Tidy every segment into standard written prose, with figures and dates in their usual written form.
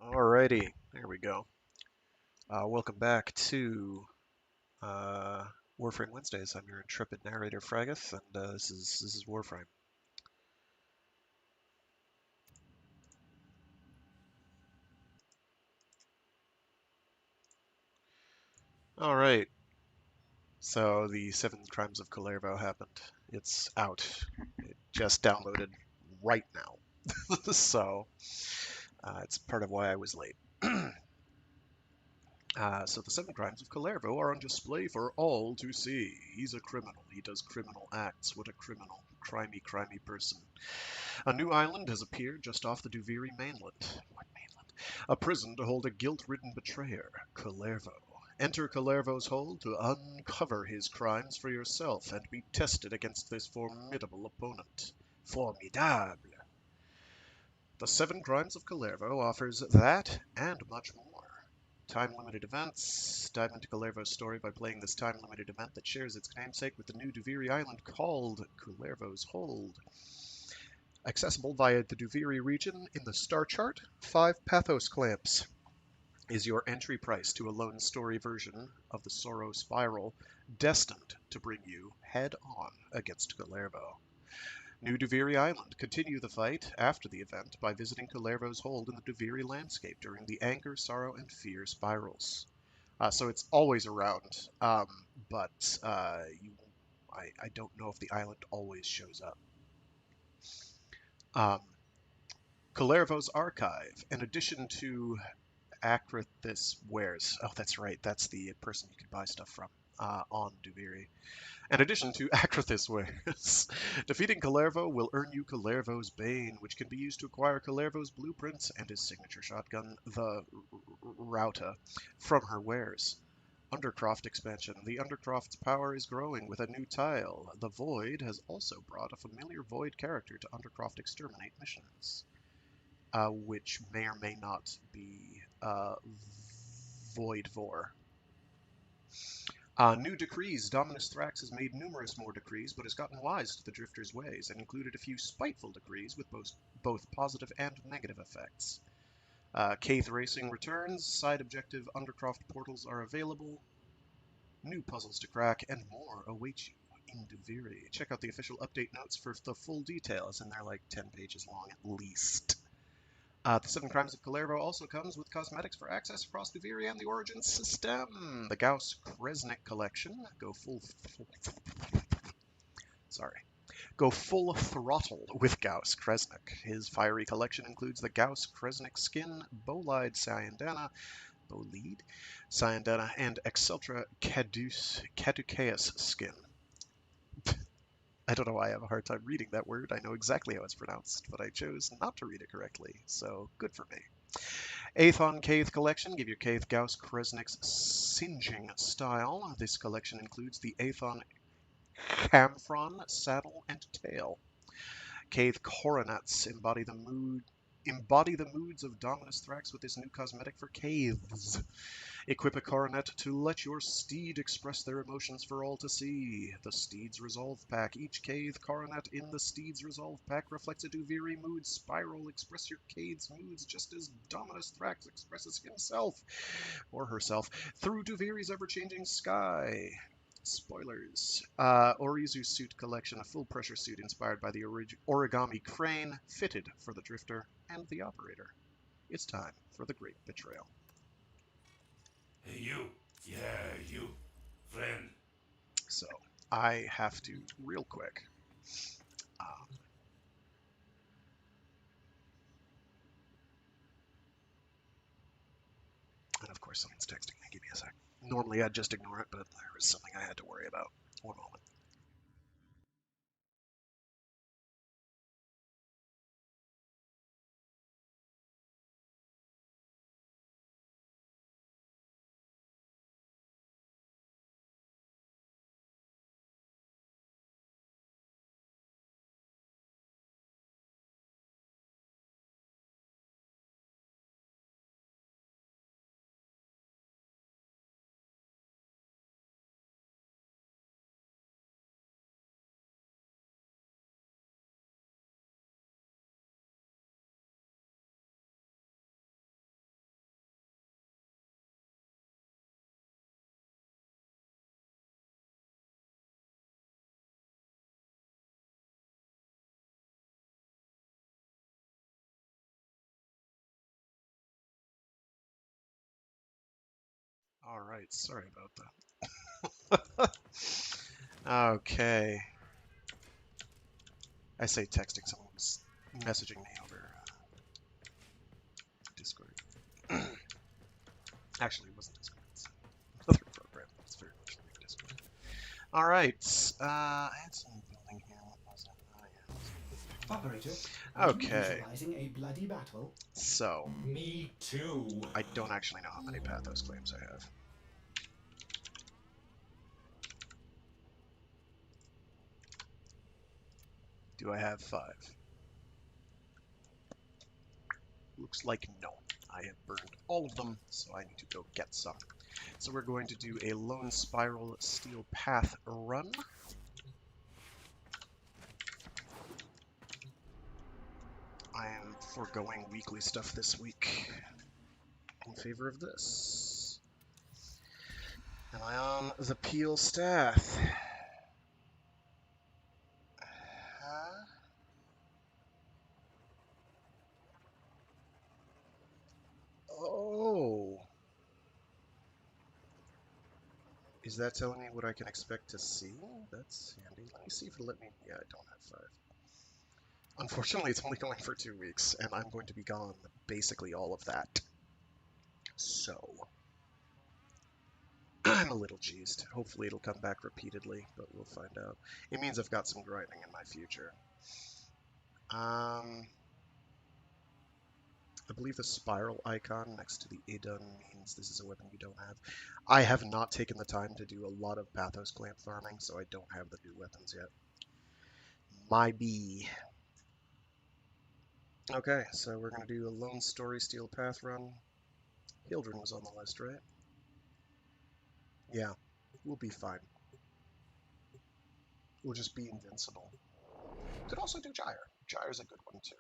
Alrighty, there we go. Welcome back to uh, Warframe Wednesdays. I'm your intrepid narrator, Fraggoth, and this is Warframe. All right, so the Seven Crimes of Kullervo happened. It's out. It just downloaded right now, so it's part of why I was late. So the Seven Crimes of Kullervo are on display for all to see. He's a criminal. He does criminal acts. What a criminal, crimey person. A new island has appeared just off the Duviri mainland. What mainland? A prison to hold a guilt-ridden betrayer, Kullervo. Enter Kullervo's hold to uncover his crimes for yourself and be tested against this formidable opponent. Formidable. The Seven Crimes of Kullervo offers that and much more. Time-limited events. Dive into Kullervo's story by playing this time-limited event that shares its namesake with the new Duviri island called Kullervo's Hold. Accessible via the Duviri region in the star chart, 5 Pathos clamps is your entry price to a lone story version of the Sorrow Spiral, destined to bring you head-on against Kullervo. New Duviri Island. Continue the fight after the event by visiting Kullervo's hold in the Duviri landscape during the anger, sorrow, and fear spirals. So it's always around, but I don't know if the island always shows up. Um, Kullervo's Archive. In addition to Acrithis Wares. Oh, that's right. That's the person you can buy stuff from on Duviri. In addition to Acrithis Wares, defeating Kullervo will earn you Kullervo's Bane, which can be used to acquire Kullervo's blueprints and his signature shotgun, the Rauta, from her wares. Undercroft expansion. The Undercroft's power is growing with a new tile. The Void has also brought a familiar Void character to Undercroft Exterminate missions, which may or may not be Void Vor. New decrees. Dominus Thrax has made numerous more decrees, but has gotten wise to the Drifter's ways and included a few spiteful decrees with both positive and negative effects. Caith Racing returns. Side objective Undercroft portals are available. New puzzles to crack, and more await you in Duviri. Check out the official update notes for the full details, and they're like 10 pages long at least. The Seven Crimes of Kullervo also comes with cosmetics for access across Duviri and the Origin system. The Gauss Kresnik collection. Go full throttle with Gauss Kresnik. His fiery collection includes the Gauss Kresnik skin, Bolide Cyandana, and Exceltra Caduceus skin. I don't know why I have a hard time reading that word. I know exactly how it's pronounced, but I chose not to read it correctly, so good for me. Aethon Caith collection. Give your Caith Gauss Kresnik's singeing style. This collection includes the Aethon Camphron saddle and tail. Caith coronets embody the moods of Dominus Thrax with this new cosmetic for caves. Equip a coronet to let your steed express their emotions for all to see. The Steed's Resolve Pack. Each Caith coronet in the Steed's Resolve Pack reflects a Duviri mood spiral. Express your Caith's moods just as Dominus Thrax expresses himself or herself through Duviri's ever-changing sky. Spoilers. Orizu Suit Collection, a full pressure suit inspired by the origami crane, fitted for the Drifter and the Operator. It's time for the Great Betrayal. Hey, you. Yeah, you. Friend. So I have to, real quick, um, and of course someone's texting me. Give me a sec. Normally I'd just ignore it, but there was something I had to worry about. One moment. Alright, sorry about that. Okay. I say texting, someone's messaging me over Discord. Actually, it wasn't Discord, it's another program, but it's very much like Discord. Alright, I had some building here. What was it? Oh, yeah. Operator, are you Okay, visualizing a bloody battle? so Me too. I don't actually know how many pathos claims I have. Do I have 5? Looks like no. I have burned all of them, so I need to go get some. So we're going to do a Lone Spiral Steel Path run. I am foregoing weekly stuff this week in favor of this. Am I on the Peel Staff? Oh. Is that telling me what I can expect to see? That's handy. Let me see if it'll let me... Yeah, I don't have 5. Unfortunately, it's only going for 2 weeks, and I'm going to be gone basically all of that. So... I'm a little cheesed. Hopefully it'll come back repeatedly, but we'll find out. It means I've got some grinding in my future. I believe the spiral icon next to the Idun means this is a weapon you don't have. I have not taken the time to do a lot of Pathos Clamp farming, so I don't have the new weapons yet. My bee. Okay, so we're going to do a Lone Story Steel Path run. Hildren was on the list, right? Yeah, we'll be fine. We'll just be invincible. Could also do Gyre. Gyre's a good one, too.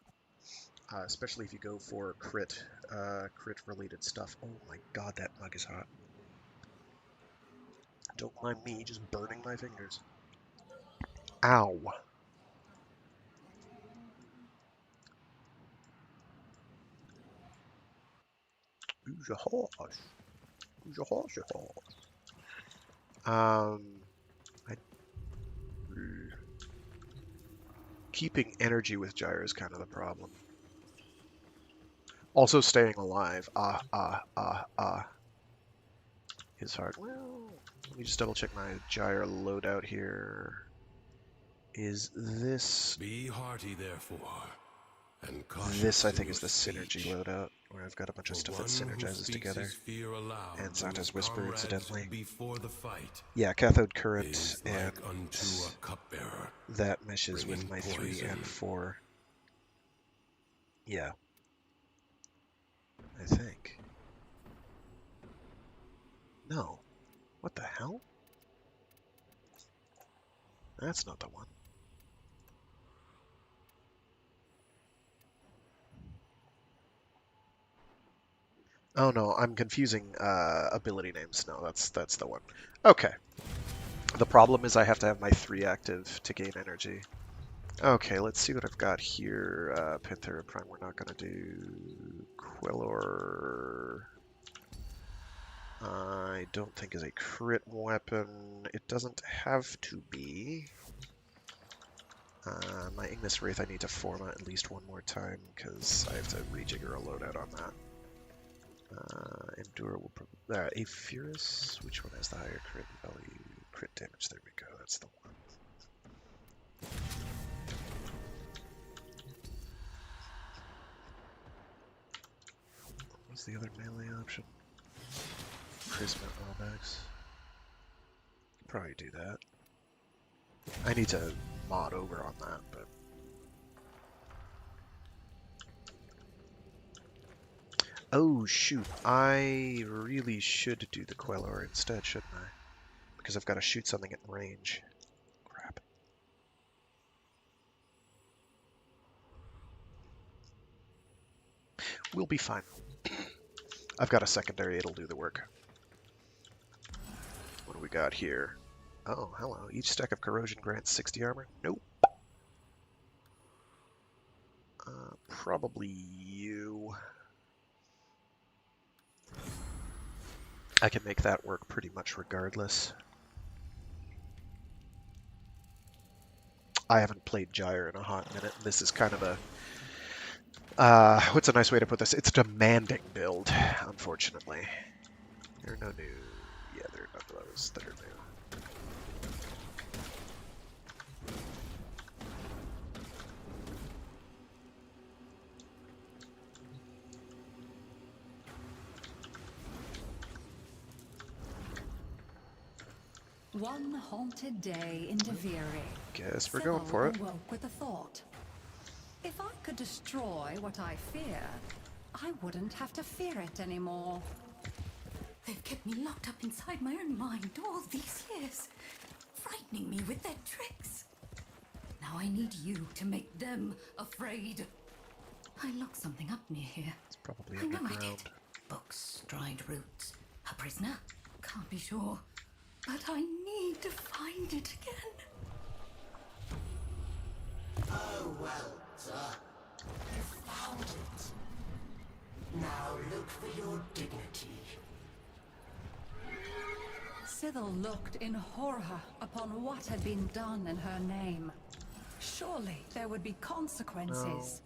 Especially if you go for crit-related stuff. Oh my god, that mug is hot. Don't mind me just burning my fingers. Ow. Who's your horse? Who's your horse, your horse? Keeping energy with Gyre is kind of the problem. Also staying alive. Is hard. Well, let me just double check my Gyre loadout here. Is this... Be hearty, therefore, and This, I cautious in think, is your the synergy speech. loadout, where I've got a bunch of For stuff that one who synergizes speaks together. his fear aloud And to Santa's his Whisper, comrades incidentally. before the fight Yeah, Cathode Current, is and like unto a cupbearer that meshes with bringing my 3 poison. and 4. Yeah. I think. No. What the hell? That's not the one. Oh no, I'm confusing ability names. No, that's the one. Okay. The problem is I have to have my 3 active to gain energy. Okay, let's see what I've got here. Panthera Prime, we're not going to do. Quillor, I don't think is a crit weapon. It doesn't have to be. My Ignis Wraith I need to format at least one more time because I have to rejigger a loadout on that. Endure will probably... Aphurus, which one has the higher crit value? Crit damage, there we go, that's the one. What's the other melee option? Prisma Audax. Probably do that. I need to mod over on that, but... Oh shoot, I really should do the Quillor instead, shouldn't I? Because I've got to shoot something at range. Crap. We'll be fine. I've got a secondary, it'll do the work. What do we got here? Oh, hello. Each stack of corrosion grants 60 armor? Nope. Probably you. I can make that work pretty much regardless. I haven't played Gyre in a hot minute. This is kind of a what's a nice way to put this? It's a demanding build, unfortunately. There are no new. Yeah, there are none of those that are new. One haunted day in Deviri. Guess we're going for it. Awoke with a thought. If I could destroy what I fear, I wouldn't have to fear it anymore. They've kept me locked up inside my own mind all these years, frightening me with their tricks. Now I need you to make them afraid. I locked something up near here. It's probably I know I underground. did. Books, dried roots, a prisoner. Can't be sure, but I need to find it again. Oh, well, sir. You found it. Now look for your dignity. Sythil looked in horror upon what had been done in her name. Surely there would be consequences.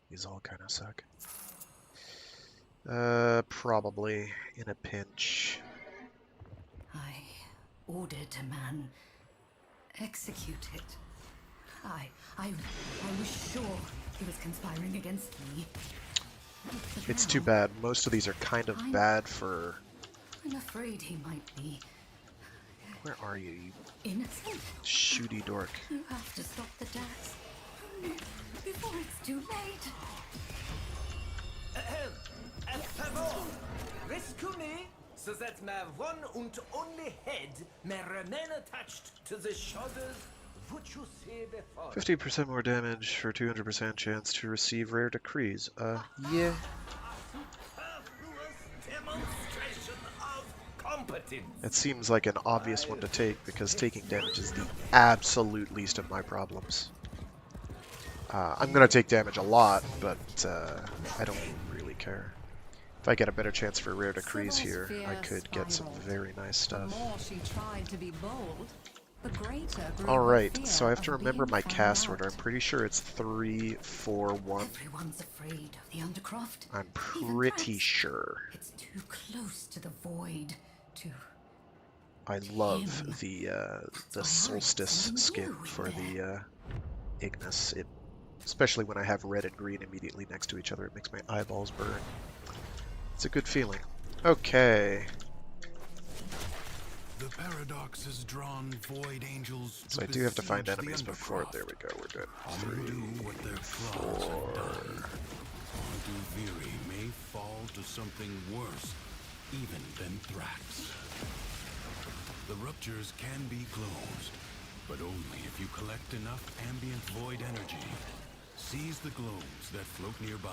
These all kind of suck. Probably in a pinch. I ordered a man executed. I was sure he was conspiring against me. But It's now, too bad. Most of these are kind of bad for... I'm afraid he might be Where are you, you innocent. shooty dork? You have to stop the dance before it's too late. Rescue me so that my one and only head may remain attached to the shoulders. Would you say before? 50% more damage for 200% chance to receive rare decrees. Yeah. Superfluous demonstration of competence. It seems like an obvious one to take because taking damage is the absolute least of my problems. I'm gonna take damage a lot, but I don't really care. If I get a better chance for rare decrees here, I could get some very nice The stuff. more she tried to be bold, the greater grew her Alright, fear so I have to of remember being my found cast order. out. I'm pretty sure it's 3, 4, 1. Everyone's afraid of the Undercroft. I'm Even pretty Drax. sure. It's too close to the void to... I love the Alright, solstice something skin new for there. the Ignis. Especially when I have red and green immediately next to each other, it makes my eyeballs burn. It's a good feeling. Okay, The paradox has drawn void angels so I do have to find besiege the enemies before. Undercroft. There we go. We're good. Undo what their claws have done. Or Duviri may fall to something worse, even than Thrax. The ruptures can be closed, but only if you collect enough ambient void energy. Seize the globes that float nearby.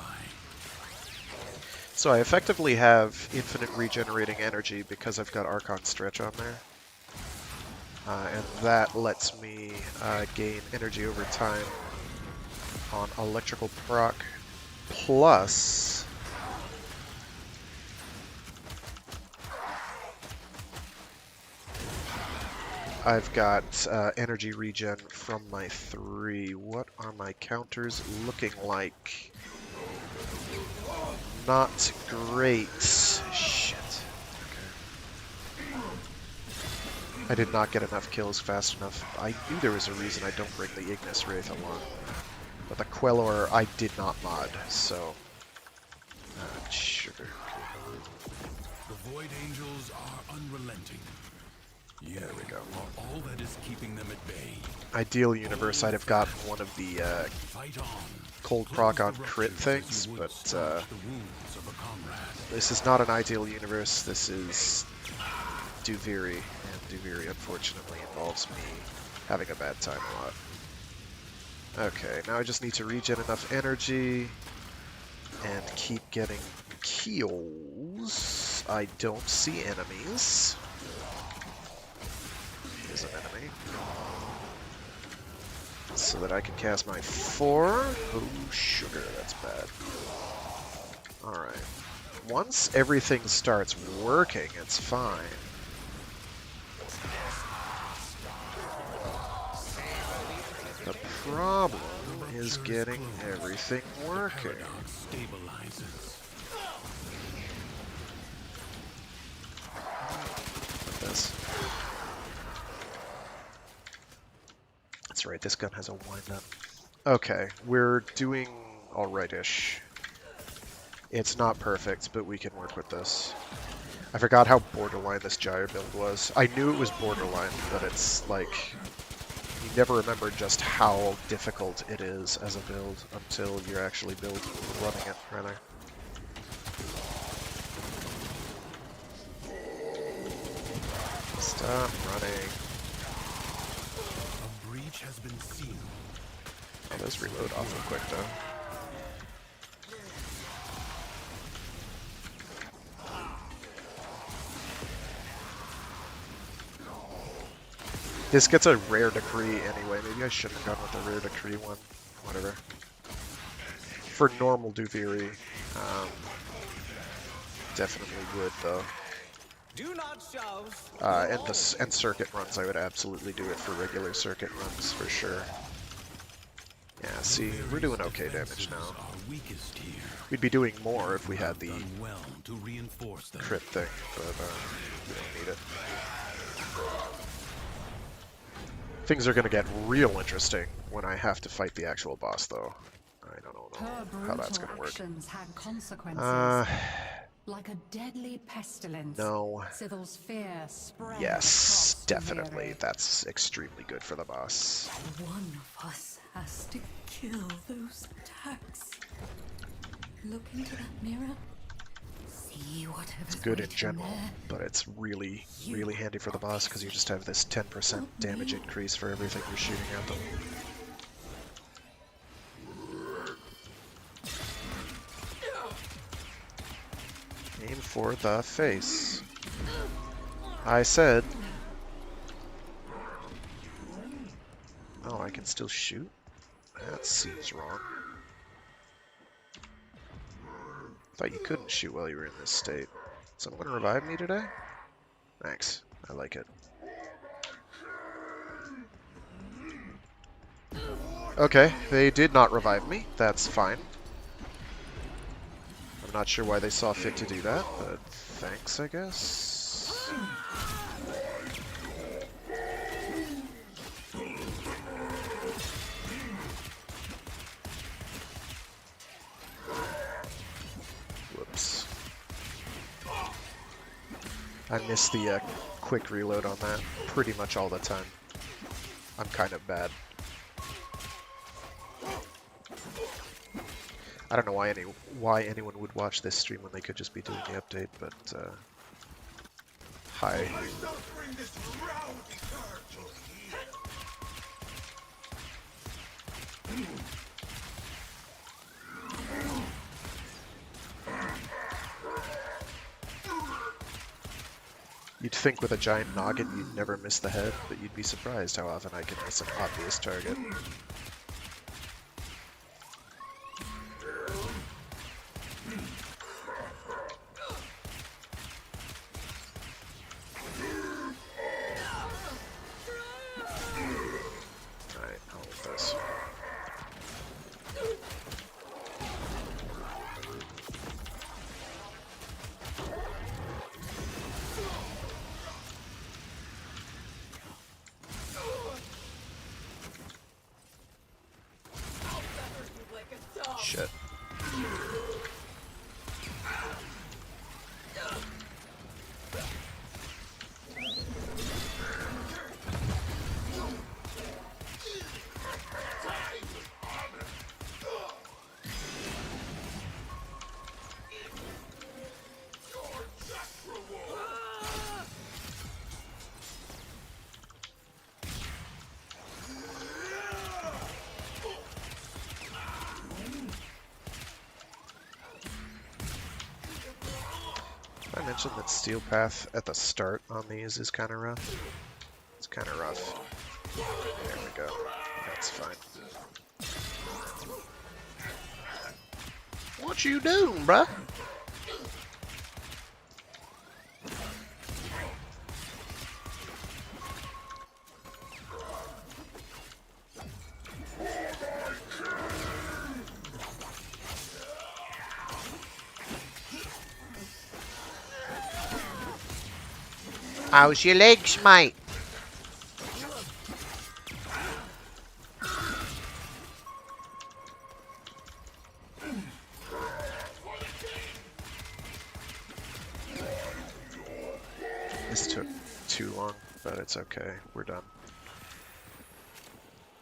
So I effectively have infinite regenerating energy because I've got Archon Stretch on there. And that lets me gain energy over time on electrical proc. Plus, I've got energy regen from my 3. What are my counters looking like? Not great. Shit. Okay. I did not get enough kills fast enough. I knew there was a reason I don't bring the Ignis Wraith along. But the Queller I did not mod, so... sugar. The void angels are unrelenting. You There we go. are all that is keeping them at bay. Ideal universe, I'd have gotten one of the Fight on. cold Close proc the on crit ruptures as things, you would but staunch the wounds of a comrade. this is not an ideal universe. This is Duviri, and Duviri unfortunately involves me having a bad time a lot. Okay, now I just need to regen enough energy and keep getting kills. I don't see enemies. There's an enemy. So that I can cast my 4. Oh, sugar, that's bad. Alright. once everything starts working, it's fine. The problem is getting everything working. Paradox stabilizes. This. That's right, this gun has a wind-up. Okay, we're doing alright-ish. It's not perfect, but we can work with this. I forgot how borderline this gyre build was. I knew it was borderline, but it's like... You never remember just how difficult it is as a build until you're actually running it, rather. Stop running. A breach has been seen. Oh, those reload awful quick, though. This gets a rare decree anyway. Maybe I shouldn't have gone with the rare decree one. Whatever. For normal Duviri, definitely would, though. Do not shove. And circuit runs, I would absolutely do it for regular circuit runs, for sure. Yeah, see, we're doing okay damage now. Our weakest here. We'd be doing more if we had the Done well to reinforce them. crit thing, but we don't need it. Things are going to get real interesting when I have to fight the actual boss, though. I don't know how that's going to work. Actions had consequences. Like a deadly pestilence. No. Sybil's fear spread Yes, across definitely. Duviri. That's extremely good for the boss. One of us has to kill those attacks. Look into that mirror. See whatever's It's good in waiting general, there. but it's really, really handy for the boss because you just have this 10% damage increase for everything you're shooting at them. Aim for the face. I said... Oh, I can still shoot? That seems wrong. Thought you couldn't shoot while you were in this state. Someone revive me today? Thanks. I like it. Okay, they did not revive me. That's fine. I'm not sure why they saw fit to do that, but thanks, I guess. Whoops. I miss the quick reload on that pretty much all the time. I'm kind of bad. I don't know why anyone would watch this stream when they could just be doing the update, but hi. You'd think with a giant noggin you'd never miss the head, but you'd be surprised how often I can miss an obvious target. Alright, I'll hold this. Shit. I mentioned that Steel Path at the start on these is kind of rough. It's kind of rough. There we go. That's fine. What you doing, bruh? How's your legs, mate? This took too long, but it's okay. We're done.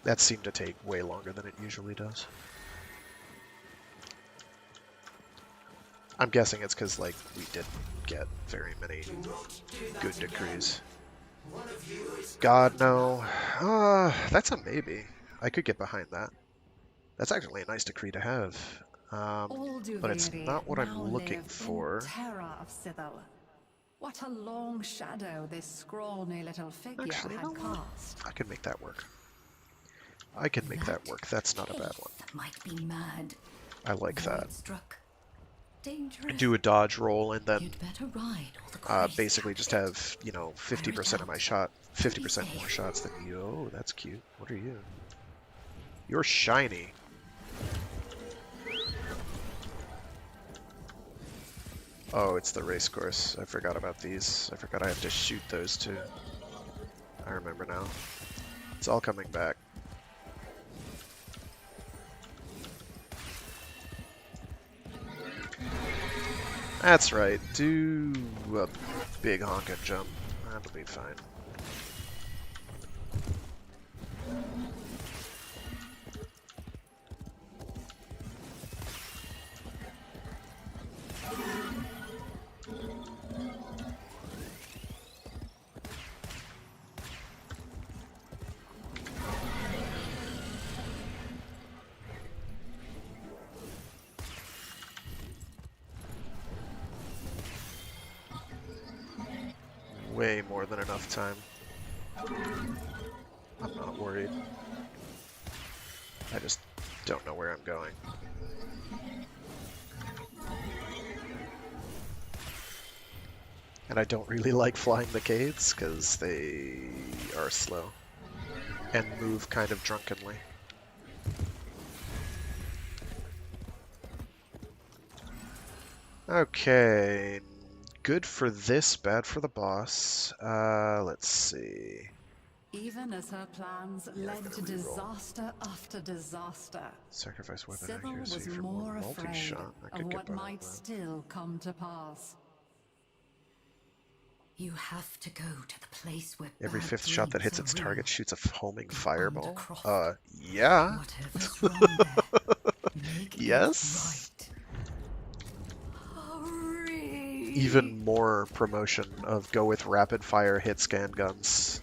That seemed to take way longer than it usually does. I'm guessing it's because, like, we didn't get very many good decrees. God, no. That's a maybe. I could get behind that. That's actually a nice decree to have. But it's not what I'm looking for. Terror of Scythel. What a long shadow this scrawny little figure Actually, you had know what? cast. I can make that work. I can make that work. That's not a bad one. Might be mad. I like that. Struck. Dangerous. Do a dodge roll and then You'd better ride all the basically just have, you know, 50% of my shot, 50% more shots than you. Oh, that's cute. What are you? You're shiny. Oh, it's the race course. I forgot about these. I forgot I have to shoot those too. I remember now. It's all coming back. That's right. Do a big honkin' jump. That'll be fine. Way more than enough time. I'm not worried. I just don't know where I'm going. And I don't really like flying the Cades because they are slow and move kind of drunkenly. Okay. Good for this, bad for the boss. Let's see. Even as her plans led to disaster after disaster, Sacrifice weapon Sybil accuracy was for more afraid multi-shot. I could of get what behind might that. still come to pass. You have to go to the place where Every bad fifth shot that dreams hits its are real. target shoots a homing fireball. Undercroft. Yeah. Whatever's wrong there, make Yes. it right. Hurry. Even more promotion of go with rapid fire hit scan guns.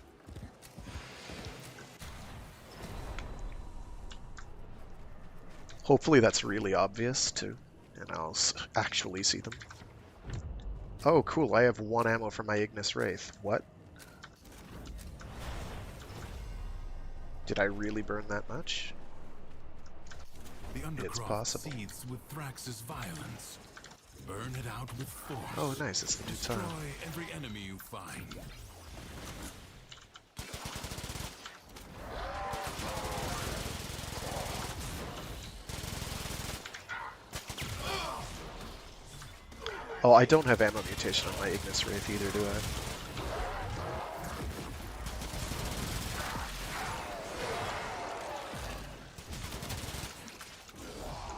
Hopefully that's really obvious too, and I'll actually see them. Oh, cool, I have 1 ammo for my Ignis Wraith. What? Did I really burn that much? The It's Undercroft possible. seethes with Thrax's violence. Burn it out with force. Oh, nice, it's the new Destroy time. every enemy you find. Oh, I don't have ammo mutation on my Ignis Wraith either, do I?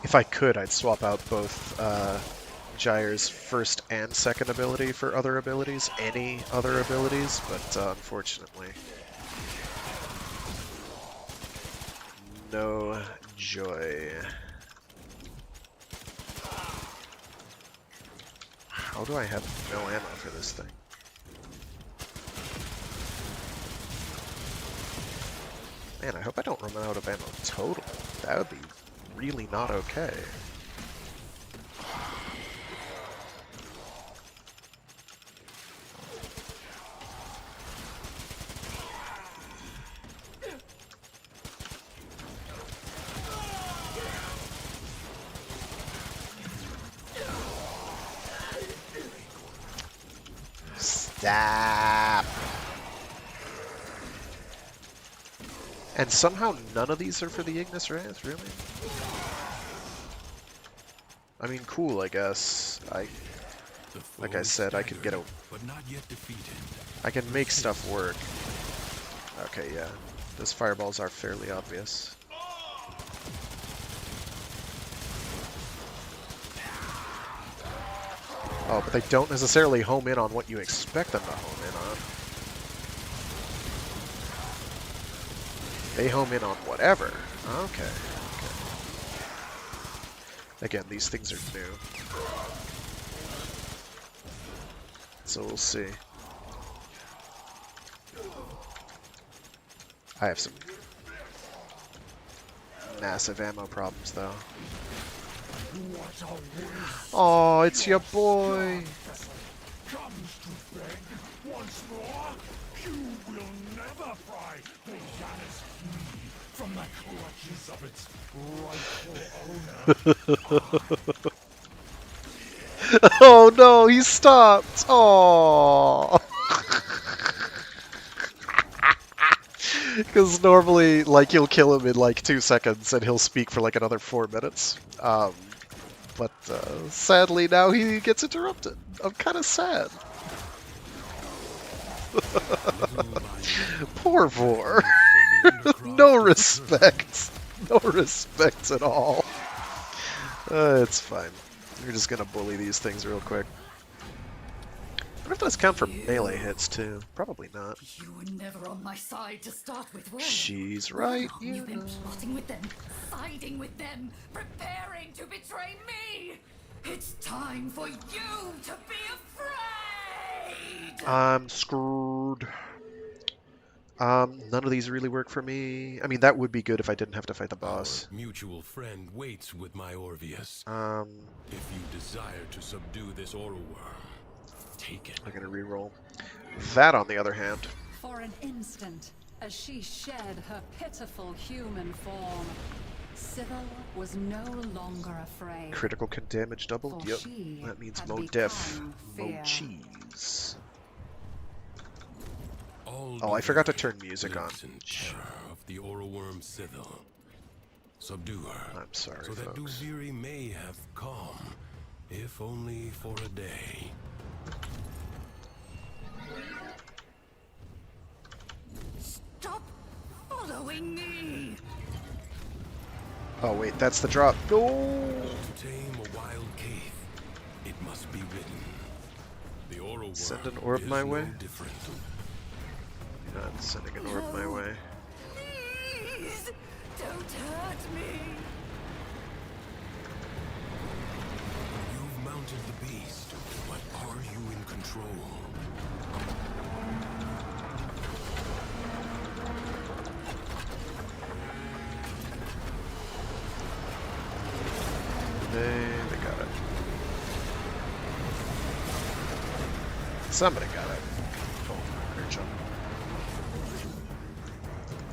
If I could, I'd swap out both Gyre's first and second ability for other abilities, any other abilities, but unfortunately, no joy. How do I have no ammo for this thing? Man, I hope I don't run out of ammo total. That would be really not okay. Stop! And somehow none of these are for the Ignis Wraith, really? I mean, cool, I guess. The Like foe I is said, I could get a staggered, but not yet defeated. I can make stuff work. Okay, yeah. Those fireballs are fairly obvious. Oh, but they don't necessarily home in on what you expect them to home in on. They home in on whatever. Okay. Again, these things are new. So we'll see. I have some massive ammo problems, though. Oh, it's your boy! Comes to beg once more. You will never pry the Janus from the clutches of its rightful owner. Oh no, he stopped! Oh. Because normally, like, you'll kill him in like 2 seconds and he'll speak for like another 4 minutes. But sadly now he gets interrupted. I'm kind of sad. Poor Vor. No respect. No respect at all. It's fine. We're just gonna bully these things real quick. I wonder if those count for melee hits too. Probably not. You were never on my side to start with, were you? She's All right, along you You've been know. plotting with them, siding with them, preparing to betray me. It's time for you to be afraid. I'm screwed. None of these really work for me. I mean, that would be good if I didn't have to fight the boss. Our mutual friend waits with my Orvius. If you desire to subdue this oral worm, take it. I'm gonna reroll. That, on the other hand, For an instant, as she shed her pitiful human form, Sybil was no longer afraid. critical can damage doubled. For Yep, she that means had Mo Def, become Mo fear. Cheese. All Oh, I forgot to turn Duviri music on. lives in terror of the oral worm Sybil. Subdue her. I'm sorry, so that folks. Duviri may have calm, if only for a day. Stop following me. Oh wait, that's the drop. No. To tame a wild cave, it must be ridden. The oral worm Send an orb is my no way? different. You're not sending an orb my way. Please, don't hurt me. You've mounted the beast, but are you in control? They got it. Somebody got it. Oh, air jump.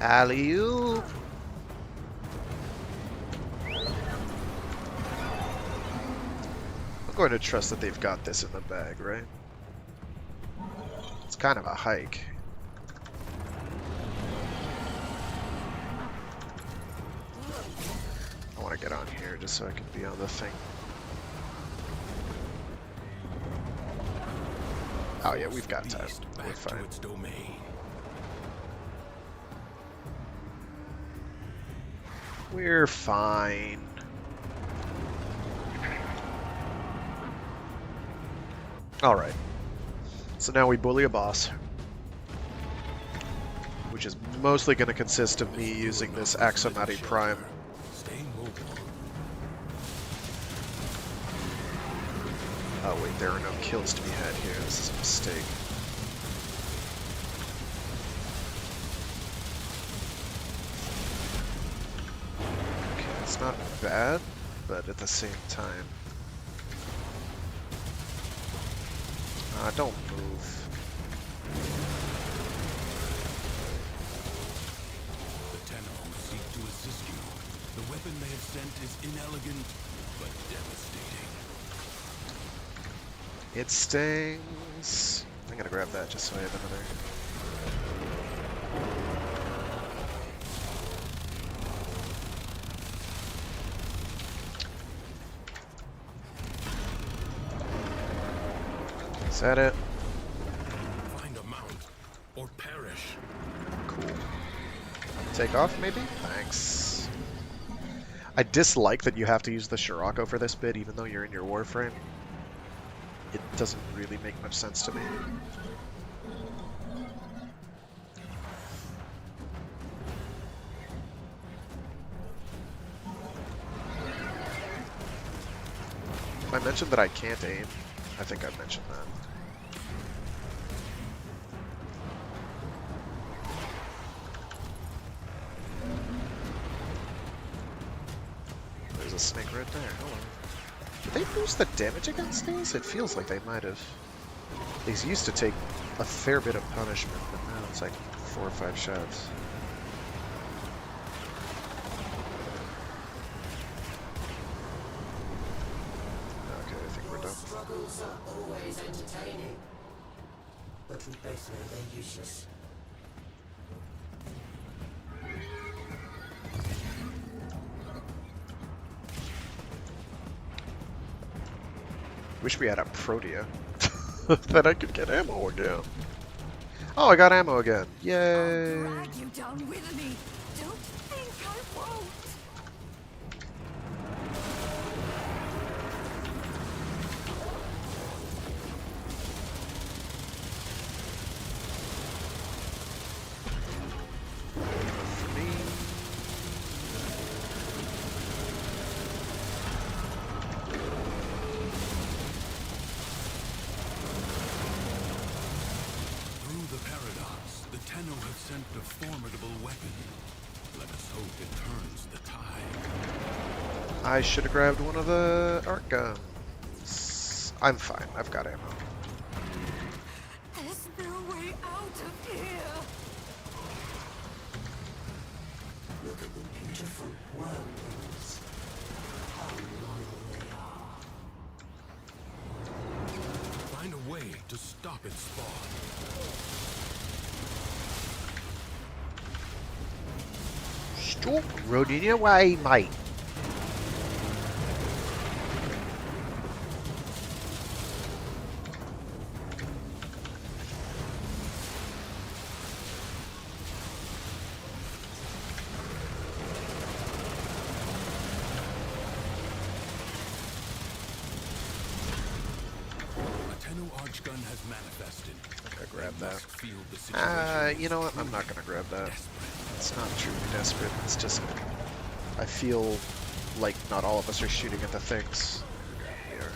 Alley-oop. I'm going to trust that they've got this in the bag, right? It's kind of a hike. I want to get on here just so I can be on the thing. Oh yeah, we've got time. Beast We're back to fine. its domain. We're fine. Alright. So now we bully a boss. Which is mostly going to consist of me using this Axomati Prime. Stay mobile. Oh wait, there are no kills to be had here. This is a mistake. Okay, it's not bad, but at the same time... don't move. The Tenno seek to assist you. The weapon they have sent is inelegant, but devastating. It stings. I'm gonna grab that just so I have another. Is that it? Find a mount flesh. Cool. Take off, maybe? Thanks. I dislike that you have to use the Scirocco for this bit, even though you're in your Warframe. It doesn't really make much sense to me. I mentioned that I can't aim. I think I mentioned that. There's a snake right there. Hello. Did they boost the damage against these? It feels like they might have. These used to take a fair bit of punishment, but now it's like 4 or 5 shots. Okay, I think we're done. Struggles are always entertaining, but we both know they're useless. Wish we had a Protea. Then I could get ammo again. Oh, I got ammo again. Yay! Drag you down with me. Don't think I won't. For me. Through the paradox, the Tenno have sent a formidable weapon. Let us hope it turns the tide. I should have grabbed one of the arc guns. I'm fine. I've got ammo. There's no way out of here. Look at the beautiful whirlwinds. How loyal they are. Find a way to stop its spawn. Stop running away, mate. A Tenno Archgun has manifested. Okay, grab that. Must feel the situation. You know what? I'm not gonna grab that. Desperate. It's not truly desperate. It's just I feel like not all of us are shooting at the things. Here.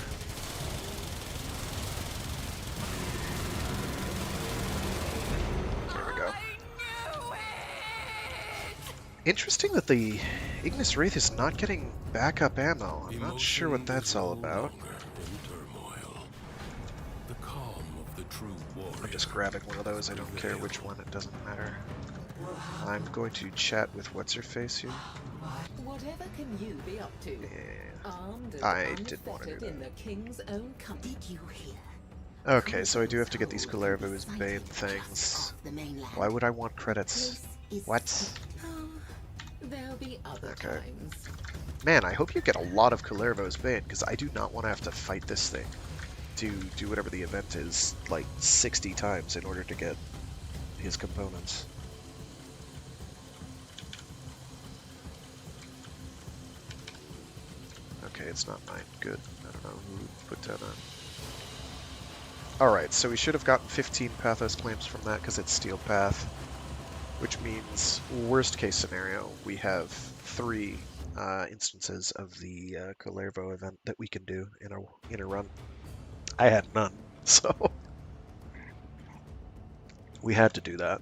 There we go. I knew it. Interesting that the Ignis Wraith is not getting backup ammo. I'm not Emotion sure what that's is all no about. longer in turmoil. The calm of the true warrior. I'm just grabbing one of those. I don't care which one. It doesn't matter. I'm going to chat with what's-her-face here. Whatever can you be up to? Yeah. Armed and I didn't want to do unfettered in that. the king's own company. Did you hear? Okay, so I do have to get these Kullervo's Bane things. The mainland. Why would I want credits? What? Oh, there'll be other Okay. times. Man, I hope you get a lot of Kullervo's Bane, because I do not want to have to fight this thing to do whatever the event is, like 60 times in order to get his components. Okay, it's not mine. Good. I don't know who put that on. Alright, so we should have gotten 15 Pathos claims from that because it's Steel Path. Which means, worst case scenario, we have 3 instances of the Kullervo event that we can do in a run. I had none, so we had to do that.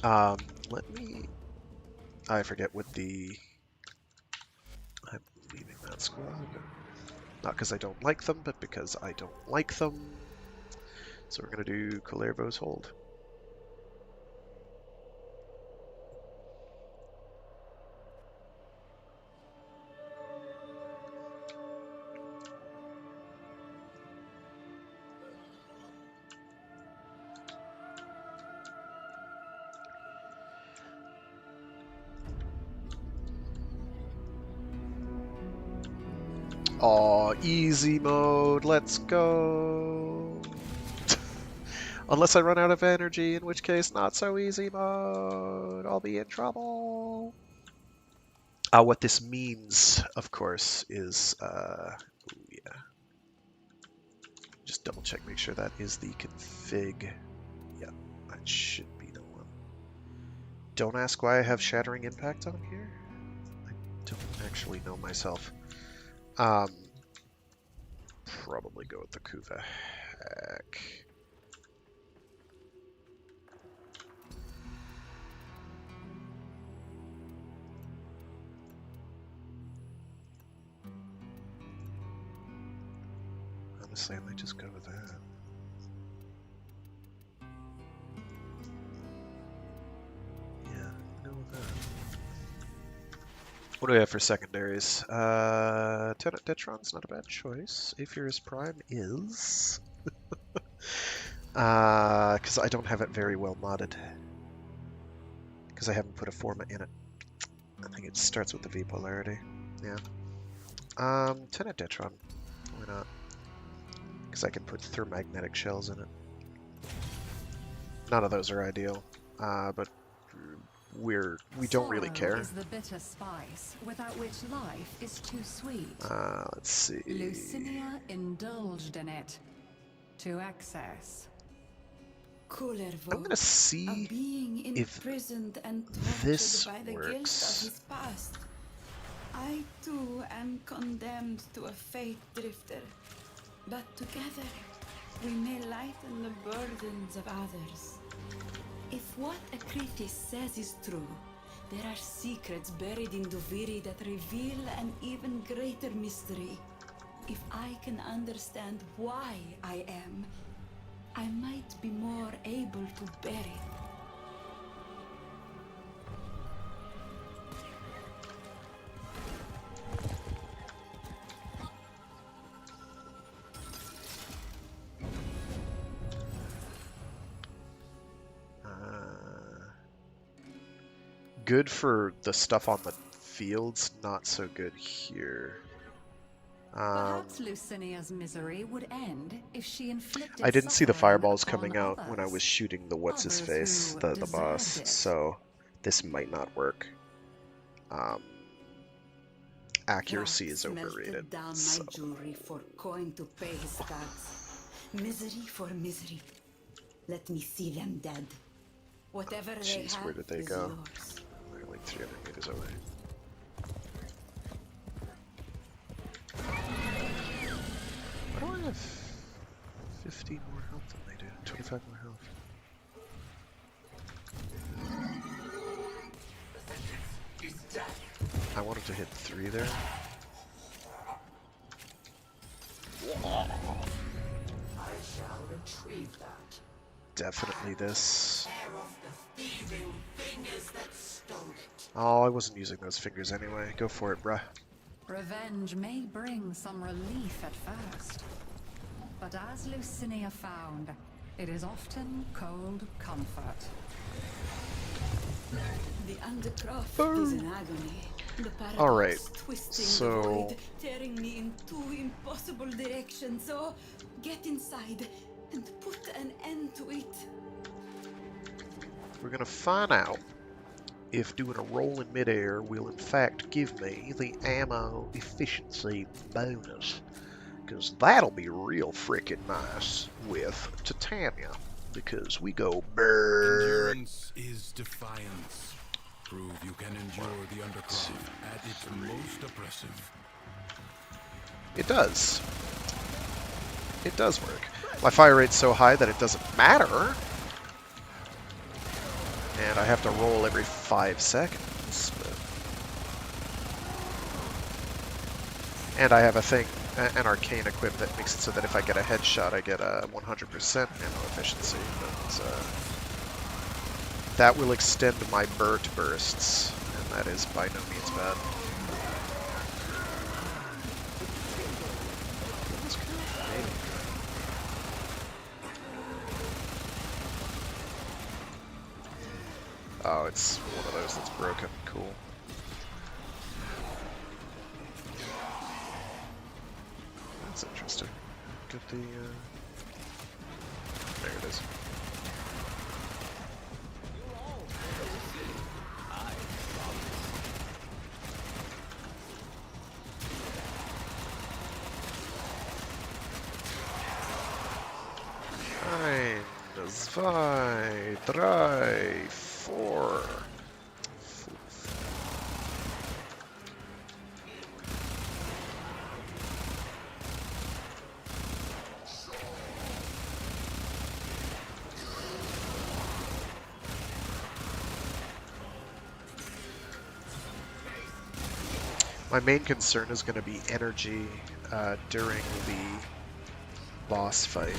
Let me... I forget what the... I'm leaving that squad. Not because I don't like them, but because I don't like them. So we're going to do Kullervo's Hold. Aw, easy mode, let's go. Unless I run out of energy, in which case, not so easy mode. I'll be in trouble. What this means, of course, is, yeah. Just double check, make sure that is the config. Yeah, that should be the one. Don't ask why I have Shattering Impact on here. I don't actually know myself. Probably go with the Kuva hack. Honestly, I might just go with that. Yeah, go with that. What do we have for secondaries? Tenet Detron's not a bad choice. Aphir's Prime is. Because I don't have it very well modded. Because I haven't put a forma in it. I think it starts with the V polarity. Yeah. Tenet Detron. Why not? Because I can put thermagnetic shells in it. None of those are ideal, but we don't really care. Sorrow is the bitter spice without which life is too sweet. Let's see. Lucinia indulged in it to excess. Kullervo, I'm gonna see a being if imprisoned and tortured this by the guilt works. of his past. I too am condemned to a fate drifter, but together we may lighten the burdens of others. If what Akritis says is true, there are secrets buried in Duviri that reveal an even greater mystery. If I can understand why I am, I might be more able to bear it. Good for the stuff on the fields, not so good here. Perhaps Lucinia's misery would end if she inflicted I didn't see the suffering fireballs upon coming out when I others. was shooting the what's-his-face, Others the who boss, deserved it. so this might not work. Accuracy is Rats overrated. melted down So. my jewelry for coin to pay his tax. Misery for misery. Let me see them dead. Whatever they Jeez, have where did they is go? yours. They're like 300 meters away. Why do I have 50 more health than they do? 25 more health. I wanted to hit 3 there. I shall retrieve that. Definitely this. Tear off the thieving fingers that stole it. Oh, I wasn't using those fingers anyway. Go for it, bruh. Revenge may bring some relief at first, but as Lucinia found, it is often cold comfort. The undercroft is in agony. The paradox Alright, twisting so- the void, tearing me in 2 impossible directions. So get inside and put an end to it. We're gonna find out if doing a roll in midair will in fact give me the ammo efficiency bonus. Because that'll be real freaking nice with Titania. Because we go brrrr. Endurance is defiance. Prove you can endure the undercroft at its most oppressive. It does. It does work. My fire rate's so high that it doesn't matter. And I have to roll every 5 seconds. And I have a thing, an arcane equipped that makes it so that if I get a headshot, I get a 100% ammo efficiency. But that will extend my bursts, and that is by no means bad. Maybe. Oh, it's one of those that's broken. Cool. That's interesting. Get the... there it is. 5, 3, 4. My main concern is going to be energy during the boss fight,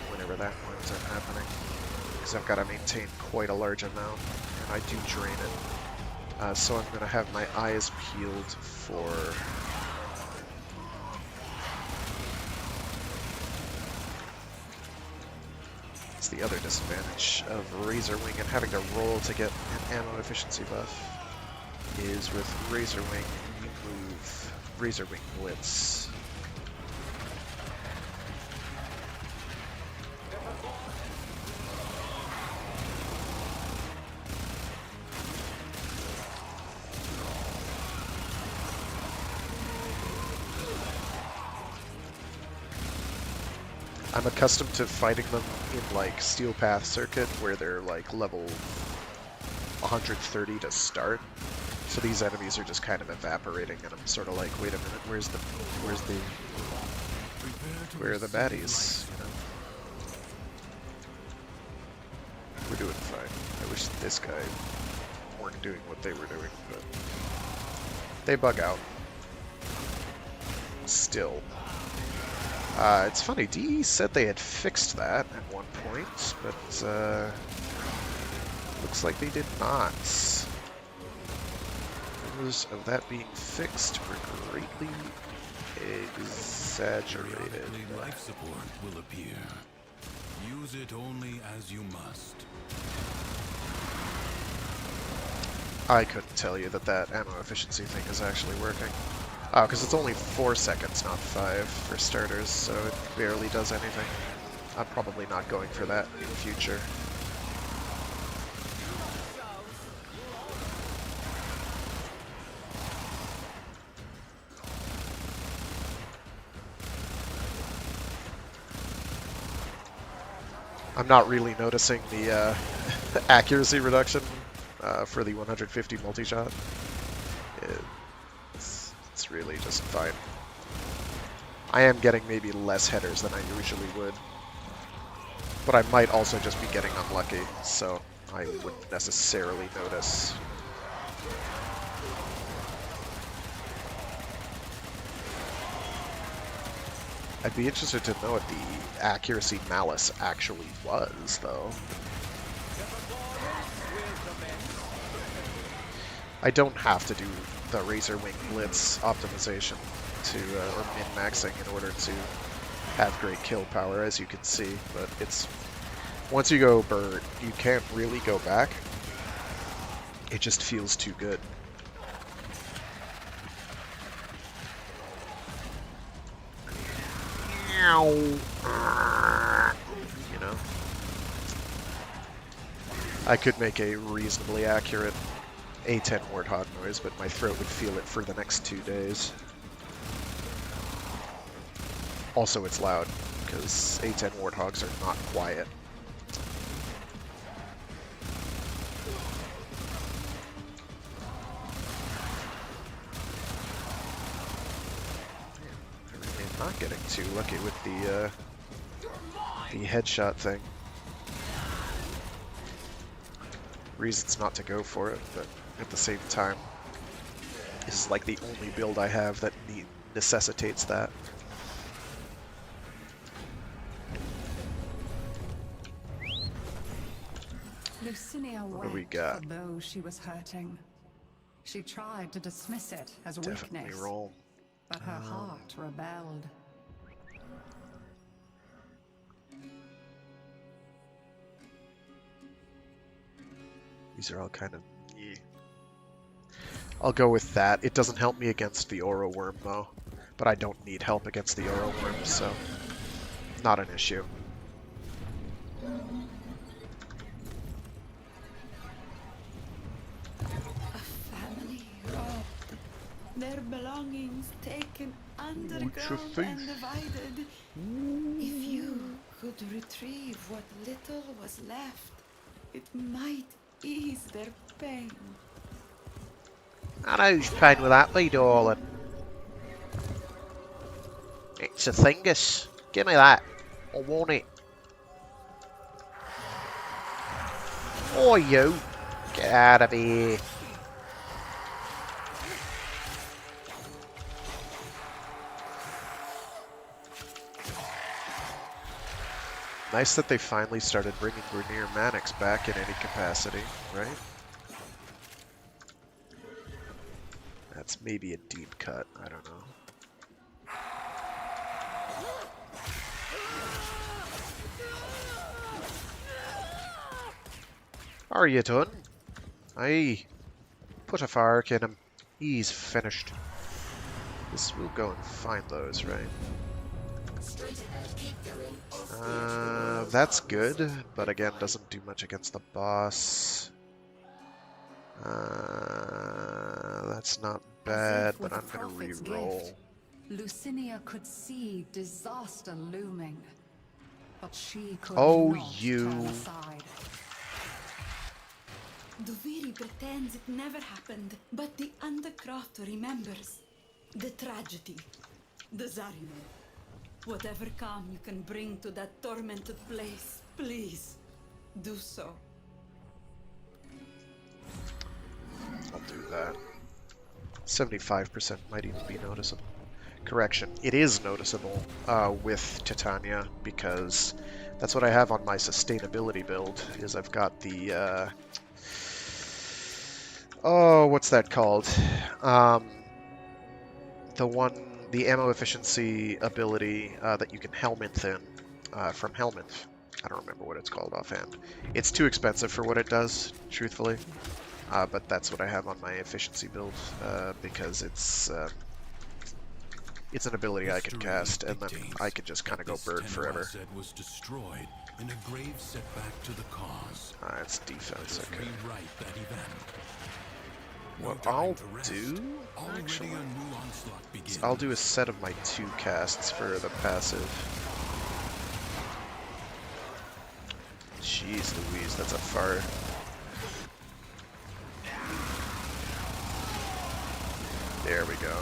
whenever that winds up happening, because I've got to maintain quite a large amount, and I do drain it. So I'm going to have my eyes peeled for... It's the other disadvantage of Razor Wing and having to roll to get an ammo efficiency buff. Is with Razor Wing, you move Razor Wing Blitz. I'm accustomed to fighting them in like Steel Path Circuit where they're like level 130 to start. So these enemies are just kind of evaporating, and I'm sort of like, wait a minute, where are the baddies? You know? We're doing fine. I wish this guy weren't doing what they were doing, but they bug out. Still. It's funny, DE said they had fixed that at one point, but looks like they did not. Of that being fixed were greatly exaggerated. Life support will appear. Use it only as you must. I couldn't tell you that that ammo efficiency thing is actually working. Oh, because it's only 4 seconds, not 5 for starters, so it barely does anything. I'm probably not going for that in the future. I'm not really noticing the accuracy reduction for the 150 multi-shot. It's really just fine. I am getting maybe less headers than I usually would, but I might also just be getting unlucky, so I wouldn't necessarily notice. I'd be interested to know what the accuracy malice actually was, though. I don't have to do the Razor Wing Blitz optimization to, or min-maxing in order to have great kill power, as you can see, but it's... Once you go bird, you can't really go back. It just feels too good. You know? I could make a reasonably accurate A10 Warthog noise, but my throat would feel it for the next 2 days. Also, it's loud, because A10 Warthogs are not quiet. I'm not getting too lucky with the headshot thing. Reasons not to go for it, but at the same time, this is like the only build I have that necessitates that. Lucinia What do we wept got? although she was hurting. She tried to dismiss it as Definitely weakness, roll. but her heart rebelled. These are all kind of... Yeah. I'll go with that. It doesn't help me against the Oro Worm, though. But I don't need help against the Oro Worm, so... Not an issue. A family robbed. Their belongings taken underground and divided. If you could retrieve what little was left, it might ease their pain. And whose pain will that be, darling? It's a thingus. Give me that. I want it. Oh, you. Get out of here. Nice that they finally started bringing Grineer Mannix back in any capacity, right? That's maybe a deep cut, I don't know. Are you done? Aye. Put a fork in him. He's finished. This will go and find those, right? That's good, but again, doesn't do much against the boss. That's not bad, but I'm gonna re-roll. Lucinia could see disaster looming, but she could not turn aside. Duviri pretends it never happened, but the Undercroft remembers. The tragedy. The Zariman. Whatever calm you can bring to that tormented place, please, do so. I'll do that. 75% might even be noticeable. Correction, it is noticeable with Titania, because that's what I have on my sustainability build, is I've got the... oh, what's that called? The ammo efficiency ability that you can Helminth in from Helminth. I don't remember what it's called offhand. It's too expensive for what it does, truthfully. But that's what I have on my efficiency build because it's an ability I can cast, and then I can just kind of go bird forever. Was destroyed in a grave setback to the cause. It's defense. Okay. Rewrite that event. What I'll do, actually, is I'll do a set of my 2 casts for the passive. Jeez Louise, that's a far. There we go.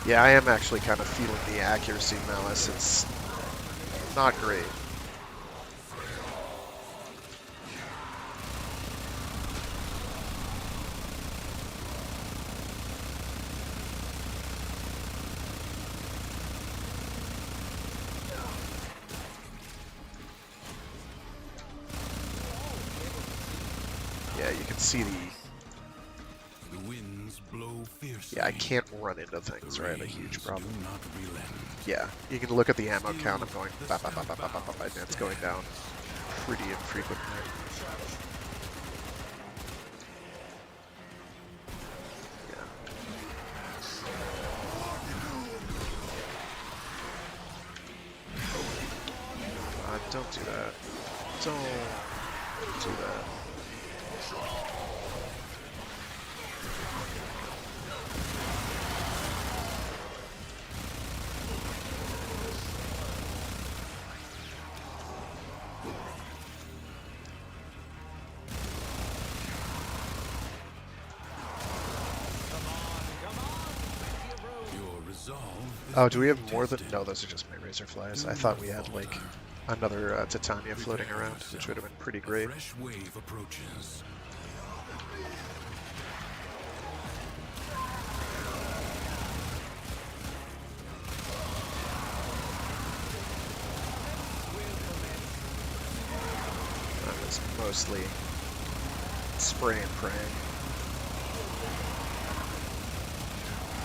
Yeah, I am actually kind of feeling the accuracy malice. It's not great. Yeah, you can see the winds blow fiercely. Yeah, I can't run into things, right? A huge problem. Yeah, you can look at the ammo count. I'm going, bah, bah, bah, bah, bah, bah, bah, and it's going down pretty infrequently. Don't do that. Don't do that. Oh, do we have more than... No, those are just my razor flies. I thought we had, like, another Titania floating around, which would have been pretty great. Fresh wave approaches. That was mostly spray and praying.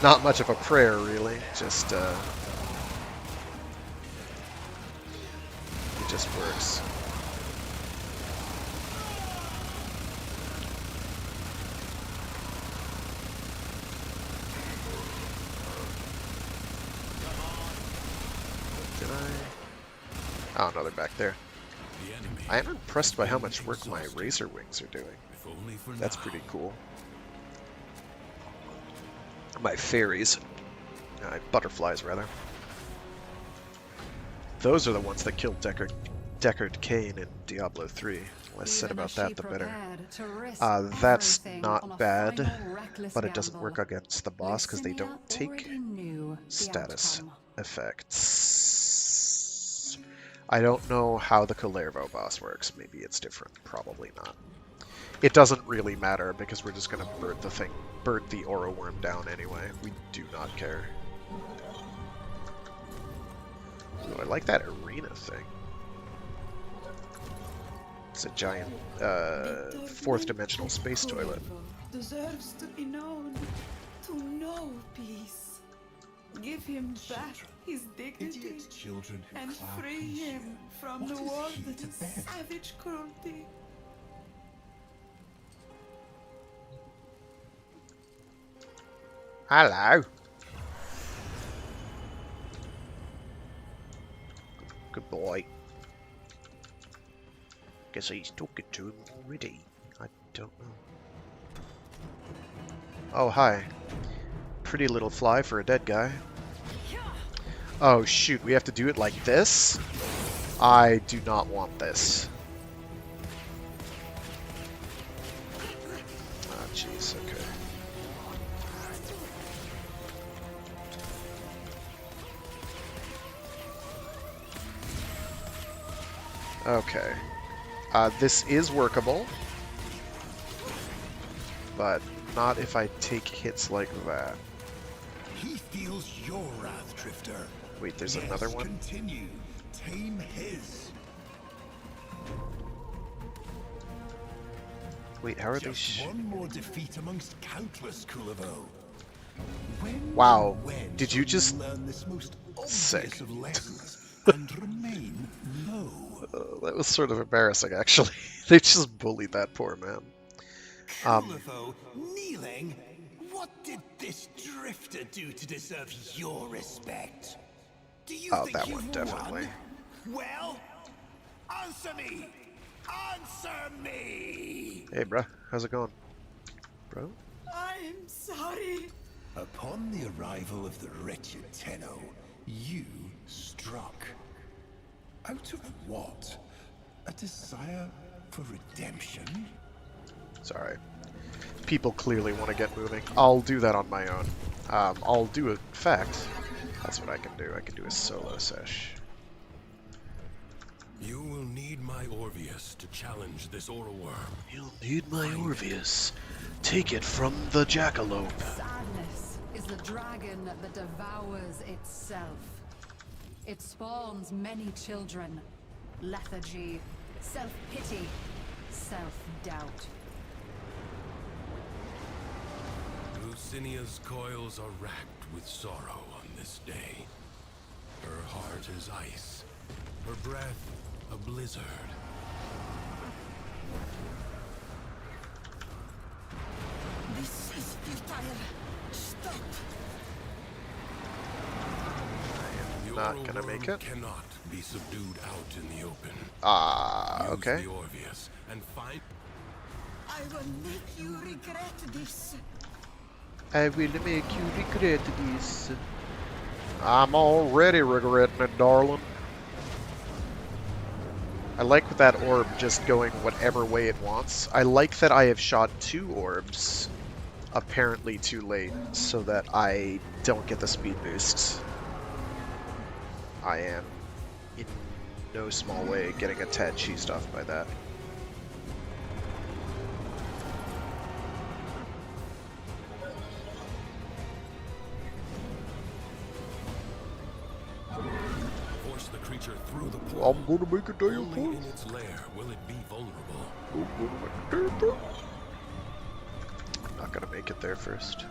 Not much of a prayer, really. Just, it just works. Did I? Oh, no, they're back there. I am impressed by how much work my razor wings are doing. That's pretty cool. My fairies. Butterflies, rather. Those are the ones that killed Deckard Cain in Diablo 3. Less said about that, the better. That's not bad, but it doesn't work against the boss because they don't take status effects. I don't know how the Kullervo boss works. Maybe it's different. Probably not. It doesn't really matter because we're just going to burn the Aura Worm down anyway. We do not care. Oh, I like that arena thing. It's a giant fourth dimensional space toilet. Deserves to be known, to know peace. Give him back his dignity and free him from the warden's savage cruelty. Hello. Good boy. Guess he's talking to him already. I don't know. Oh, hi. Pretty little fly for a dead guy. Oh, shoot. We have to do it like this? I do not want this. Ah, jeez. Okay. Okay. This is workable, but not if I take hits like that. He feels your wrath, Drifter. Wait, there's another one? Continue. Tame his. Wait, how are they? Just one more defeat amongst countless, Kullervo. Wow, did you just learn this most sick? obvious of lessons and remain low? That was sort of embarrassing, actually. They just bullied that poor man. Kullervo, kneeling? What did this Drifter do to deserve your respect? Do you think that you've one, definitely. won? Well, answer me! Answer me! Hey, bruh, how's it going? Bro? I'm sorry. Upon the arrival of the wretched Tenno, you struck. Out of what? A desire for redemption? Sorry. People clearly want to get moving. I'll do that on my own. I'll do a fact. That's what I can do. I can do a solo sesh. You will need my Orvius to challenge this Aura Worm. You'll need my Orvius. Take it from the jackalope. Sadness is the dragon that devours itself. It spawns many children. Lethargy, self-pity, self-doubt. Lucinia's coils are racked with sorrow on this day. Her heart is ice, her breath a blizzard. This is futile. Stop. Not gonna make it. Cannot be subdued out in the open. Okay. Use the Orvius and find. I will make you regret this. I will make you regret this. I'm already regretting it, darling. I like that orb just going whatever way it wants. I like that I have shot 2 orbs, apparently too late, so that I don't get the speed boost. I am, in no small way, getting a tad cheesed off by that. Force the creature through the portal. I'm gonna make a day of Only in its lair will it be vulnerable. I'm not gonna make it there first.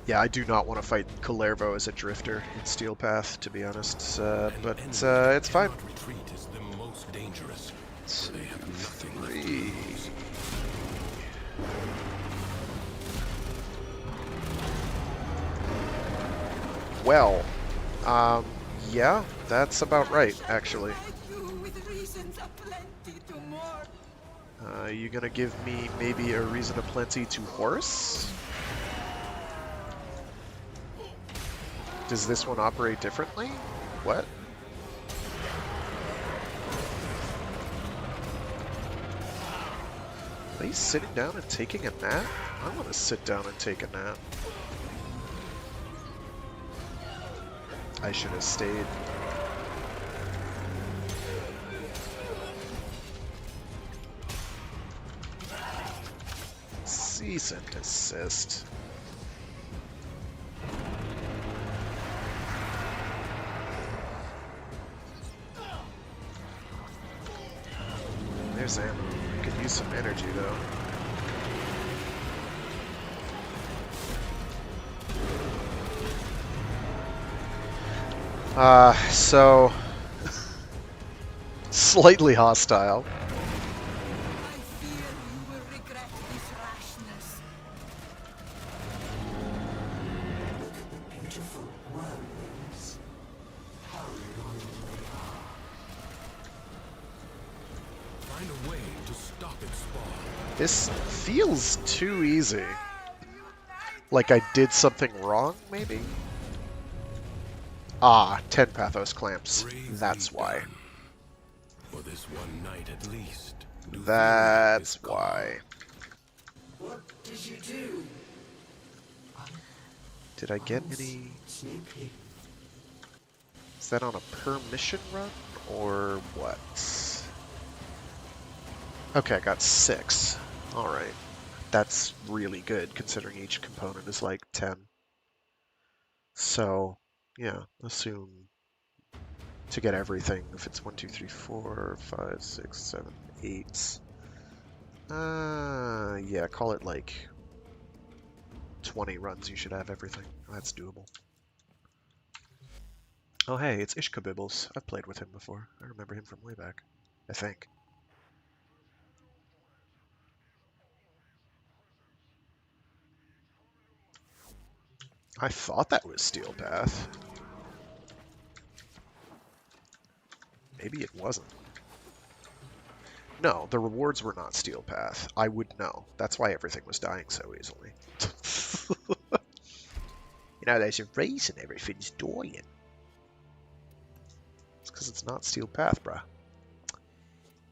Yeah, I do not want to fight Kullervo as a drifter in Steel Path, to be honest, but it's fine. Retreat is the most dangerous. They have nothing left to 3. lose. Well, yeah, that's about right, actually. You gonna give me maybe a reason aplenty to horse? Does this one operate differently? What? Are they sitting down and taking a nap? I want to sit down and take a nap. I should have stayed. Cease and desist. There's ammo. Could use some energy though. So slightly hostile. I fear you will regret this rashness. Beautiful wormlings. How loyal they are. Find a way to stop its spawn. This feels too easy. Like I did something wrong, maybe? Ah, 10 pathos clamps. Bravely That's why. done. For this one night at least. Duviri That's is gone. why. What did you do? Did I get any... Sneaky. Is that on a per mission run? Or what? Okay, I got 6. Alright. That's really good, considering each component is like 10. So, yeah, assume to get everything, if it's 1, 2, 3, 4, 5, 6, 7, 8. Yeah, call it like 20 runs, you should have everything. That's doable. Oh hey, it's Ishkabibbles. I've played with him before. I remember him from way back. I think. I thought that was Steel Path. Maybe it wasn't. No, the rewards were not Steel Path. I would know. That's why everything was dying so easily. You know, there's a reason everything's dying. It's because it's not Steel Path, bruh.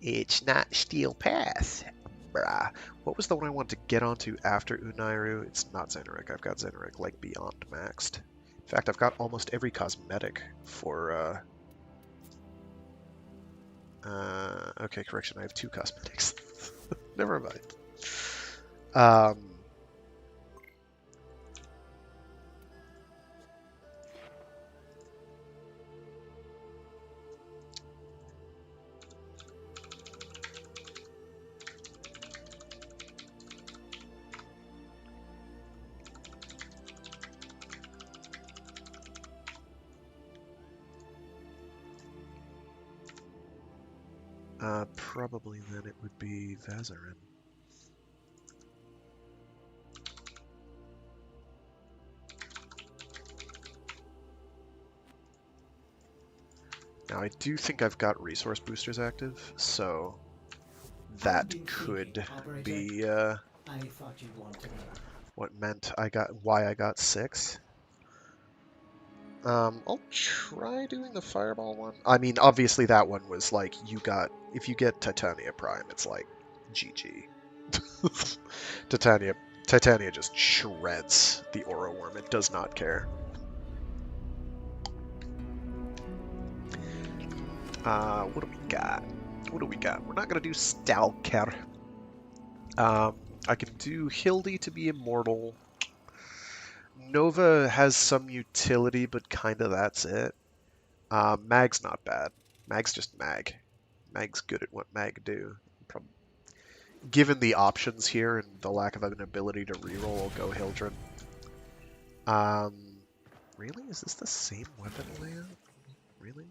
It's not Steel Path, bruh. What was the one I wanted to get onto after Unairu? It's not Zenerik. I've got Zenerik, like, beyond maxed. In fact, I've got almost every cosmetic for, okay, correction, I have 2 cosmetics. Never mind. Probably then it would be Vazarin. Now I do think I've got resource boosters active, so that could be I thought you'd want to know. what meant why I got 6. I'll try doing the fireball one. I mean, obviously that one was like, if you get Titania Prime, it's like, GG. Titania just shreds the Aura Worm. It does not care. What do we got? What do we got? We're not gonna do Stalker. I can do Hildy to be immortal. Nova has some utility, but kinda that's it. Mag's not bad. Mag's just Mag. Mag's good at what Mag do. Given the options here and the lack of an ability to reroll, I'll go Hildren. Really? Is this the same weapon layout? Really?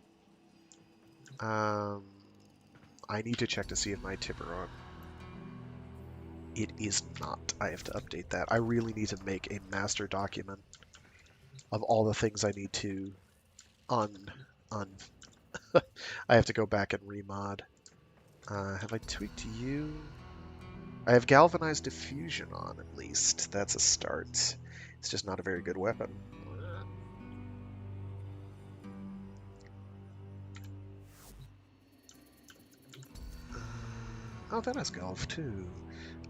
I need to check to see if my Tiburon. It is not. I have to update that. I really need to make a master document of all the things I need to I have to go back and remod. Have I tweaked you? I have galvanized diffusion on, at least. That's a start. It's just not a very good weapon. Oh, that has Golf too.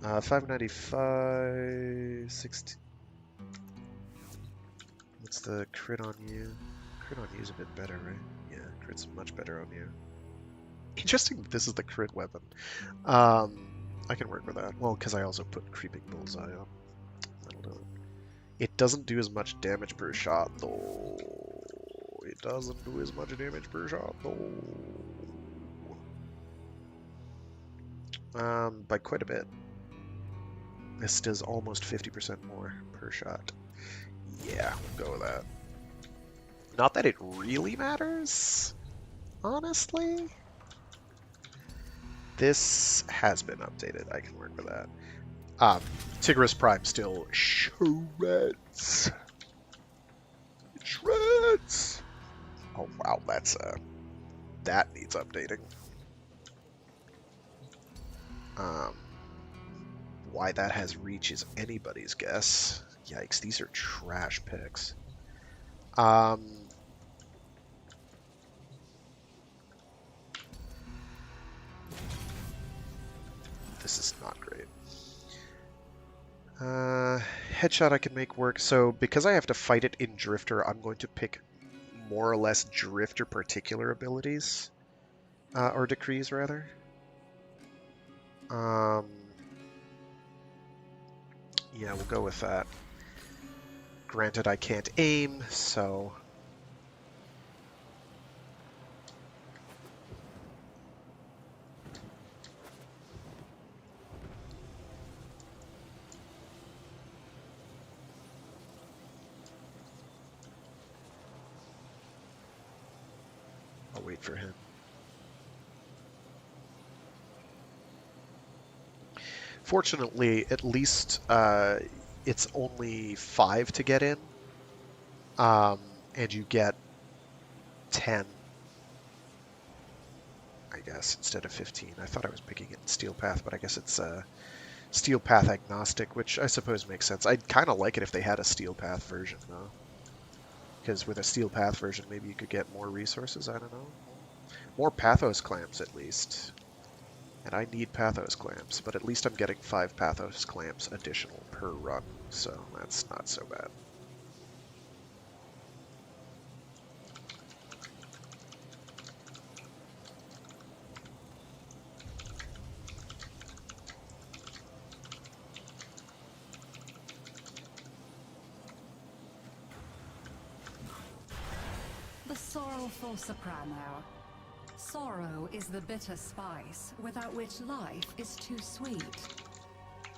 595, 60. What's the crit on you? Crit on you is a bit better, right? Yeah, crit's much better on you. Interesting that this is the crit weapon. I can work with that. Well, because I also put Creeping Bullseye on. That'll do it. It doesn't do as much damage per shot, though. It doesn't do as much damage per shot, though. By quite a bit. This does almost 50% more per shot. Yeah, we'll go with that. Not that it really matters, honestly. This has been updated. I can work with that. Tigris Prime still shreds. It shreds. Oh wow, that needs updating. Why that has reach is anybody's guess. Yikes, these are trash picks. This is not great. Headshot I can make work. So because I have to fight it in Drifter, I'm going to pick more or less Drifter particular abilities. Or decrees, rather. Yeah, we'll go with that. Granted, I can't aim, so... I'll wait for him. Fortunately, at least it's only 5 to get in, and you get 10, I guess, instead of 15. I thought I was picking it in Steel Path, but I guess it's Steel Path agnostic, which I suppose makes sense. I'd kind of like it if they had a Steel Path version, though, because with a Steel Path version, maybe you could get more resources, I don't know. More Pathos Clamps, at least. And I need Pathos Clamps, but at least I'm getting 5 Pathos Clamps additional per run, so that's not so bad. The sorrowful soprano. Sorrow is the bitter spice without which life is too sweet.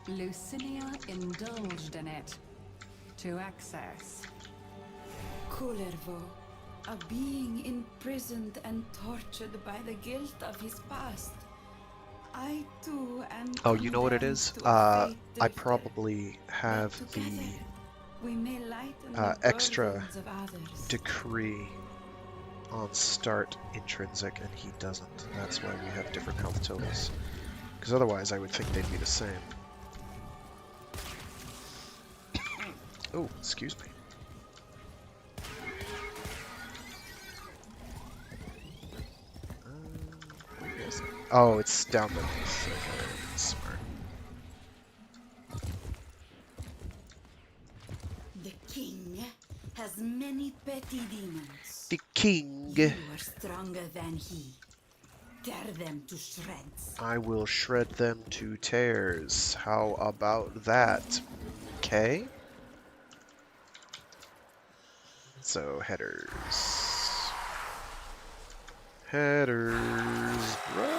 Lucinia indulged in it to excess. Kullervo, a being imprisoned and tortured by the guilt of his past. I too am. Oh, you know what it is? I probably have the extra decree on start intrinsic, and he doesn't. That's why we have different health totals. Because otherwise I would think they'd be the same. Oh, excuse me. Where is it? Oh, it's down there. Okay, smart. The king has many petty demons. The king. You are stronger than he. Tear them to shreds. I will shred them to tears. How about that? Okay. So, headers. Headers, bro.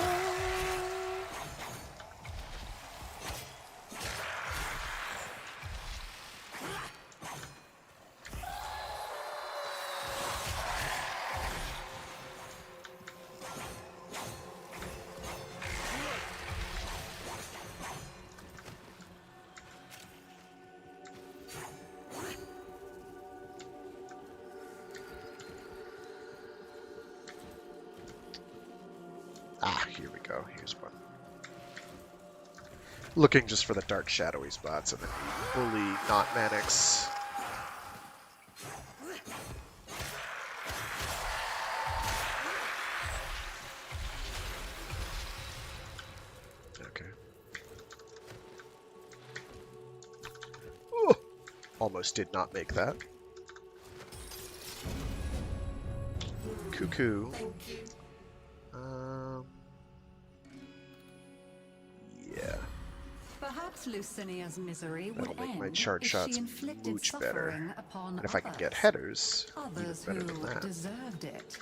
Ah, here we go. Here's one. Looking just for the dark shadowy spots and then bully not Manix. Okay. Ooh, almost did not make that. Cuckoo. Yeah. Perhaps Lucinia's misery would That'll make end my charge if shots she inflicted much suffering better. upon And if I can get others. headers, Others even better who than that. deserved it.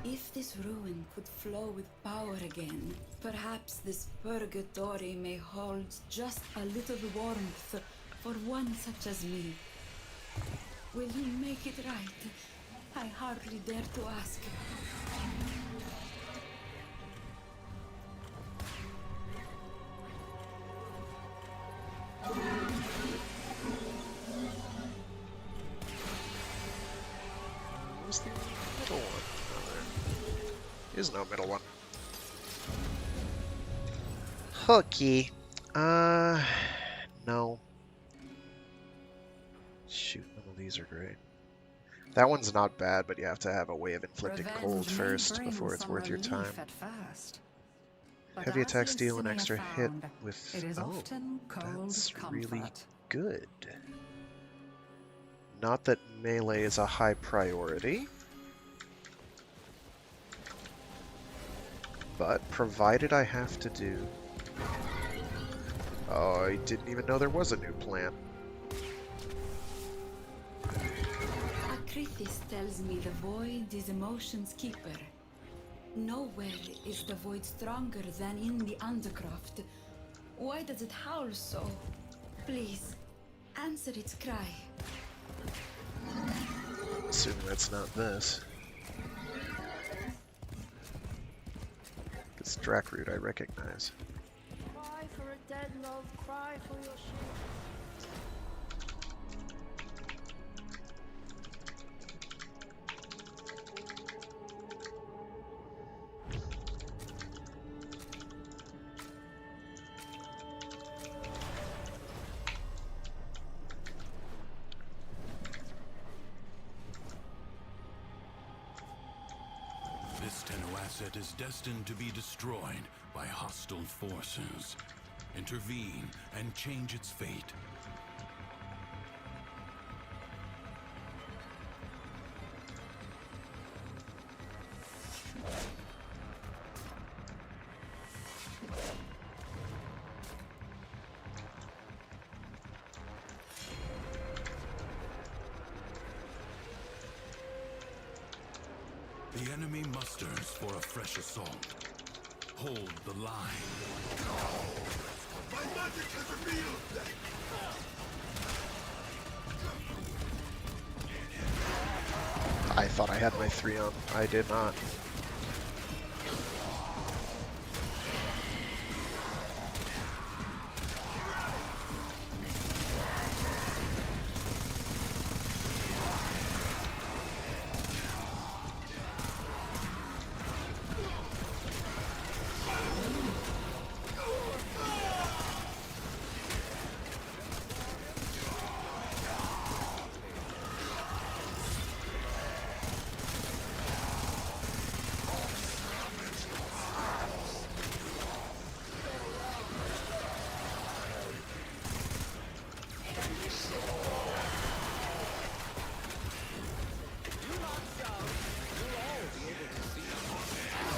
If this ruin could flow with power again, perhaps this purgatory may hold just a little warmth for one such as me. Will you make it right? I hardly dare to ask. Where's the middle one? Oh, there is no middle one. Hooky. No. Shoot, none of these are great. That one's not bad, but you have to have a way of inflicting Revenge cold may first bring before it's some worth your relief time. at first. But Heavy as attacks deal an Lucinia extra hit found, with... it is oh, often cold that's comfort. really good. Not that melee is a high priority. But, provided I have to do... Oh, I didn't even know there was a new plant. Akrithis tells me the void is emotion's keeper. Nowhere is the void stronger than in the Undercroft. Why does it howl so? Please, answer its cry. Assuming that's not this. This Drackroot I recognize. Cry for a dead love, cry for your shield. This Tenno asset is destined to be destroyed by hostile forces. Intervene and change its fate. The enemy musters for a fresh assault. Hold the line. My magic has revealed. I thought I had my 3 on. I did not.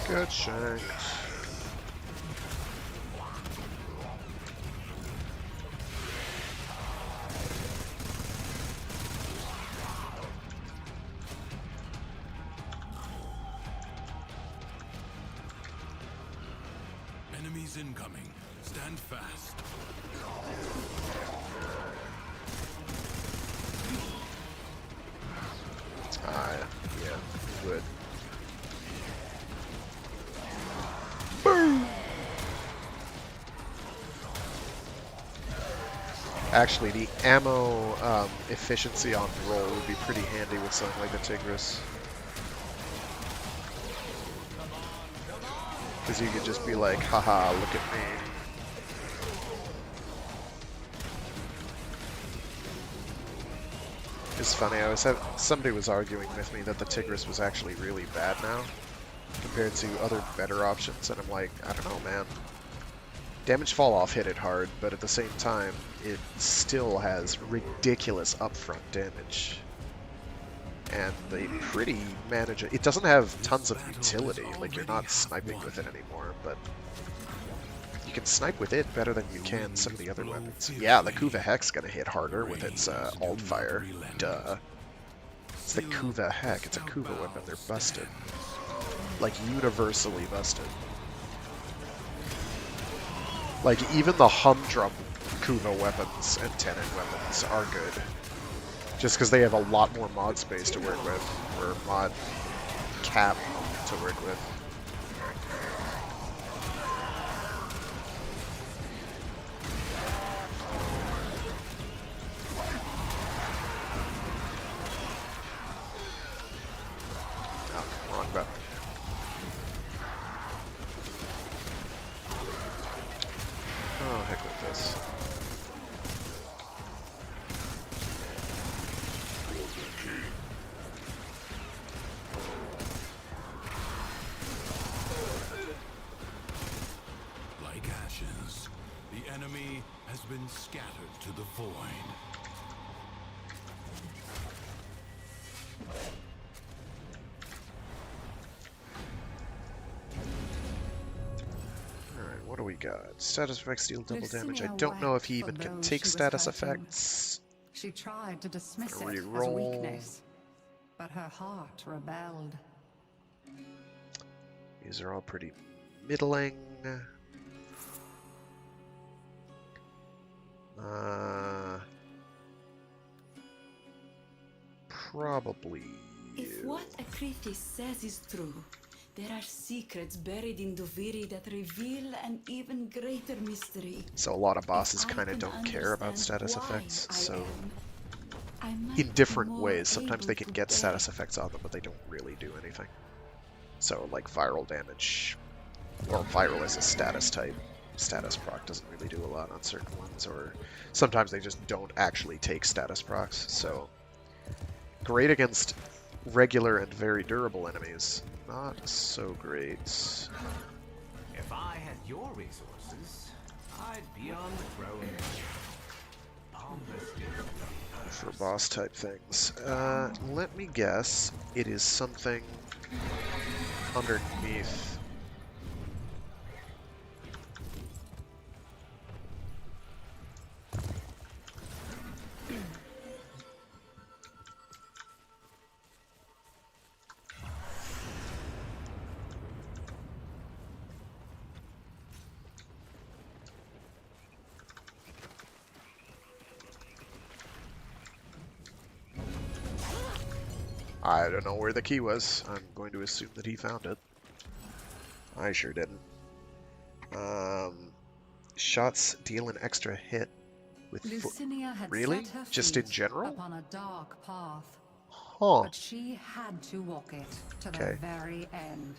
Good shanked. Enemies incoming. Stand fast. Yeah, good. Boom! Actually, the ammo efficiency on roll would be pretty handy with something like the Tigris. Because you could just be like, haha, look at me. It's funny, somebody was arguing with me that the Tigris was actually really bad now, compared to other better options, and I'm like, I don't know, man. Damage fall off hit it hard, but at the same time, it still has ridiculous upfront damage. And they pretty manage it. It doesn't have tons of utility, like you're not sniping with it anymore, but you can snipe with it better than you can some of the other weapons. Yeah, the Kuva Heck's gonna hit harder with its alt fire. Duh. It's the Kuva Heck, it's a Kuva weapon, they're busted. Like, universally busted. Like, even the humdrum Kuva weapons and Tenon weapons are good. Just because they have a lot more mod space to work with, or mod cap to work with. Oh, wrong button. Oh, heck with this. Like ashes, the enemy has been scattered to the void. Alright, what do we got? Status effects deal double damage. I don't know if he even can take status effects. She tried to dismiss it as Reroll. weakness, but her heart rebelled. These are all pretty middling. Probably. If what Akritis says is true, there are secrets buried in Duviri that reveal an even greater mystery. So a lot of bosses If I kind of can don't care about understand status why effects, I so am, I might in different be ways. more Sometimes they able can to get bear status effects on them, but they don't really do anything. So like viral damage, or viral as a status type. Status proc doesn't really do a lot on certain ones, or sometimes they just don't actually take status procs, so great against regular and very durable enemies. Not so great. If I had your resources, I'd be on the throne. For boss type things. Let me guess, it is something underneath. I don't know where the key was. I'm going to assume that he found it. I sure didn't. Shots deal an extra hit with Lucinia had really? set her Just in feet general? upon a dark path, Huh. but she had to walk it to the Okay. very end.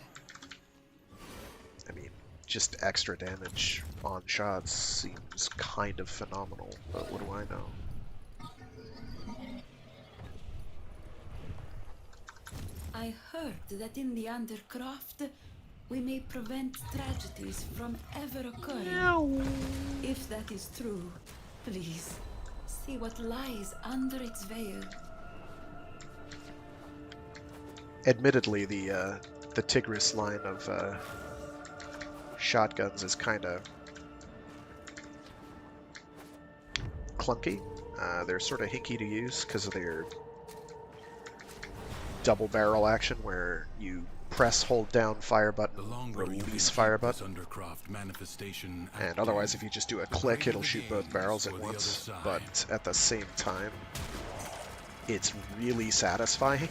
I mean, just extra damage on shots seems kind of phenomenal, but what do I know? I heard that in the Undercroft, we may prevent tragedies from ever occurring. If that is true, please, see what lies under its veil. Admittedly, the Tigris line of shotguns is kind of clunky. They're sort of hinky to use because of their double barrel action where you press, hold down fire button, release fire button, and otherwise if you just do a click it'll shoot both barrels at once, but at the same time it's really satisfying.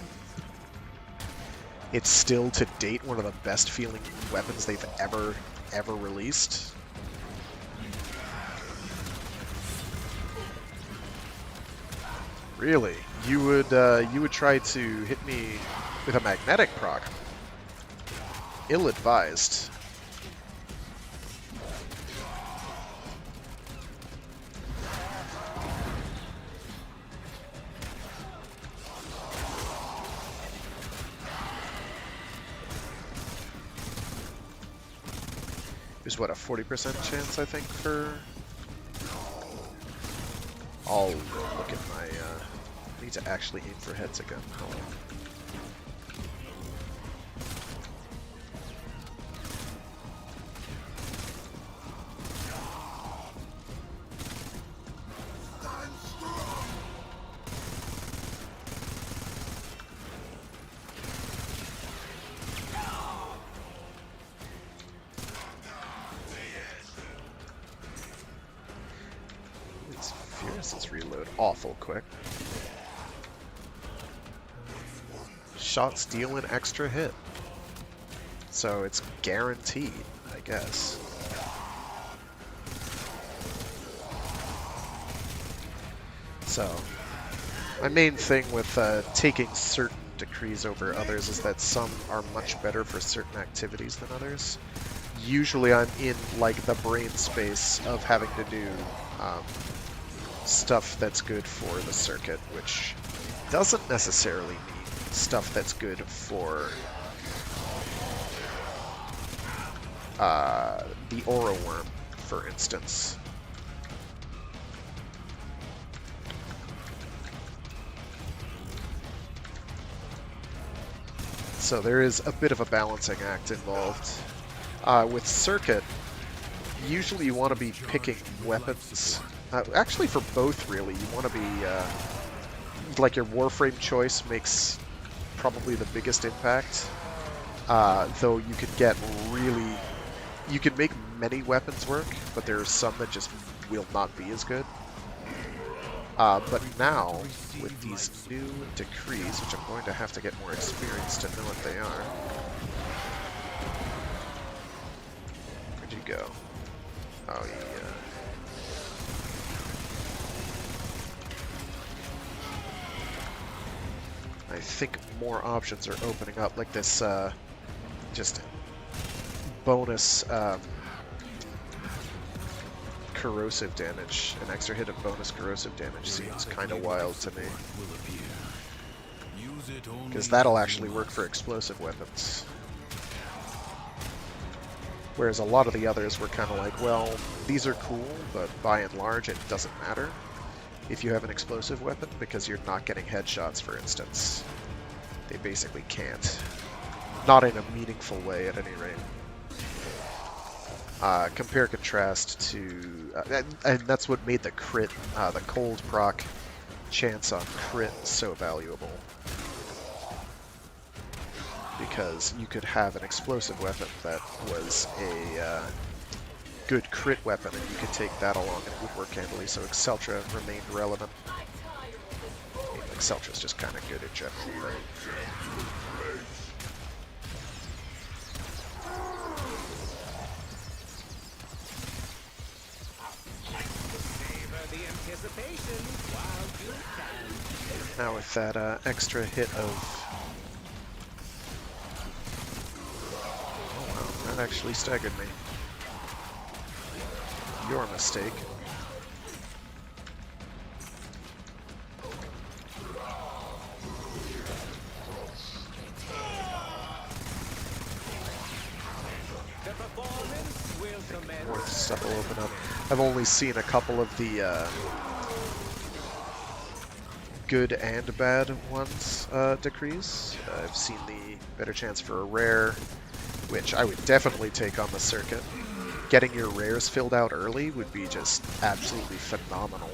It's still to date one of the best feeling weapons they've ever released. Really? You would try to hit me with a magnetic proc? Ill-advised. There's what, a 40% chance, I think, for... I'll look at my, I need to actually aim for heads again. Hold on. It's fierce, its reload awful quick. Shots deal an extra hit. So it's guaranteed, I guess. So, my main thing with taking certain decrees over others is that some are much better for certain activities than others. Usually I'm in like the brain space of having to do stuff that's good for the circuit, which doesn't necessarily mean stuff that's good for the aura worm, for instance. So there is a bit of a balancing act involved. With circuit, usually you want to be picking weapons. Actually, for both, really, you want to be like your Warframe choice makes probably the biggest impact. Though you could get really, you can make many weapons work, but there are some that just will not be as good. But now, with these new decrees, which I'm going to have to get more experience to know what they are. Where'd you go? Oh, yeah. I think more options are opening up, like this, just bonus, corrosive damage. An extra hit of bonus corrosive damage seems kind of wild to me. Because that'll actually work for explosive weapons. Whereas a lot of the others were kind of like, well, these are cool, but by and large it doesn't matter if you have an explosive weapon, because you're not getting headshots, for instance. They basically can't. Not in a meaningful way, at any rate. Compare contrast to... and that's what made the crit, the cold proc chance on crit so valuable. Because you could have an explosive weapon that was a good crit weapon, and you could take that along and it would work handily, so Exceltra remained relevant. I mean, Exceltra's just kind of good in general, right? Now with that extra hit of... Oh wow, that actually staggered me. Your mistake. More stuff will open up. I've only seen a couple of the good and bad ones decrees. I've seen the better chance for a rare, which I would definitely take on the circuit. Getting your rares filled out early would be just absolutely phenomenal.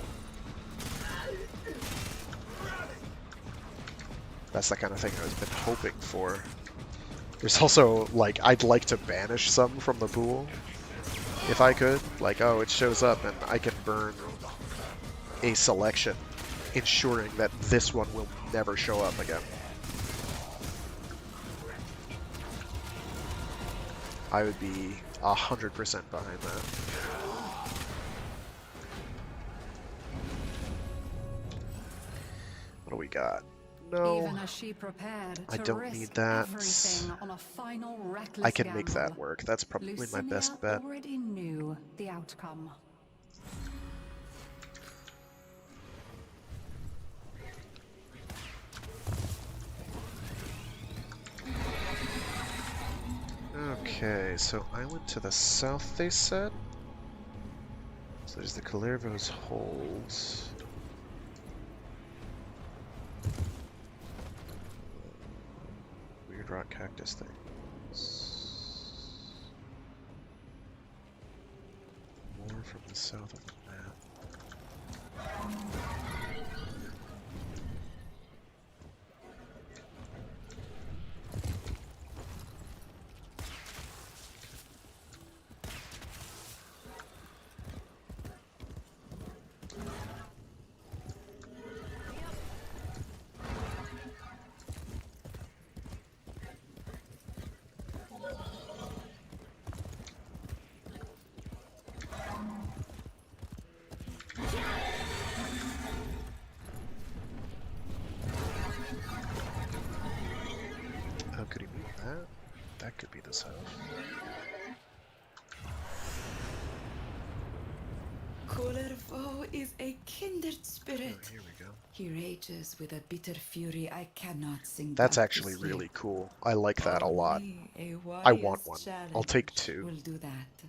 That's the kind of thing I've been hoping for. There's also, like, I'd like to banish some from the pool, if I could. Like, oh, it shows up and I can burn a selection, ensuring that this one will never show up again. I would be 100% behind that. we got? No, Even as she prepared I to don't risk need that. everything on a final reckless I can make that gamble, work. That's probably my Lucinia best bet. already knew the outcome. Okay, so island to the south, they said? So there's the Kullervo's holes. Weird rock cactus things. More from the south of the map. Oh, could he move that? That could be the south. Kullervo is a kindred spirit. Oh, here we go. He rages with a bitter fury I cannot sing. That's back actually to sleep. really cool. I like that a lot. Only a I want warrior's one. challenge I'll take 2. Will do that.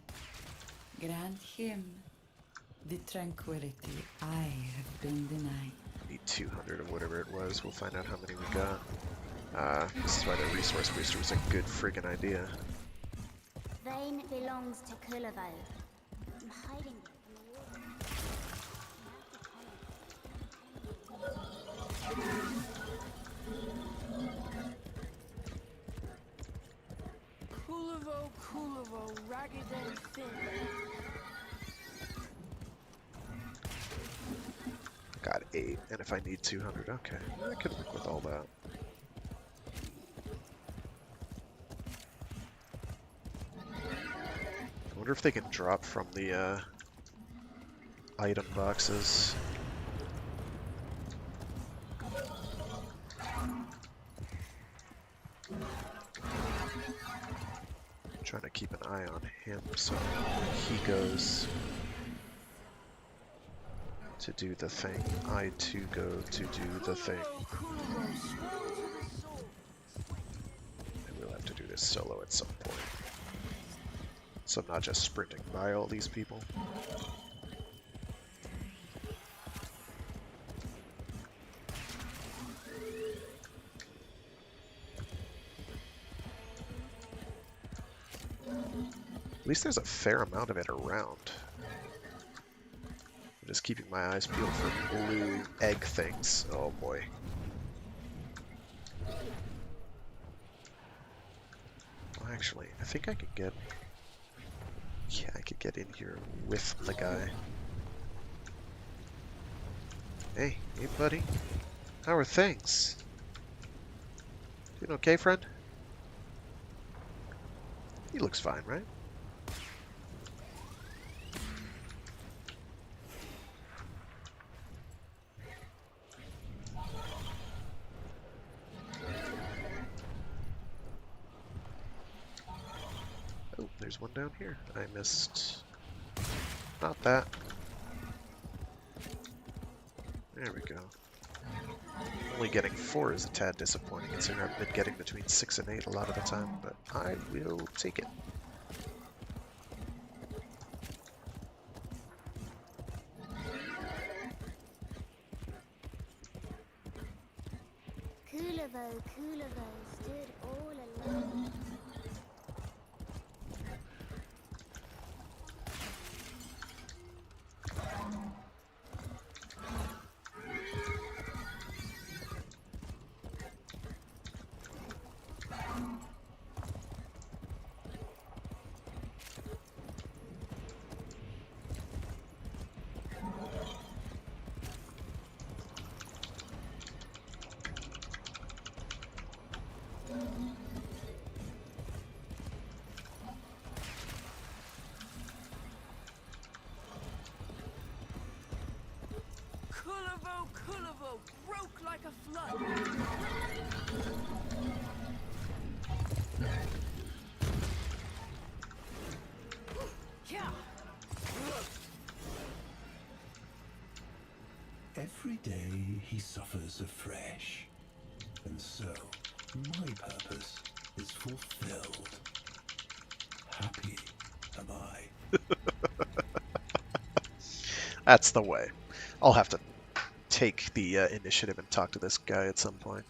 Grant him the tranquility I have been denied. Need 200 of whatever it was. We'll find out how many we got. This is why the resource booster was a good friggin' idea. Vane belongs to Kullervo. I'm hiding from the water. Kullervo, Kullervo, ragged and thin. Got 8, and if I need 200, okay. I can work with all that. I wonder if they can drop from the item boxes. I'm trying to keep an eye on him so he goes to do the thing. I too go to do the thing. And we'll have to do this solo at some point. So I'm not just sprinting by all these people. At least there's a fair amount of it around. I'm just keeping my eyes peeled for blue egg things. Oh boy. Well, actually, I think I could get... Yeah, I could get in here with the guy. Hey, buddy. How are things? Doing okay, friend? He looks fine, right? Oh, there's one down here. I missed... Not that. There we go. Only getting 4 is a tad disappointing, considering I've been getting between 6 and 8 a lot of the time, but I will take it. Kullervo stood all alone. Kullervo broke like a day he suffers afresh. And so, my purpose is fulfilled. Happy am I. That's the way. I'll have to take the initiative and talk to this guy at some point.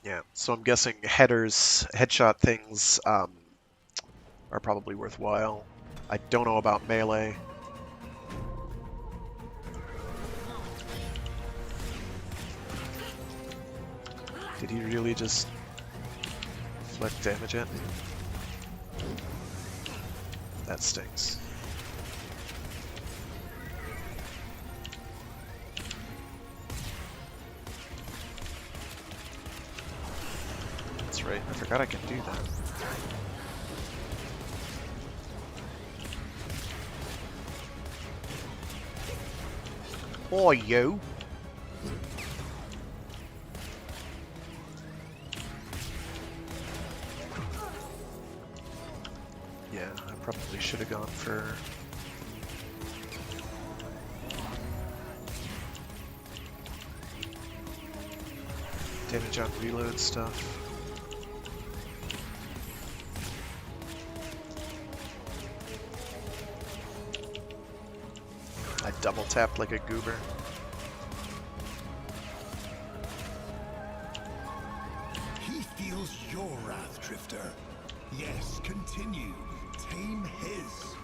Yeah, so I'm guessing headshot things are probably worthwhile. I don't know about melee. Did he really just inflict damage at me? That stinks. That's right, I forgot I can do that. Oh, you! Yeah, I probably should have gone for... damage on reload stuff. I double tapped like a goober. He feels your wrath, Drifter. Yes, continue. Tame his.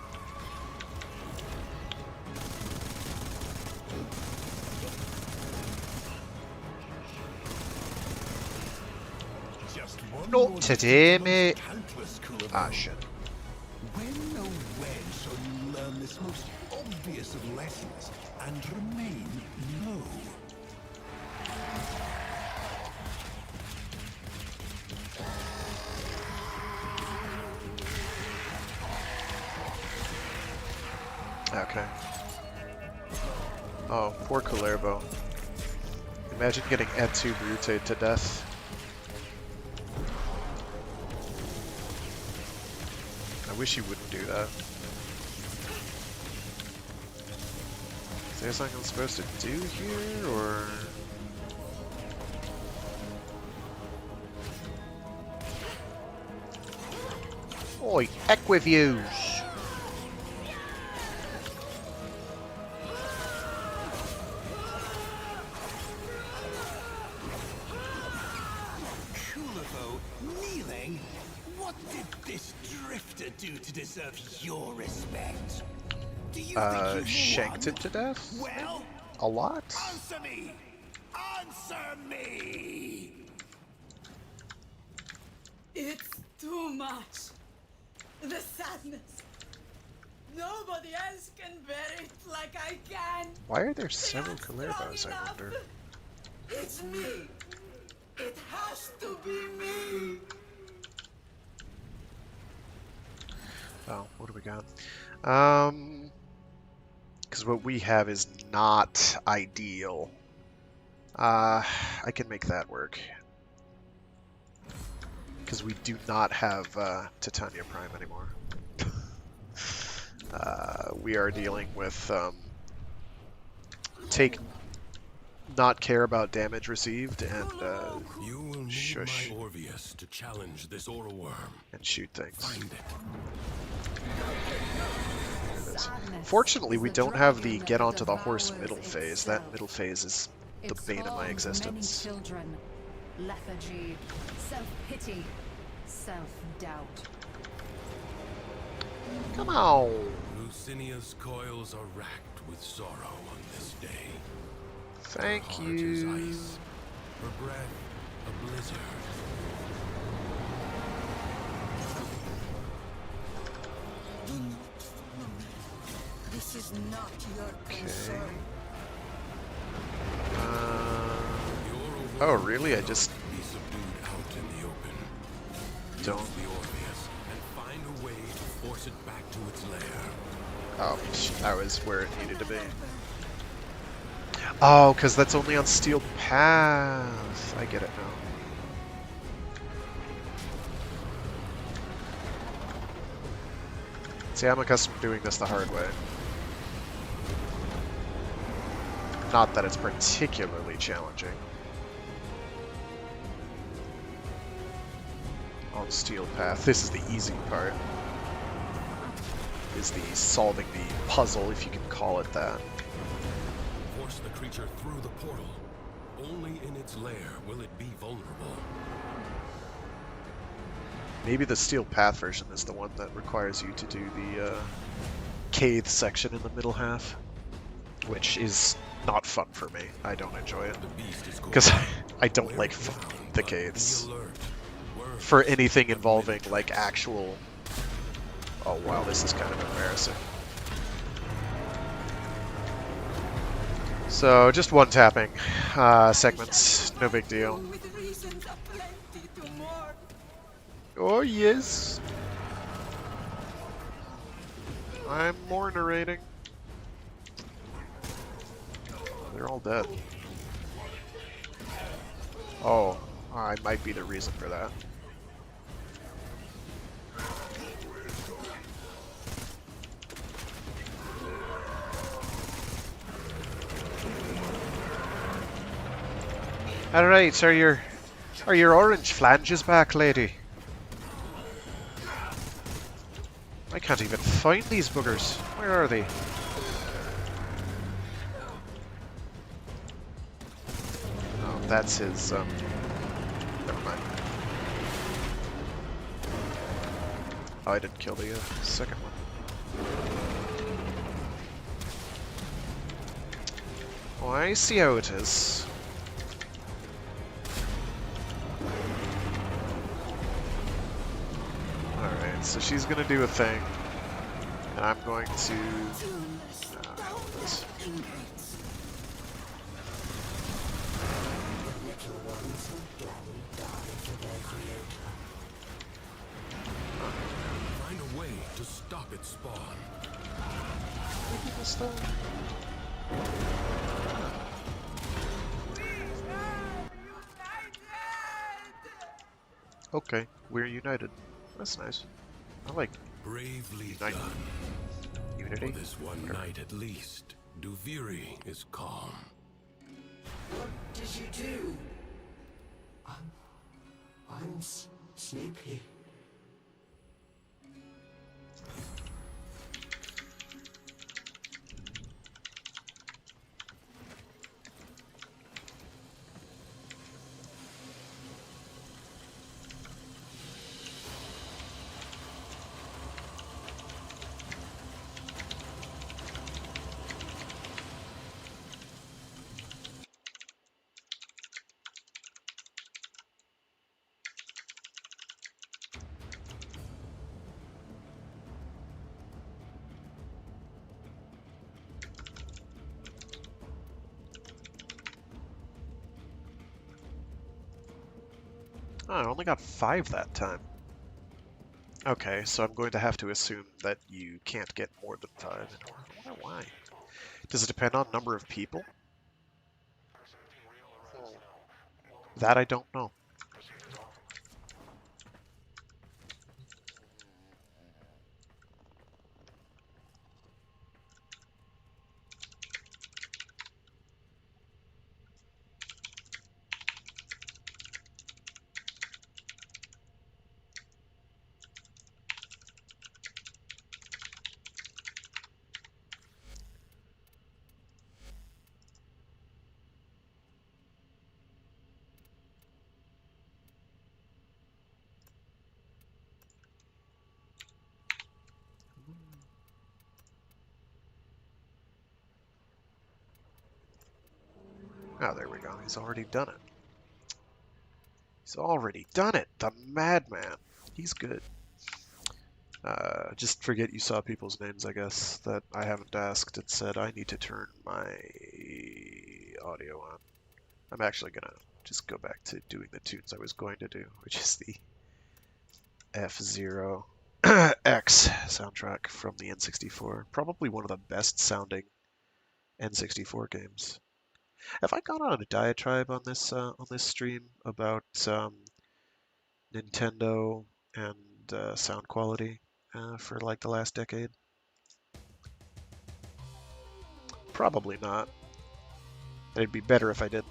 Just one more Not today, mate. countless Kullervo. Ah, shit. When oh when shall you learn this most obvious of lessons and remain low? Okay. Oh, poor Kullervo. Imagine getting Et tu Brute to death. I wish he wouldn't do that. Is there something I'm supposed to do here, or...? Oi, heck with yous! Kullervo kneeling? What did this Drifter do to deserve your respect? Do you think you've Shanked won? it to death? Well, A lot? answer me! Answer me! It's too much. The sadness. Nobody else can bear it like I can. Why are there several Not Kullervos, strong I enough. wonder? It's me. It has to be me. Oh, what do we got? Because what we have is not ideal. I can make that work. Because we do not have Titania Prime anymore. We are dealing with not care about damage received and You will need shush. my Orvius to challenge this aura worm. and shoot things. Find it. Fortunately, we don't have the get onto the horse middle phase. That middle phase is the bane of my existence. Many children, lethargy, self-pity, self-doubt. Come on! Lucinia's coils are racked with sorrow on this day. Thank Her heart is you. ice, her breath a blizzard. This is not your concern. Oh, really? I just Be subdued out in the open. don't. Use the Orpheus and find a way to force it back to its lair. Oh, that was where it needed to be. Oh, because that's only on Steel Path. I get it now. See, I'm accustomed to doing this the hard way. Not that it's particularly challenging. On Steel Path, this is the easy part. Is the solving the puzzle, if you can call it that. Force the creature through the portal. Only in its lair will it be vulnerable. Maybe the Steel Path version is the one that requires you to do the cave section in the middle half, which is not fun for me. I don't enjoy it because I don't like the caves for anything involving like actual. Oh wow, this is kind of embarrassing. So just one tapping segments, no big deal. Oh yes, I'm more narrating. They're all dead. Oh, I might be the reason for that. Alright, are your orange flanges back, lady? I can't even find these buggers. Where are they? Oh, that's his, never mind. Oh, I didn't kill the second one. Oh, I see how it is. Alright, so she's gonna do a thing, and I'm going to... this. Find a way to stop its spawn. Okay, we're united. That's nice. I like Bravely Unite. done. unity. For this one night at least, Duviri is calm. What did you do? I'm sleepy. Oh, I only got 5 that time. Okay, so I'm going to have to assume that you can't get more than 5. I wonder why. Does it depend on number of people? That I don't know. Oh, there we go. He's already done it. He's already done it! The madman! He's good. Just forget you saw people's names, I guess, that I haven't asked. It said I need to turn my audio on. I'm actually gonna just go back to doing the tunes I was going to do, which is the F-Zero X soundtrack from the N64. Probably one of the best sounding N64 games. Have I gone on a diatribe on this stream about Nintendo and sound quality? for like the last decade? Probably not. It'd be better if I did.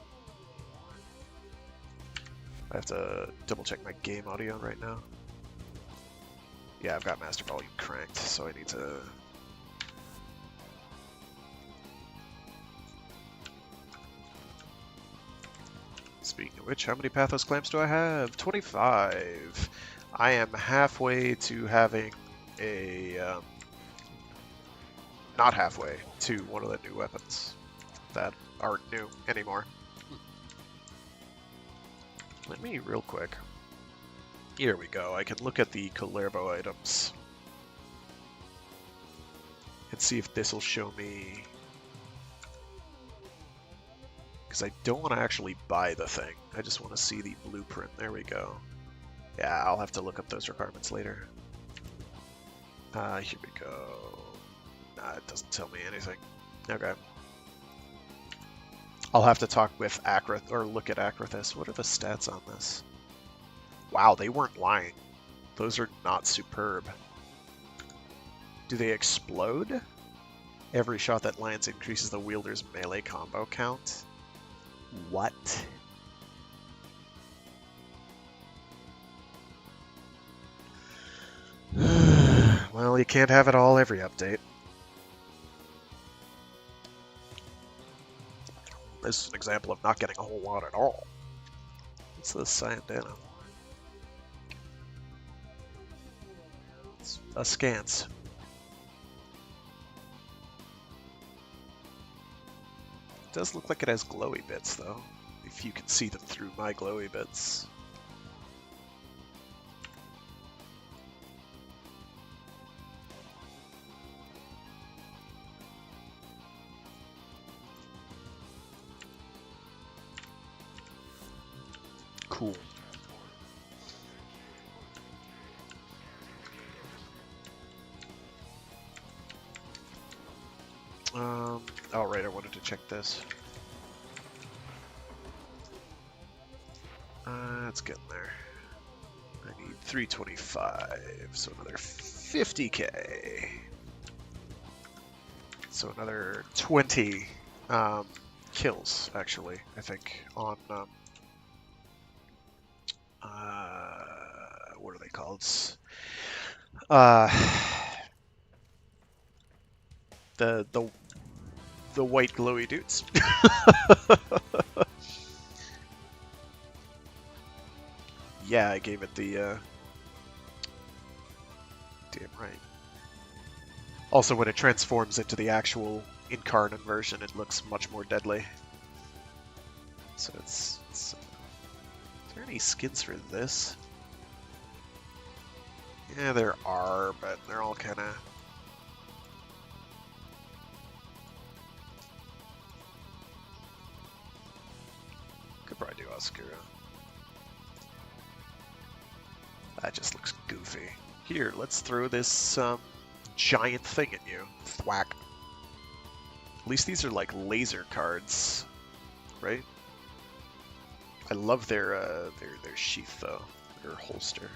I have to double check my game audio right now. Yeah, I've got master volume cranked, so I need to... Speaking of which, how many Pathos clamps do I have? 25. I am halfway to having a... not halfway to one of the new weapons that aren't new anymore. Let me real quick. Here we go. I can look at the Kullervo items and see if this will show me. Because I don't want to actually buy the thing. I just want to see the blueprint. There we go. Yeah, I'll have to look up those requirements later. Here we go. Nah, it doesn't tell me anything. Okay. I'll have to talk with Akrath, or look at Akrathis. What are the stats on this? Wow, they weren't lying. Those are not superb. Do they explode? Every shot that lands increases the wielder's melee combo count. What? Well, you can't have it all every update. This is an example of not getting a whole lot at all. What's this Cyandana? It's askance. It does look like it has glowy bits, though. If you can see them through my glowy bits. Cool. Oh right, I wanted to check this. It's getting there. I need 325, so another 50k. So another 20 kills, actually, I think, on what are they called? The white glowy dudes. Yeah, I gave it the damn right. Also, when it transforms into the actual incarnate version, it looks much more deadly. So it's is there any skins for this? Yeah, there are, but they're all kind of... Could probably do Oscura. That just looks goofy. Here, let's throw this giant thing at you. Thwack. At least these are like laser cards, right? I love their sheath though, their holster.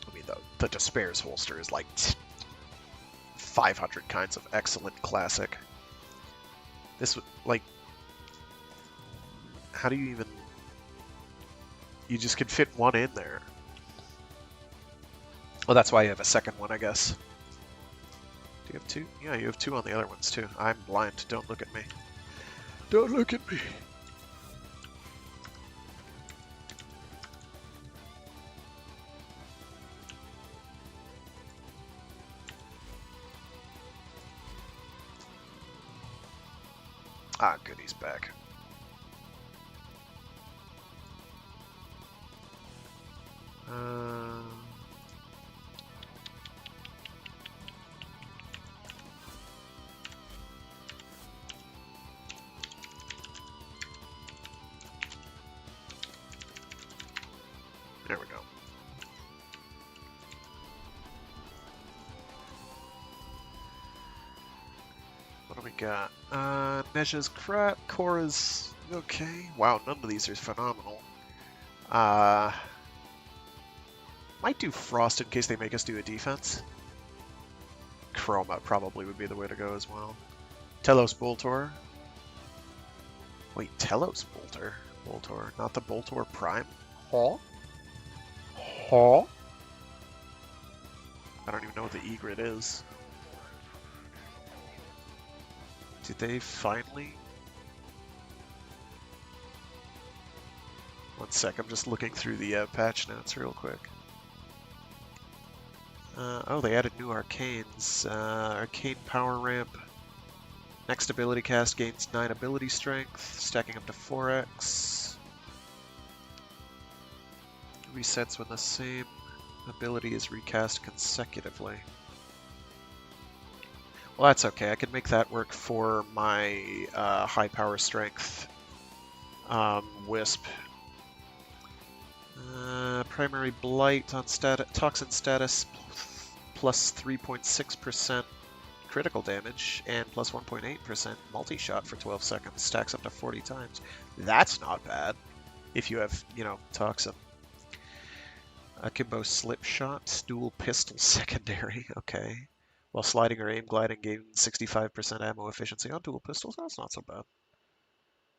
I mean, the Despair's holster is like 500 kinds of excellent classic. This would, like, how do you even, you just could fit one in there. Oh, that's why you have a second one, I guess. Do you have two? Yeah, you have two on the other ones too. I'm blind, don't look at me. Don't look at me. Ah, good, he's back. There we go. What do we got? Nezha's crap, Korra's okay. Wow, none of these are phenomenal. Might do Frost in case they make us do a defense. Chroma probably would be the way to go as well. Telos Boltor. Wait, Telos Boltor, not the Boltor Prime? Huh? Huh? I don't even know what the egret is. Did they finally? One sec, I'm just looking through the patch notes real quick. Oh, they added new arcanes. Arcane power ramp. Next ability cast gains 9 ability strength, stacking up to 4x. Resets when the same ability is recast consecutively. Well, that's okay. I can make that work for my high power strength Wisp. Primary Blight on Toxin status plus 3.6% critical damage and plus 1.8% multi-shot for 12 seconds. Stacks up to 40 times. That's not bad if you have, you know, Toxin. Akimbo Slip Shot, dual pistol secondary, okay. While sliding or aim gliding gain 65% ammo efficiency on dual pistols, that's not so bad.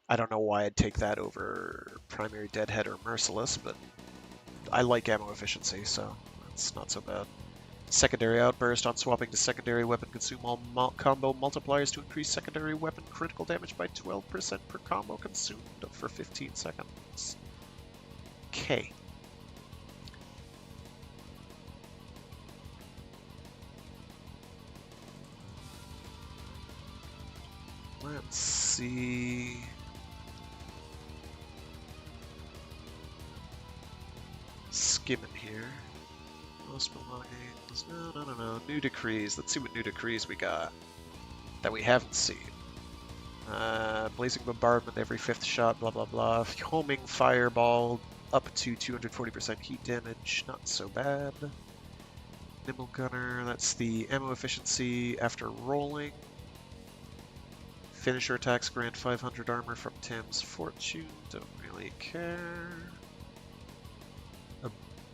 I don't know why I'd take that over Primary Deadhead or Merciless, but I like ammo efficiency, so that's not so bad. Secondary Outburst, on swapping to secondary weapon, consume all combo multipliers to increase secondary weapon critical damage by 12% per combo consumed for 15 seconds. Okay. Let's see. Skimming here. Most belongings. No. New decrees. Let's see what new decrees we got that we haven't seen. Blazing bombardment every 5th shot. Blah blah blah. Homing fireball up to 240% heat damage. Not so bad. Nimble gunner. That's the ammo efficiency after rolling. Finisher attacks grant 500 armor from Tam's Fortune. Don't really care.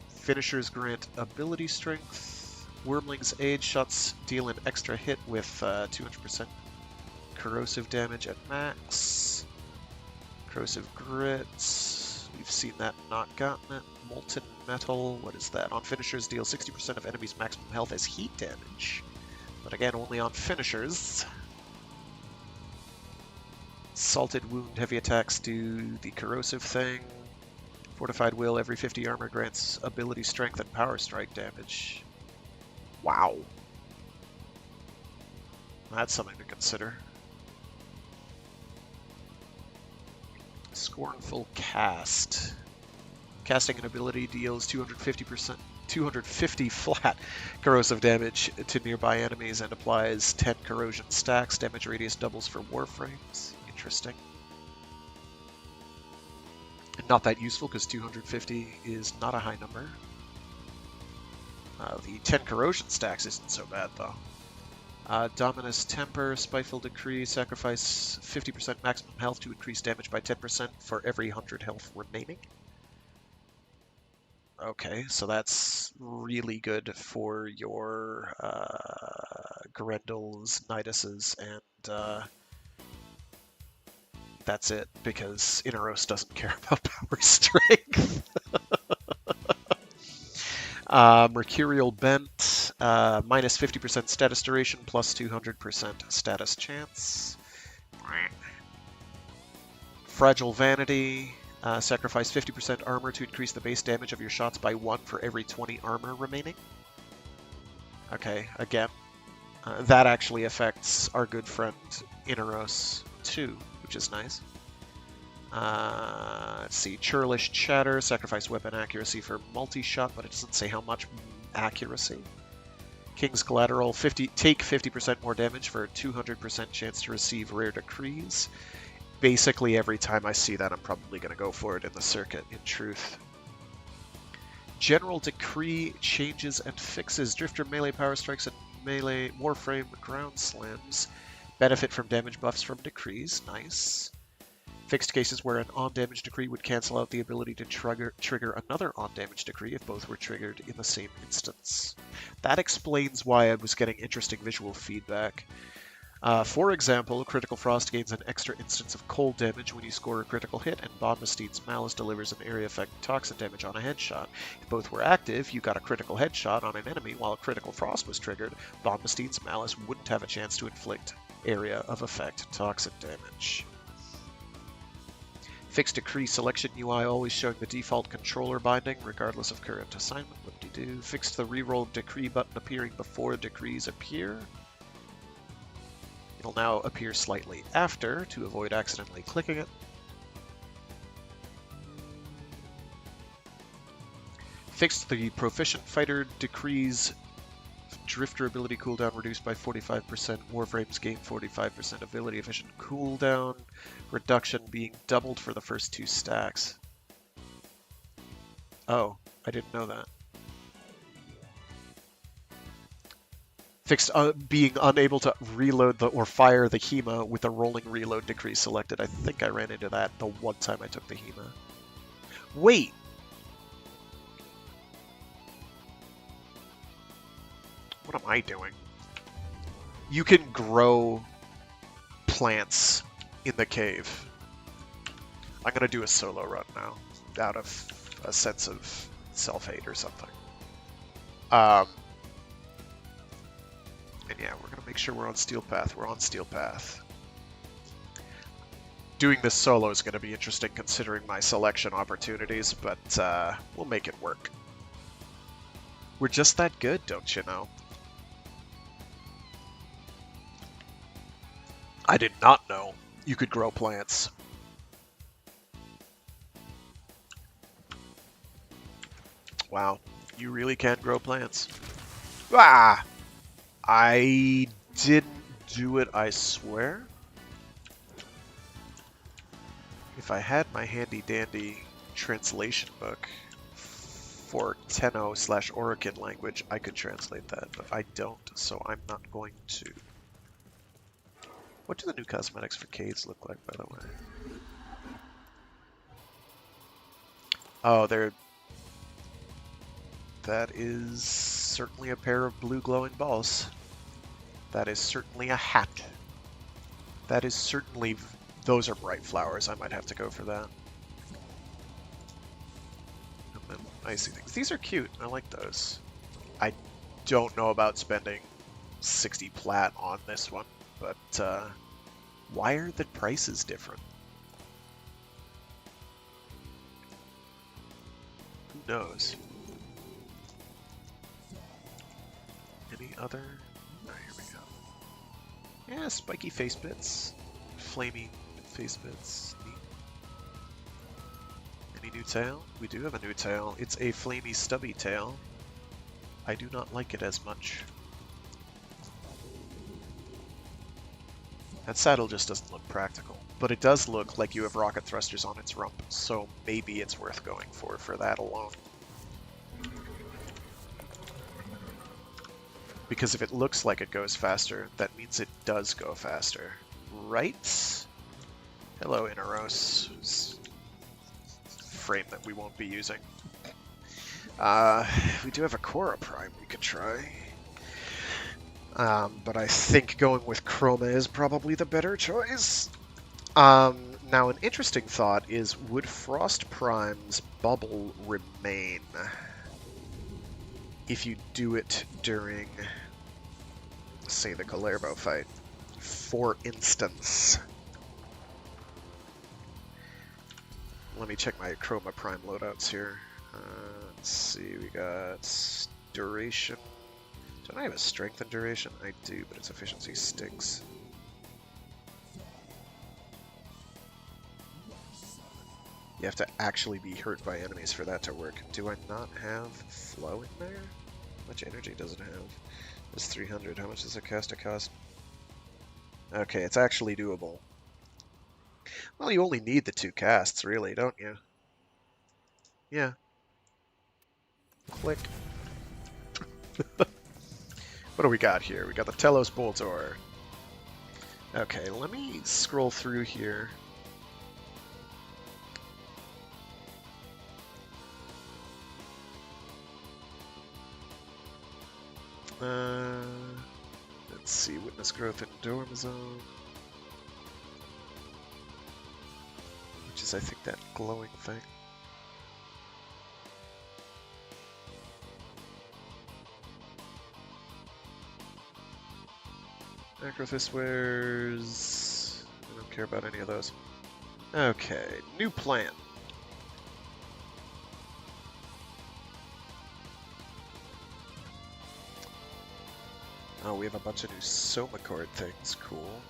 Finishers grant ability strength. Wormling's Aid shots deal an extra hit with 200% corrosive damage at max. Corrosive Grit. We've seen that, not gotten it. Molten Metal. What is that? On finishers, deal 60% of enemies' maximum health as heat damage. But again, only on finishers. Salted Wound, heavy attacks do the corrosive thing. Fortified Will, every 50 armor grants ability strength and power strike damage. Wow. That's something to consider. Scornful Cast. Casting an ability deals 250 flat corrosive damage to nearby enemies and applies 10 corrosion stacks. Damage radius doubles for Warframes. Interesting. Not that useful because 250 is not a high number. The 10 corrosion stacks isn't so bad though. Dominus Temper, Spiteful Decree, sacrifice 50% maximum health to increase damage by 10% for every 100 health remaining. Okay, so that's really good for your Grendels, Niduses, and that's it, because Inaros doesn't care about power strength. Mercurial Bent, minus 50% status duration, plus 200% status chance. Fragile Vanity, sacrifice 50% armor to increase the base damage of your shots by 1 for every 20 armor remaining. Okay, again, that actually affects our good friend Inaros too, which is nice. Let's see, Churlish Chatter, sacrifice weapon accuracy for multi-shot, but it doesn't say how much accuracy. King's Collateral, take 50% more damage for a 200% chance to receive rare decrees. Basically every time I see that I'm probably going to go for it in the circuit, in truth. General Decree changes and fixes Drifter melee power strikes and melee Warframe ground slams. Benefit from damage buffs from decrees, nice. Fixed cases where an on-damage decree would cancel out the ability to trigger another on-damage decree if both were triggered in the same instance. That explains why I was getting interesting visual feedback. For example, Critical Frost gains an extra instance of cold damage when you score a critical hit, and Bon Mistine's Malice delivers an area effect toxin damage on a headshot. If both were active, you got a critical headshot on an enemy while Critical Frost was triggered. Bon Mistine's Malice wouldn't have a chance to inflict area of effect toxin damage. Fixed decree selection UI always showing the default controller binding regardless of current assignment. Whoop-de-doo. Fixed the reroll decree button appearing before decrees appear. It'll now appear slightly after to avoid accidentally clicking it. Fixed the proficient fighter decrees drifter ability cooldown reduced by 45%, Warframes gain 45% ability efficient cooldown, reduction being doubled for the first 2 stacks. Oh, I didn't know that. Fixed being unable to reload or fire the HEMA with a rolling reload decree selected. I think I ran into that the one time I took the HEMA. Wait! What am I doing? You can grow plants in the cave. I'm gonna do a solo run now, out of a sense of self-hate or something. And yeah, we're gonna make sure we're on Steel Path. We're on Steel Path. Doing this solo is gonna be interesting considering my selection opportunities, but we'll make it work. We're just that good, don't you know? I did not know you could grow plants. Wow, you really can grow plants. Ah! I didn't do it, I swear. If I had my handy-dandy translation book for Tenno/Orokin language, I could translate that, but I don't, so I'm not going to. What do the new cosmetics for caves look like, by the way? Oh, that is certainly a pair of blue glowing balls. That is certainly a hat. That is certainly... Those are bright flowers. I might have to go for that. And then icy things. These are cute. I like those. I don't know about spending 60 plat on this one, but why are the prices different? Who knows? Any other? Oh, here we go. Yeah, spiky face bits. Flamey face bits. Neat. Any new tail? We do have a new tail. It's a flamey stubby tail. I do not like it as much. That saddle just doesn't look practical, but it does look like you have rocket thrusters on its rump, so maybe it's worth going for that alone. Because if it looks like it goes faster, that means it does go faster, right? Hello, Inaros. Frame that we won't be using. We do have a Cora Prime we could try. But I think going with Chroma is probably the better choice. Now, an interesting thought is, would Frost Prime's bubble remain if you do it during, say, the Kullervo fight? For instance. Let me check my Chroma Prime loadouts here. Let's see, we got duration. Don't I have a strength and duration? I do, but its efficiency stinks. You have to actually be hurt by enemies for that to work. Do I not have flow in there? How much energy does it have? It's 300. How much does a caster cost? Okay, it's actually doable. Well, you only need the 2 casts, really, don't you? Yeah. Click. What do we got here? We got the Telos Boltor. Okay, let me scroll through here. Let's see, witness growth in Dorm Zone. Which is, I think, that glowing thing. Macrothis wears... I don't care about any of those. Okay, new plan. Oh, we have a bunch of new Somachord things. Cool.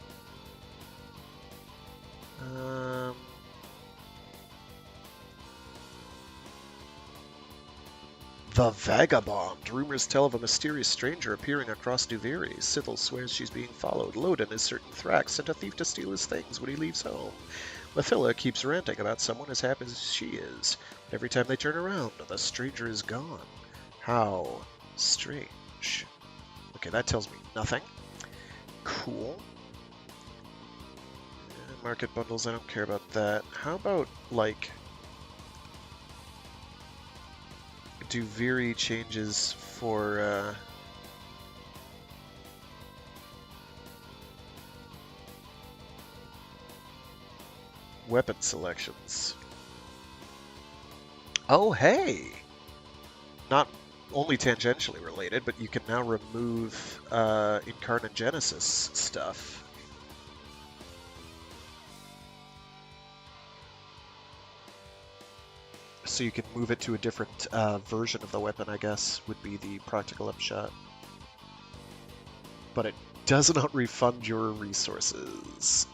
The Vagabond. Rumors tell of a mysterious stranger appearing across Duviri. Sithel swears she's being followed. Loden is certain Thrax sent a thief to steal his things when he leaves home. Mathila keeps ranting about someone as happy as she is. But every time they turn around, the stranger is gone. How strange. Okay, that tells me nothing. Cool. Market bundles, I don't care about that. How about, like... Duviri changes for, weapon selections. Oh, hey! Not only tangentially related, but you can now remove Incarnagenesis stuff. So you can move it to a different version of the weapon, I guess, would be the practical upshot. But it does not refund your resources.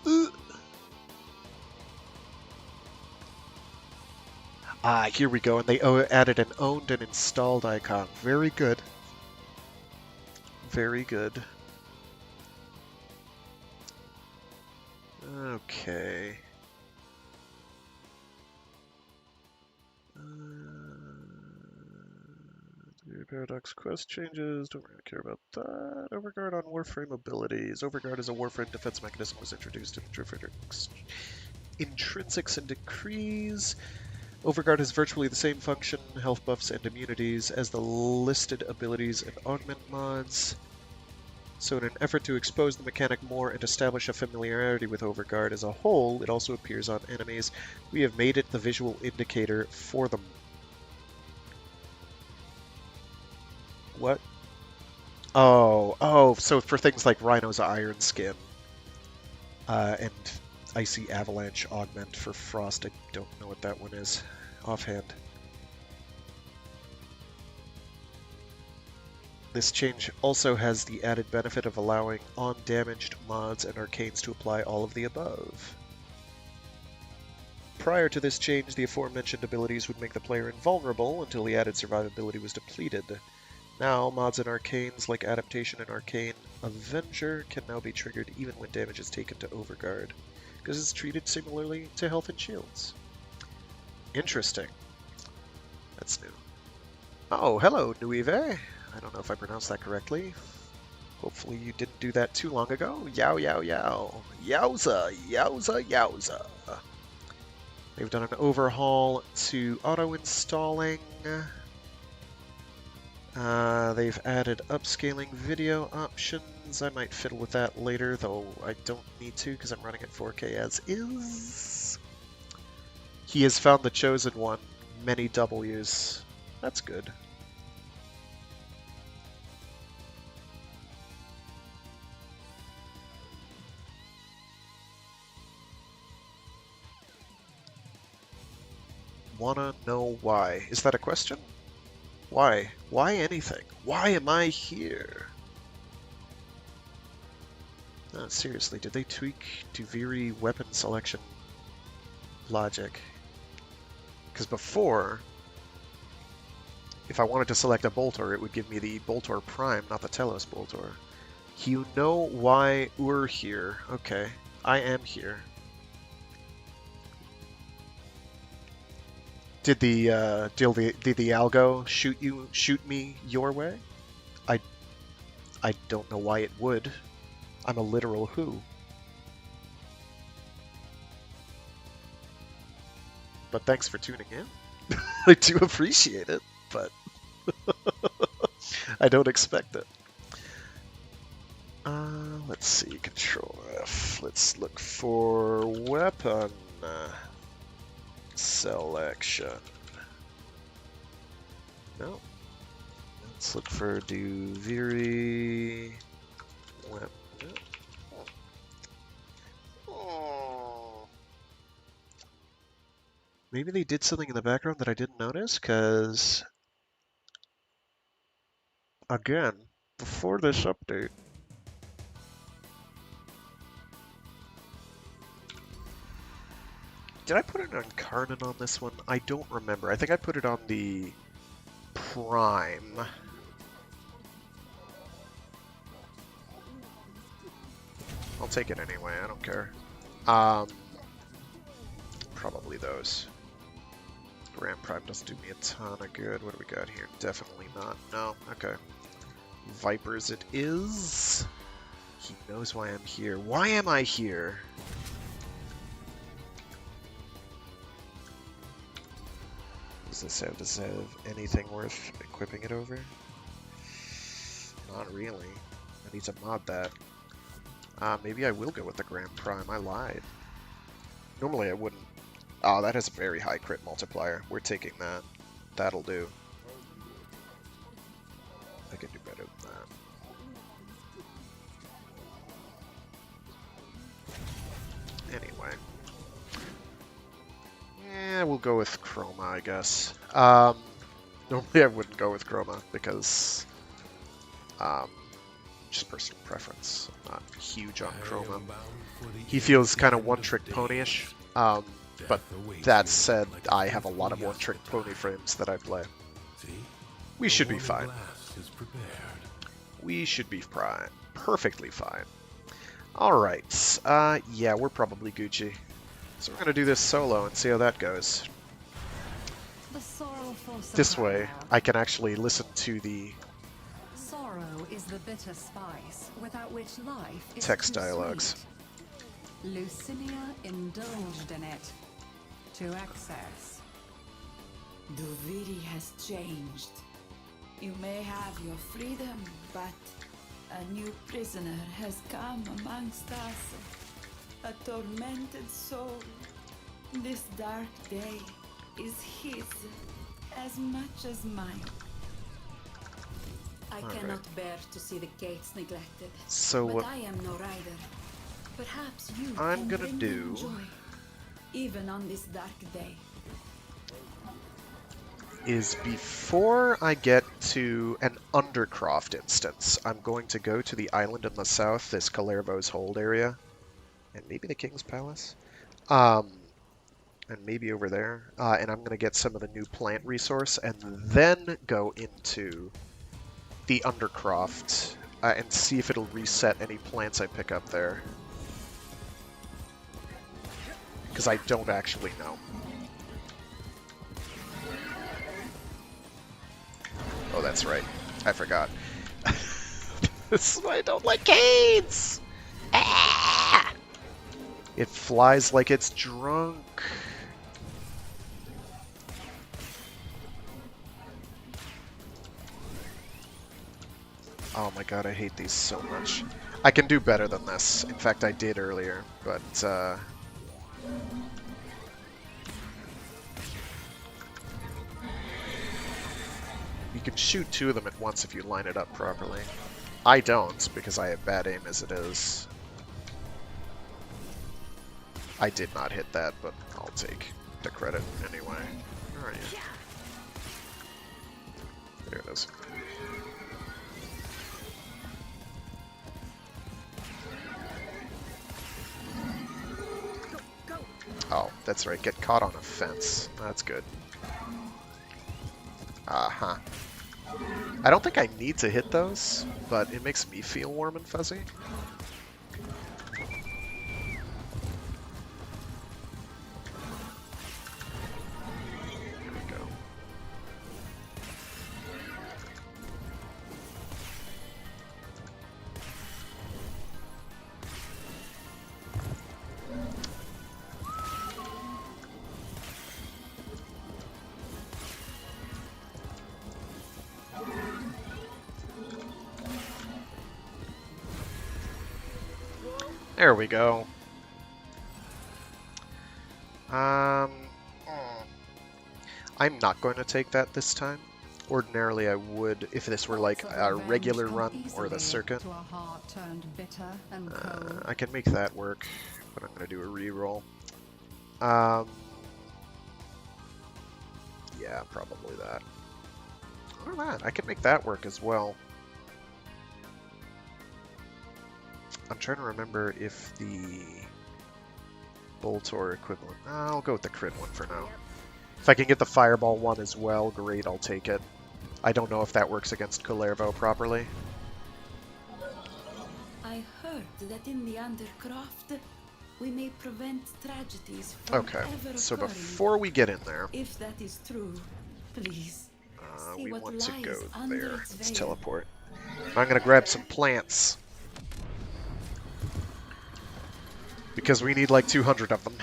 Ah, here we go, and they added an owned and installed icon. Very good. Very good. Okay. Paradox quest changes. Don't really care about that. Overguard on Warframe abilities. Overguard as a Warframe defense mechanism was introduced in Intrinsics and Decrees. Overguard has virtually the same function, health buffs, and immunities as the listed abilities and augment mods. So in an effort to expose the mechanic more and establish a familiarity with Overguard as a whole, it also appears on enemies. We have made it the visual indicator for them. What? Oh, so for things like Rhino's Iron Skin and Icy Avalanche Augment for Frost, I don't know what that one is offhand. This change also has the added benefit of allowing on-damaged mods and arcanes to apply all of the above. Prior to this change, the aforementioned abilities would make the player invulnerable until the added survivability was depleted. Now, mods and arcanes like Adaptation and Arcane Avenger can now be triggered even when damage is taken to Overguard, because it's treated similarly to health and shields. Interesting. That's new. Oh, hello, Nuive. I don't know if I pronounced that correctly. Hopefully you didn't do that too long ago. Yow, yow, yow. Yowza, yowza, yowza. They've done an overhaul to auto-installing. They've added upscaling video options. I might fiddle with that later, though I don't need to because I'm running at 4K as is. He has found the chosen one. Many W's. That's good. Wanna know why? Is that a question? Why? Why anything? Why am I here? No, seriously, did they tweak Duviri weapon selection logic? Because before, if I wanted to select a Boltor, it would give me the Boltor Prime, not the Telos Boltor. You know why we're here. Okay, I am here. Did the algo shoot me your way? I don't know why it would. I'm a literal who. But thanks for tuning in. I do appreciate it, but I don't expect it. Let's see, Control F. Let's look for weapon selection. No. Let's look for Duviri weapon. Oh. Maybe they did something in the background that I didn't notice, because again, before this update, did I put it on Karnan on this one? I don't remember. I think I put it on the Prime. I'll take it anyway, I don't care. Probably those. Grand Prime doesn't do me a ton of good. What do we got here? Definitely not. No? Okay. Vipers it is. He knows why I'm here. Why am I here? Does this have anything worth equipping it over? Not really. I need to mod that. Maybe I will go with the Grand Prime. I lied. Normally I wouldn't. Oh, that has a very high crit multiplier. We're taking that. That'll do. I can do better than that. Anyway. Yeah, we'll go with Chroma, I guess. Normally I wouldn't go with Chroma because just personal preference. I'm not huge on Chroma. He feels kind of one-trick pony-ish. But that said, I have a lot of one-trick pony frames that I play. We should be fine. We should be fine. Perfectly fine. Alright. Yeah, we're probably Gucci. So we're going to do this solo and see how that goes. This way, I can actually listen to the Sorrow is the bitter spice without which life is text too dialogues. sweet. Lucinia indulged in it to excess. Duviri has changed. You may have your freedom, but a new prisoner has come amongst us. A tormented soul. This dark day is his as much as mine. I cannot bear to see the gates neglected. So but what I am no rider. Perhaps you I'm can gonna bring do them joy, even on this dark day. is before I get to an Undercroft instance, I'm going to go to the island in the south, this Kullervo's Hold area, and maybe the King's Palace, and maybe over there, and I'm going to get some of the new plant resource, and then go into the Undercroft and see if it'll reset any plants I pick up there. Because I don't actually know. Oh, that's right. I forgot. This is why I don't like canes! Ah! It flies like it's drunk. Oh my god, I hate these so much. I can do better than this. In fact, I did earlier, but you can shoot two of them at once if you line it up properly. I don't, because I have bad aim as it is. I did not hit that, but I'll take the credit anyway. Where are you? There it is. Oh, that's right. Get caught on a fence. That's good. Uh-huh. I don't think I need to hit those, but it makes me feel warm and fuzzy. Here we go. There we go. I'm not going to take that this time. Ordinarily, I would if this were like a regular run or the circuit. To a heart turned bitter and cold. I can make that work, but I'm going to do a reroll. Yeah, probably that. Or that. I can make that work as well. I'm trying to remember if the Boltor equivalent. I'll go with the crit one for now. If I can get the Fireball one as well, great, I'll take it. I don't know if that works against Kullervo properly. I heard that in the Undercroft, we may prevent tragedies from Okay, ever so occurring. before we get in there, If that is true, please see we what want to lies go under there. its Let's veil. teleport. I'm going to grab some plants. Because we need like 200 of them.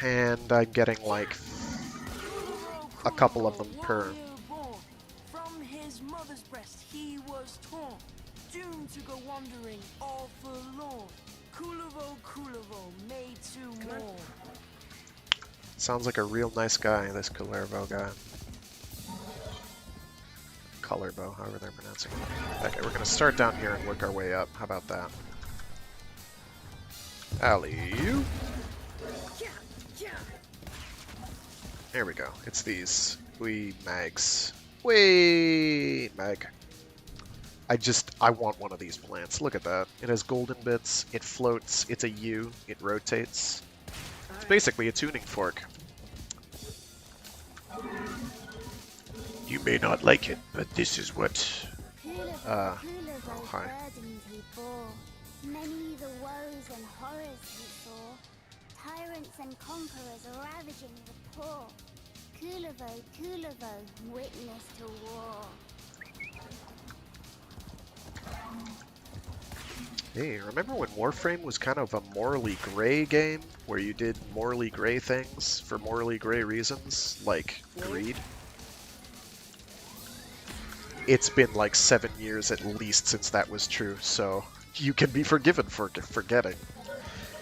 And I'm getting like a couple of them per. From his mother's breast he was torn, doomed to go wandering all forlorn. Kullervo, made to mourn. Sounds like a real nice guy, this Kullervo guy. Kullervo, however they're pronouncing it. Okay, we're gonna start down here and work our way up. How about that? Alley-oop. There we go. It's these. Wee mags. Wee mag. I want one of these plants. Look at that. It has golden bits. It floats. It's a U. It rotates. It's basically a tuning fork. You may not like it, but this is what... oh, hi. Burdens he bore, many the woes and horrors he saw, tyrants and conquerors ravaging the poor. Kullervo, witness to war. Hey, remember when Warframe was kind of a morally gray game, where you did morally gray things for morally gray reasons, like greed? It's been like 7 years at least since that was true, so you can be forgiven for forgetting.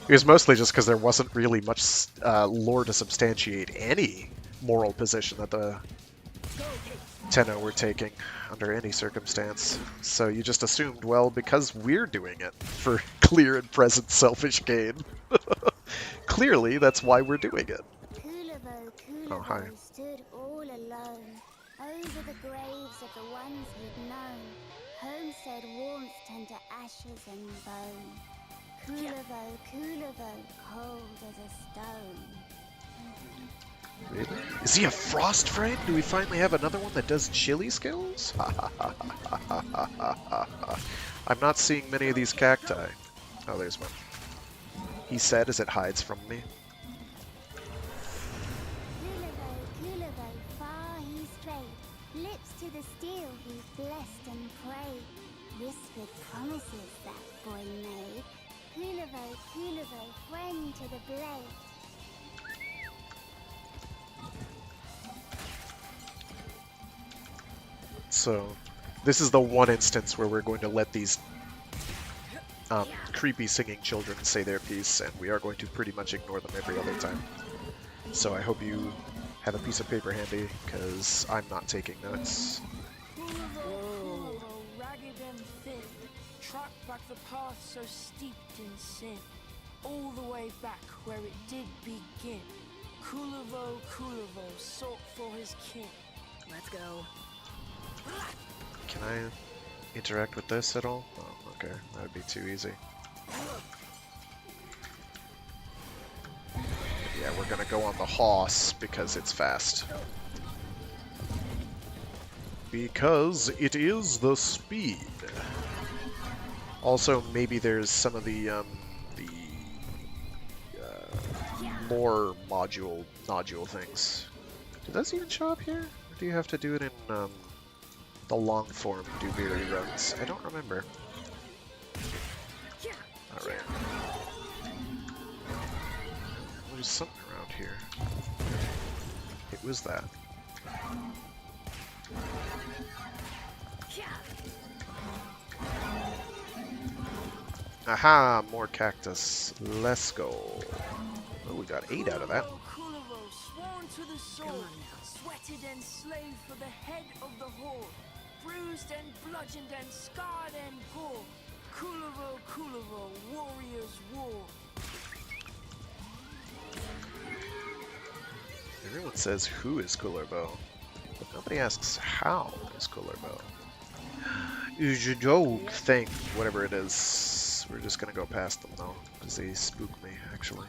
It was mostly just because there wasn't really much lore to substantiate any moral position that the Tenno were taking under any circumstance. So you just assumed, well, because we're doing it for clear and present selfish gain, clearly that's why we're doing it. Oh, hi. Stood all alone, over the graves of the ones he'd known. Homestead warmth turned to ashes and bone. Kullervo, cold as a stone. Really? Is he a frost friend? Do we finally have another one that does chili skills? I'm not seeing many of these cacti. Oh, there's one. He said as it hides from me. Kullervo, far he strayed. Lips to the steel he's blessed and prayed. Whispered promises that boy made. Kullervo, friend to the blade. So, this is the one instance where we're going to let these creepy singing children say their piece, and we are going to pretty much ignore them every other time. So I hope you have a piece of paper handy, because I'm not taking notes. Kullervo, ragged and thin, tracked back the path so steeped in sin, all the way back where it did begin. Kullervo, sought for his kin. Let's go. Can I interact with this at all? Oh, okay. That would be too easy. Yeah, we're gonna go on the horse because it's fast. Because it is the speed. Also, maybe there's some of the lore nodule things. Do those even show up here? Or do you have to do it in the long form Duviri runs? I don't remember. Alright. There's something around here. It was that. Aha, more cactus. Let's go. Oh, we got 8 out of that. Kullervo, sworn to the sword, sweated and slaved for the head of the horde, bruised and bludgeoned and scarred and poor. Kullervo, Kullervo, warriors war. Everyone says who is Kullervo, but nobody asks how is Kullervo. Ujidog thing, whatever it is. We're just gonna go past them though, because they spook me, actually.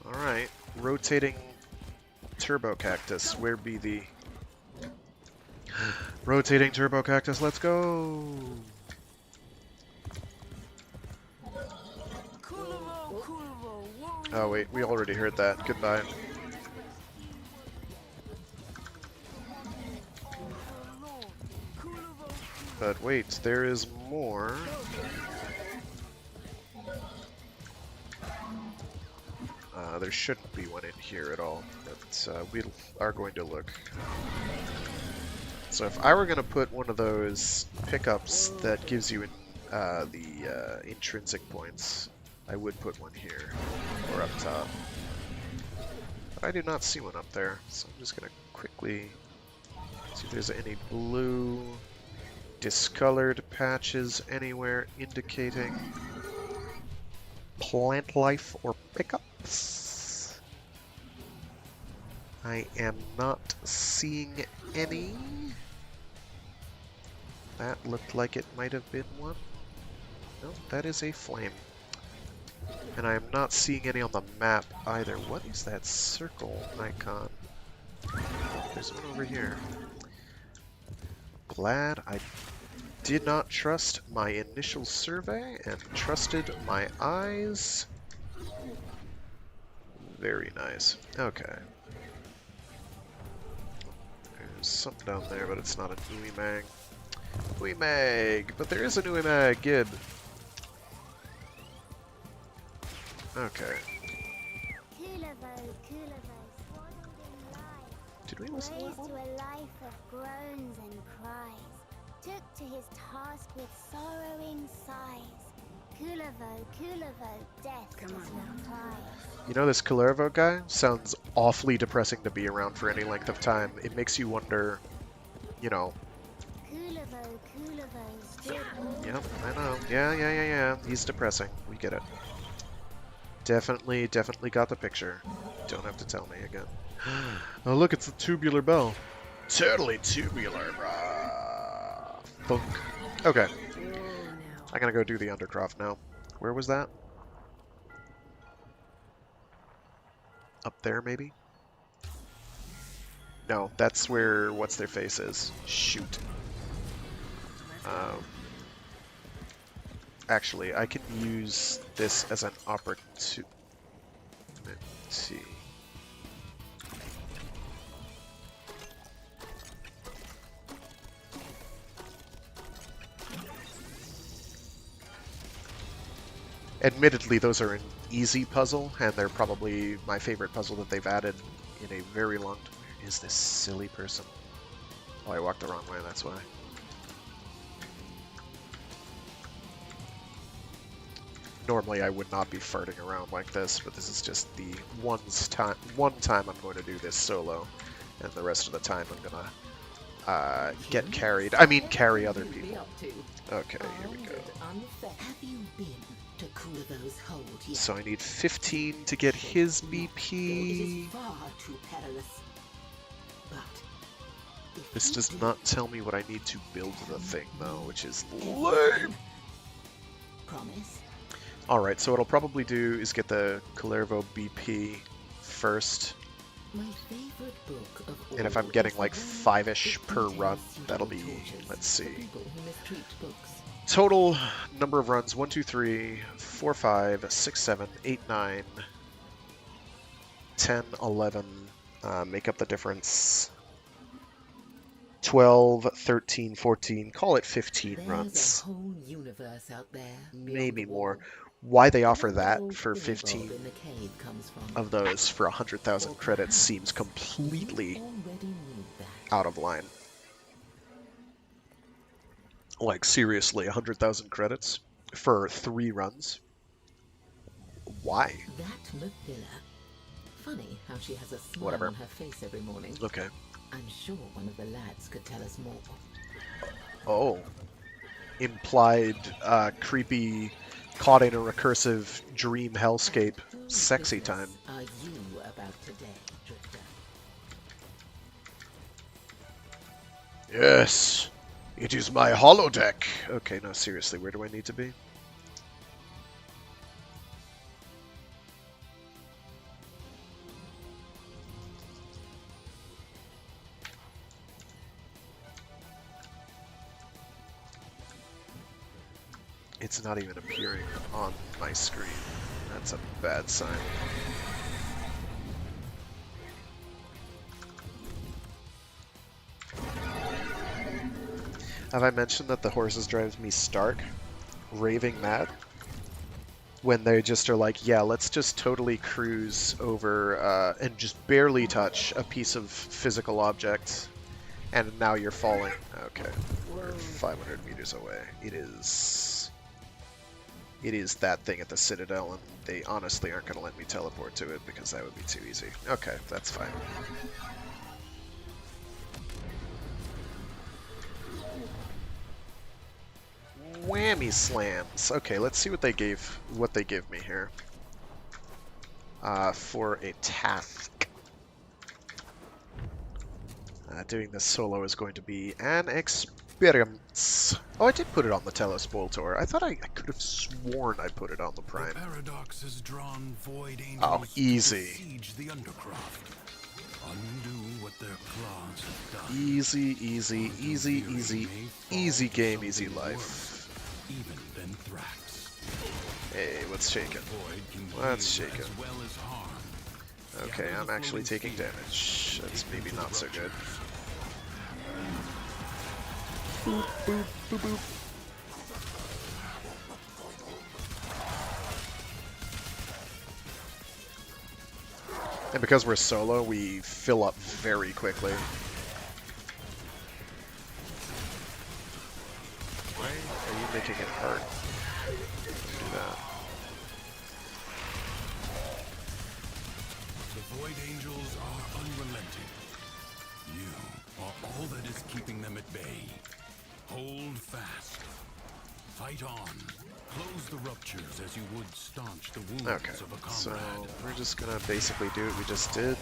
Alright, rotating turbo cactus. Where be the rotating turbo cactus? Let's go! Kullervo, Kullervo, warriors. Oh wait, we already heard that. Goodbye. But wait, there is more. There shouldn't be one in here at all, but we are going to look. So if I were going to put one of those pickups that gives you the intrinsic points, I would put one here or up top. But I do not see one up there, so I'm just going to quickly see if there's any blue discolored patches anywhere indicating plant life or pickups. I am not seeing any. That looked like it might have been one. No, that is a flame. And I am not seeing any on the map either. What is that circle icon? There's one over here. Glad I did not trust my initial survey and trusted my eyes. Very nice. Okay. There's something down there, but it's not a Uemag. Uemag! But there is a Uemag, Gib. Okay. Did we listen to that one? To a life of groans and cries, took to his task with sorrowing sighs. Kullervo, Kullervo, death does not cry. You know, this Kullervo guy sounds awfully depressing to be around for any length of time. It makes you wonder, you know. Kullervo, Kullervo stood. Yep, I know. Yeah. He's depressing. We get it. Definitely got the picture. Don't have to tell me again. Oh, look, it's the tubular bell. Totally tubular, brah. Thunk. Okay. I'm gonna go do the Undercroft now. Where was that? Up there, maybe? No, that's where what's-their-face is. Shoot. Actually, I can use this as an opportunity. Admittedly, those are an easy puzzle, and they're probably my favorite puzzle that they've added in a very long time. Where is this silly person? Oh, I walked the wrong way, that's why. Normally I would not be farting around like this, but this is just the one time I'm going to do this solo, and the rest of the time I'm gonna get carried. I mean, carry other people. Okay, here we go. Have you been to Kullervo's hold yet? So I need 15 to get his BP. It is far too perilous. But if This you does do, not tell me what I need to build the thing, though, which is lame. promise. Alright, so what I'll probably do is get the Kullervo BP first. My favorite book of And if all I'm getting is like the one 5-ish that per contains run, secret that'll be, tortures let's for see. people who mistreat books. Total number of runs, 1, 2, 3, 4, 5, 6, 7, 8, 9, 10, 11, make up the difference. 12, 13, 14, call it 15 There's runs. a whole universe out there. beyond Maybe the more. wall. Why they offer Where that old for Kullervo 15 in the cave comes from. of those for 100,000 Or credits perhaps seems you completely already knew that. out of line. Like, seriously, 100,000 credits for 3 runs? Why? That Mapilla. Funny how she has a smile Whatever. on her face every morning. Okay. I'm sure one of the lads could tell us more. Oh. Implied, creepy, caught in a recursive dream hellscape, sexy time. Are you about today, Drifter? Yes! It is my holodeck! Okay, no, seriously, where do I need to be? It's not even appearing on my screen. That's a bad sign. Have I mentioned that the horses drive me stark, raving mad? When they just are like, yeah, let's just totally cruise over and just barely touch a piece of physical object, and now you're falling. Okay, we're 500 meters away. It is that thing at the Citadel, and they honestly aren't going to let me teleport to it because that would be too easy. Okay, that's fine. Whammy slams. Okay, let's see what they give me here. For a task. Doing this solo is going to be an experience. Oh, I did put it on the Telespoltor. I thought I could have sworn I put it on the Prime. The Paradox has drawn Void Angels Oh, easy. to besiege the Undercroft. Undo what their claws have done. Easy, easy, easy, easy, easy game, easy life. Even than Thrax. Hey, let's shake it. Let's shake it. Okay, I'm actually taking damage. That's maybe not so good. Boop, boop, boop, boop. And because we're solo, we fill up very quickly. Why are you making it hard? Do that. The Void Angels are unrelenting. You are all that is keeping them at bay. Hold fast. Fight on. Close the ruptures as you would staunch the wounds of a comrade. So we're just gonna basically do what we just did.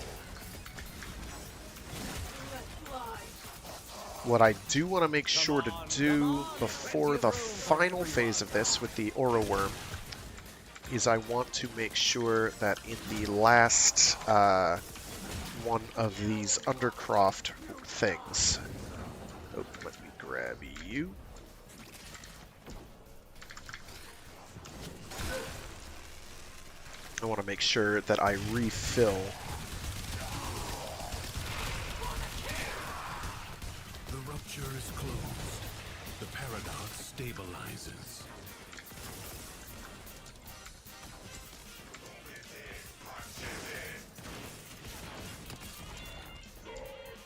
What I do want to make sure to do before the final phase of this with the Aura Worm is I want to make sure that in the last one of these Undercroft things. Oh, let me grab you. I want to make sure that I refill. The rupture is closed. The paradox stabilizes.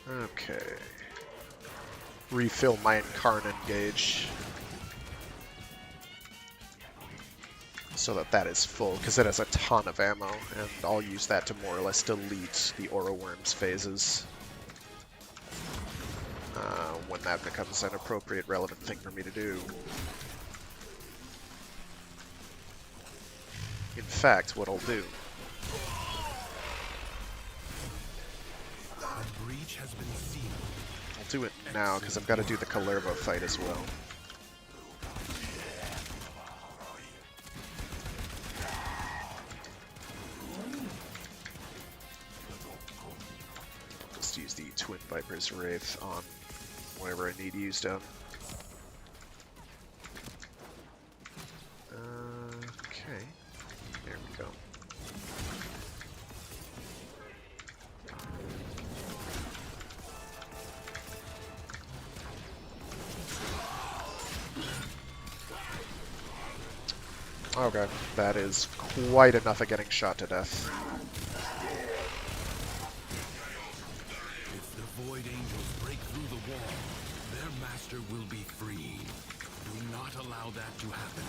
Okay. Refill my Incarnate gauge. So that is full, because it has a ton of ammo, and I'll use that to more or less delete the Aura Worm's phases. When that becomes an appropriate, relevant thing for me to do. In fact, what I'll do... A breach has been sealed. I'll do it now, because I've got to do the Kullervo fight as well. Just use the Twin Viper's Wraith on whatever I need used on. Okay, there we go. Okay, that is quite enough of getting shot to death. If the Void Angels break through the wall, their master will be free. not allow that to happen.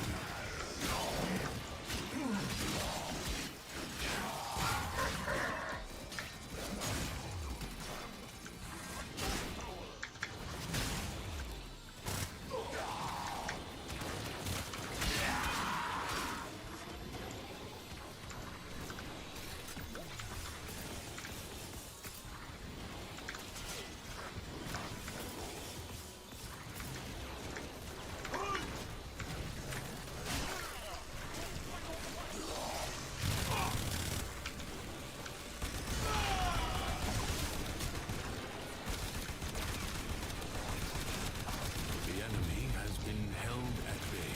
The enemy has been held at bay.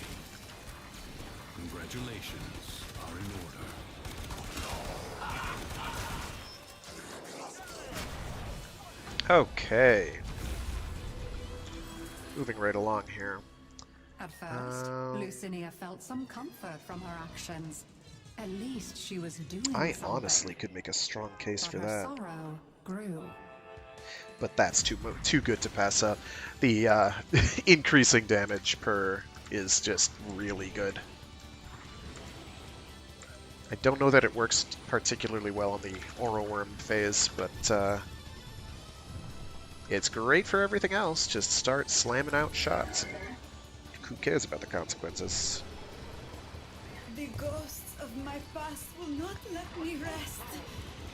Congratulations are in order. Okay. Moving right along here. At first, Lucinia felt some comfort from her actions. At least she was doing I something. honestly could make a strong case But for her that. sorrow grew. But that's too good to pass up. The increasing damage per is just really good. I don't know that it works particularly well on the Oral Worm phase, but it's great for everything else. Just start slamming out shots. Who cares about the consequences? The ghosts of my past will not let me rest.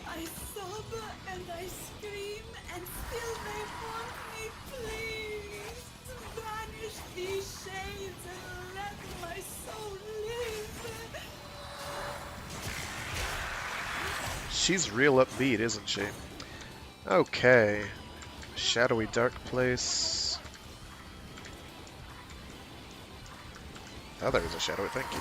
I sob and I scream, and still they want me. Please banish these shades and let my soul live. She's real upbeat, isn't she? Okay. Shadowy dark place. Oh, there was a shadow. Thank you.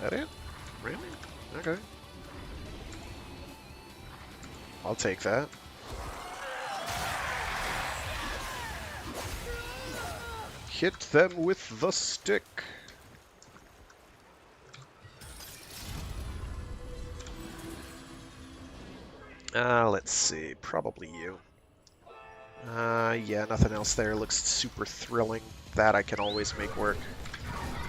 That it? Really? Okay. I'll take that. Hit them with the stick. Let's see. Probably you. Yeah, nothing else there looks super thrilling. That I can always make work.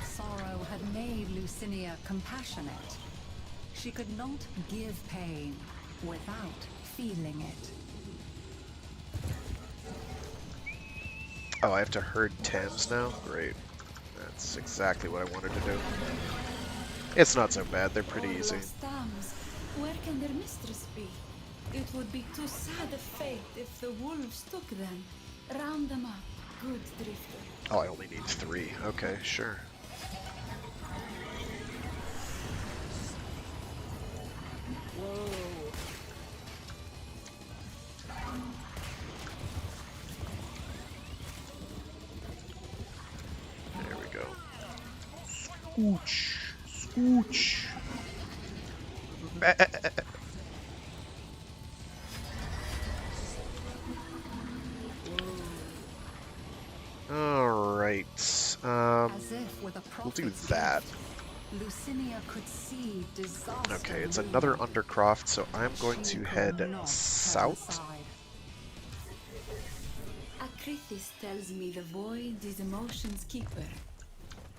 Sorrow had made Lucinia compassionate. She could not give pain without feeling it. Oh, I have to herd Tams now? Great. That's exactly what I wanted to do. It's not so bad, they're pretty easy. Lost lambs, where can their mistress be? It would be too sad a fate if the wolves took them. Round them up, good drifter. Oh, I only need 3. Okay, sure. There we go. Scooch. Scooch. Alright. As if with a We'll do prophet's that. gift, Lucinia could see disaster. Okay, it's looming. another Undercroft, so I'm going She to could head not turn south. aside. Akrithis tells me the void is emotion's keeper.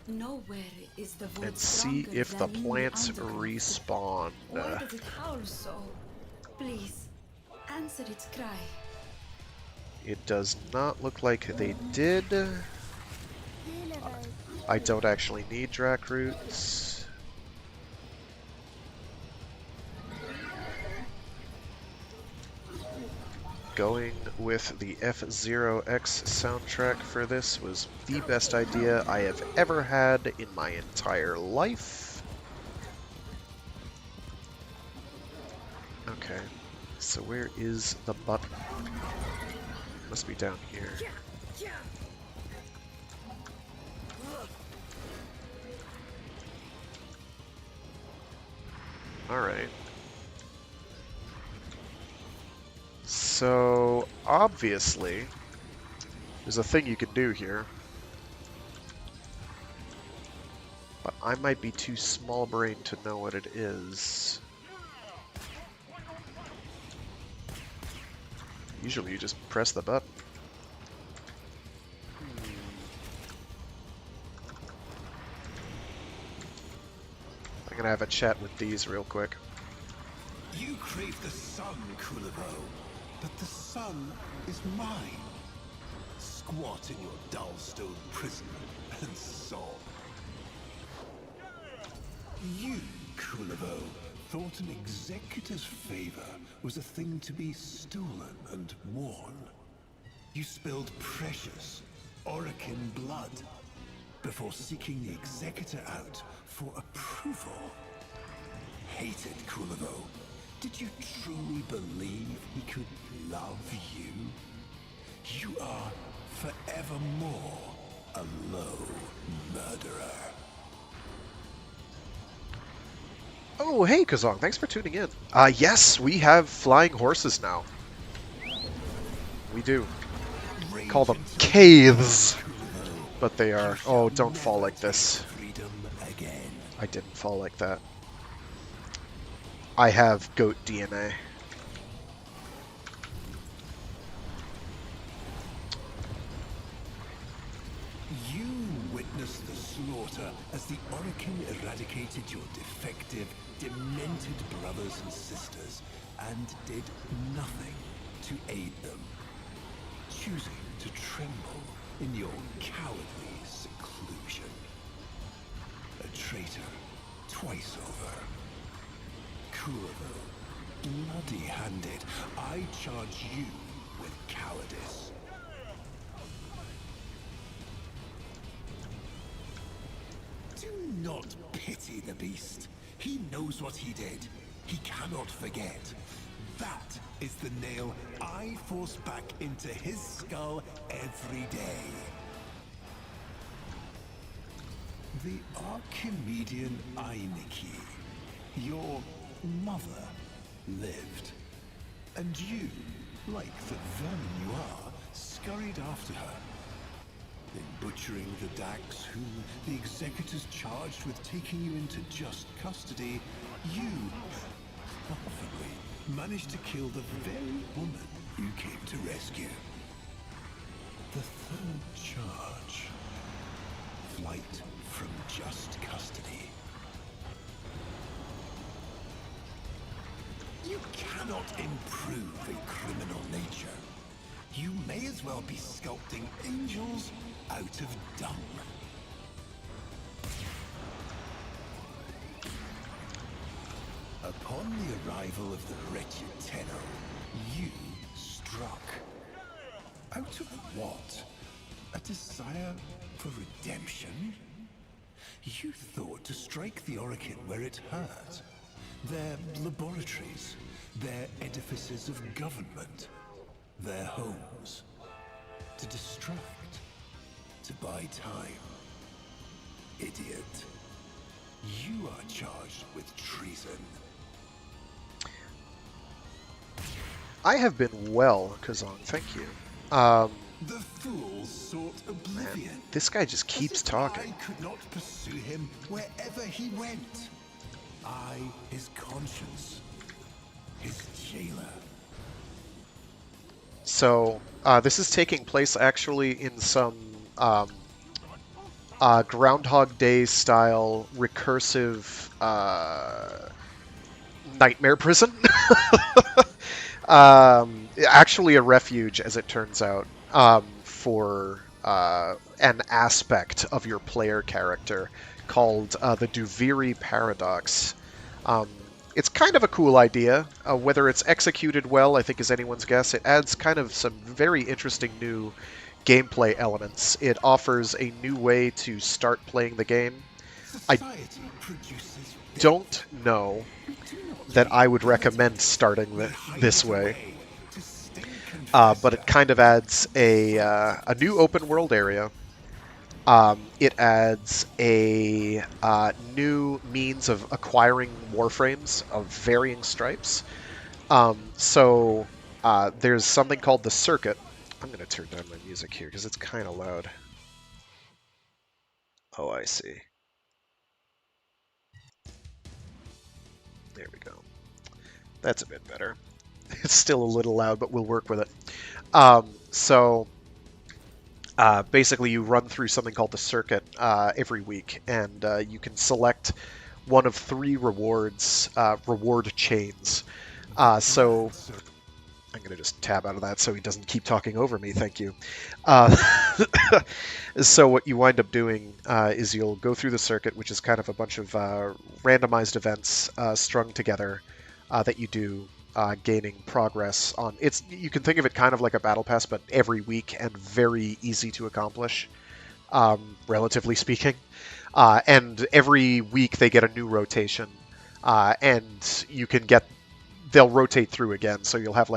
Nowhere is the void And see stronger if the than in plants underground. respawn. Why does it howl so? Please, answer its cry. It does not look like they did. I don't actually need Drac Roots. Going with the F-Zero-X soundtrack for this was the best idea I have ever had in my entire life. Okay, so where is the button? Must be down here. Alright. So, obviously, there's a thing you can do here. But I might be too small-brained to know what it is. Usually you just press the button. I'm gonna have a chat with these real quick. You crave the sun, Kullervo, but the sun is mine. Squat in your dull stone prison and sob. You, Kullervo, thought an executor's favor was a thing to be stolen and worn. You spilled precious Orokin blood before seeking the executor out for approval. Hated Kullervo. Did you truly believe he could love you? You are forevermore a low murderer. Oh, hey, Kazong, thanks for tuning in. Yes, we have flying horses now. We do. Call them caves. But they are... Oh, don't fall like this. I didn't fall like that. I have goat DNA. You witnessed the slaughter as the Orokin eradicated your defective, demented brothers and sisters, and did nothing to aid them, choosing to tremble in your cowardly seclusion. A traitor twice over. Kullervo, bloody-handed, I charge you with cowardice. Do not pity the beast. He knows what he did. He cannot forget. That is the nail I force back into his skull every day. The Archimedean Einike, your mother, lived. And you, like the vermin you are, scurried after her. In butchering the Dax, whom the executors charged with taking you into just custody, you, probably, managed to kill the very woman you came to rescue. The third charge. Flight from just custody. You cannot improve a criminal nature. You may as well be sculpting angels out of dung. Upon the arrival of the wretched Tenno, you struck. Out of what? A desire for redemption? You thought to strike the Orokin where it hurt. Their laboratories, their edifices of government, their homes. To distract, to buy time. Idiot. You are charged with treason. I have been well, Kazong, thank you. The fools sought oblivion. Man, this guy just keeps talking. I could not pursue him wherever he went. I, his conscience, his jailer. So, this is taking place actually in some Groundhog Day style recursive nightmare prison. Actually a refuge, as it turns out, for an aspect of your player character called the Duviri Paradox. It's kind of a cool idea. Whether it's executed well, I think, is anyone's guess. It adds kind of some very interesting new gameplay elements. It offers a new way to start playing the game. I don't know that I would recommend starting this way, but it kind of adds a new open world area. It adds a new means of acquiring warframes of varying stripes. So there's something called the circuit. I'm going to turn down my music here because it's kind of loud. Oh, I see. There we go. That's a bit better. It's still a little loud, but we'll work with it. Basically, you run through something called the circuit every week, and you can select one of 3 rewards, reward chains. So I'm going to just tab out of that so he doesn't keep talking over me. Thank you. So what you wind up doing is you'll go through the circuit, which is kind of a bunch of randomized events strung together that you do, gaining progress on. You can think of it kind of like a battle pass, but every week and very easy to accomplish, relatively speaking. And every week they get a new rotation, and you can get. They'll rotate through again, so you'll have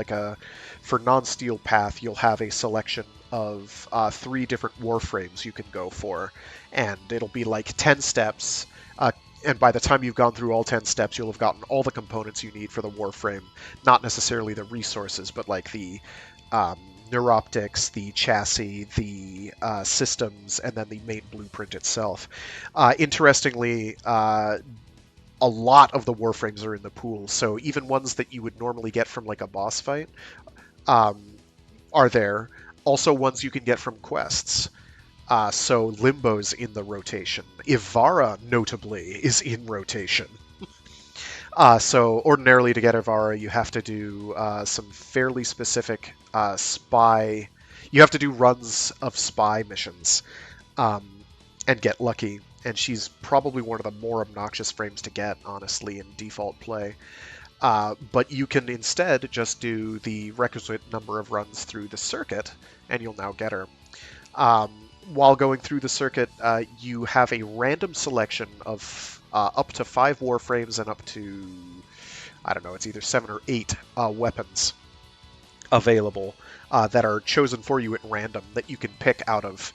for non-steel path, you'll have a selection of 3 different warframes you can go for, and it'll be like 10 steps, and by the time you've gone through all 10 steps, you'll have gotten all the components you need for the warframe, not necessarily the resources, but like the neuroptics, the chassis, the systems, and then the main blueprint itself. Interestingly, a lot of the warframes are in the pool, so even ones that you would normally get from like a boss fight are there. Also ones you can get from quests. So Limbo's in the rotation. Ivara, notably, is in rotation. So ordinarily to get Ivara, you have to do some fairly specific spy... You have to do runs of spy missions and get lucky. And she's probably one of the more obnoxious frames to get, honestly, in default play. But you can instead just do the requisite number of runs through the circuit, and you'll now get her. While going through the circuit, you have a random selection of up to 5 warframes and up to, I don't know, it's either 7 or 8 weapons available that are chosen for you at random that you can pick out of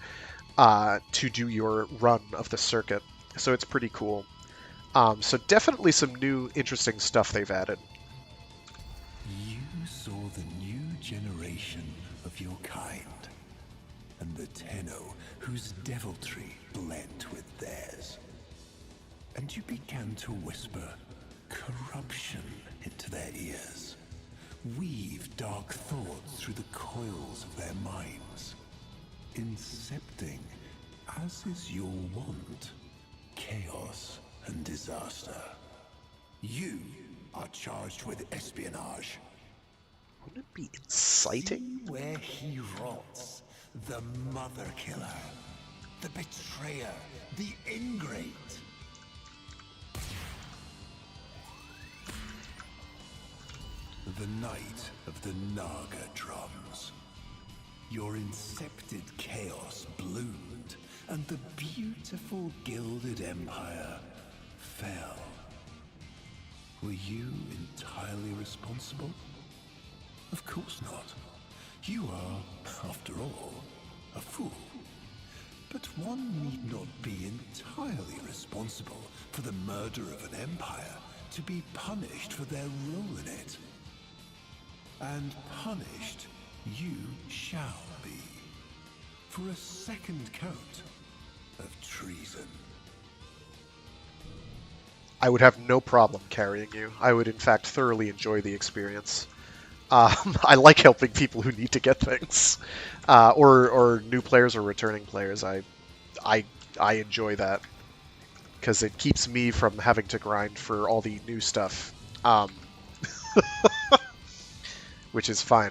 to do your run of the circuit. So it's pretty cool. So definitely some new, interesting stuff they've added. You saw the new generation of your kind, and the Tenno whose deviltry blent with theirs. And you began to whisper corruption into their ears, weave dark thoughts through the coils of their minds, incepting, as is your wont, chaos and disaster. You are charged with espionage. Wouldn't it be inciting? See where he rots, the mother killer, the betrayer, the ingrate. The night of the Naga drums. Your incepted chaos bloomed, and the beautiful gilded empire fell. Were you entirely responsible? Of course not. You are, after all, a fool. But one need not be entirely responsible for the murder of an empire to be punished for their role in it. And punished you shall be, for a second count of treason. I would have no problem carrying you. I would, in fact, thoroughly enjoy the experience. I like helping people who need to get things, or new players or returning players. I enjoy that because it keeps me from having to grind for all the new stuff, which is fine,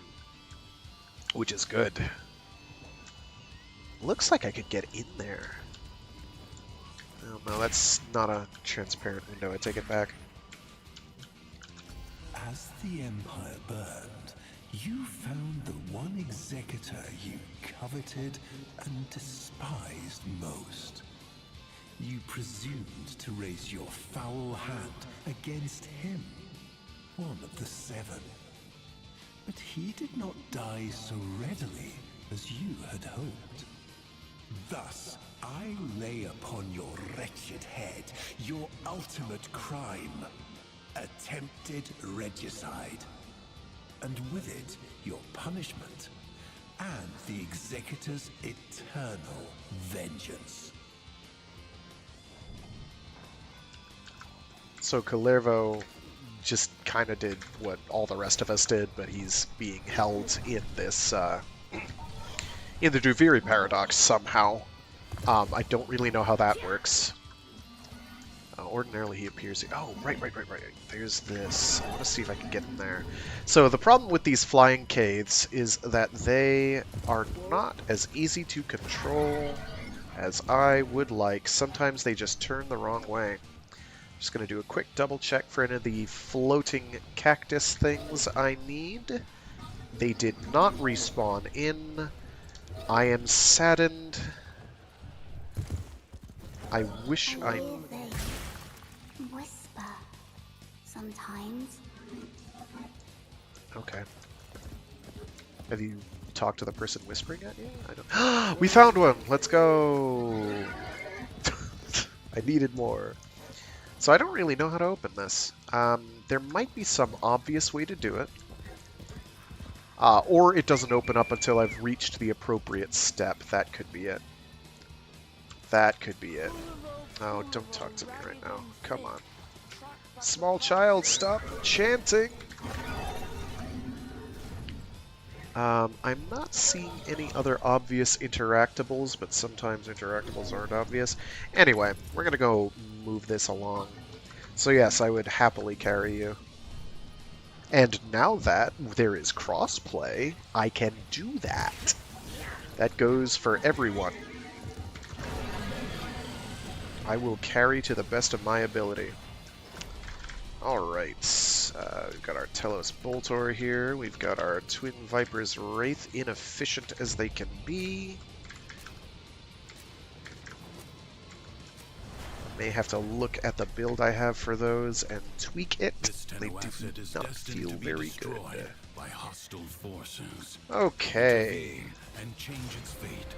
which is good. Looks like I could get in there. Oh no, that's not a transparent window. I take it back. As the Empire burned, you found the one executor you coveted and despised most. You presumed to raise your foul hand against him, one of the 7. But he did not die so readily as you had hoped. Thus, I lay upon your wretched head your ultimate crime. Attempted regicide, and with it your punishment, and the Executor's eternal vengeance. So Kullervo just kind of did what all the rest of us did, but he's being held in this, in the Duviri paradox somehow. I don't really know how that works. Ordinarily he appears... Oh, right. There's this. I want to see if I can get in there. So the problem with these flying caves is that they are not as easy to control as I would like. Sometimes they just turn the wrong way. Just going to do a quick double check for any of the floating cactus things I need. They did not respawn in. I am saddened. I wish I... Whisper. Sometimes. Okay. Have you talked to the person whispering at you? I don't... We found one! Let's go! I needed more. So I don't really know how to open this. There might be some obvious way to do it. Or it doesn't open up until I've reached the appropriate step. That could be it. That could be it. Oh, don't talk to me right now. Come on. Small child, stop chanting! I'm not seeing any other obvious interactables, but sometimes interactables aren't obvious. Anyway, we're gonna go move this along. So yes, I would happily carry you. And now that there is crossplay, I can do that. That goes for everyone. I will carry to the best of my ability. Alright, we've got our Telos Boltor here, we've got our Twin Vipers Wraith, inefficient as they can be. May have to look at the build I have for those and tweak it. They do not feel very good. By hostile forces. Okay. And change its fate.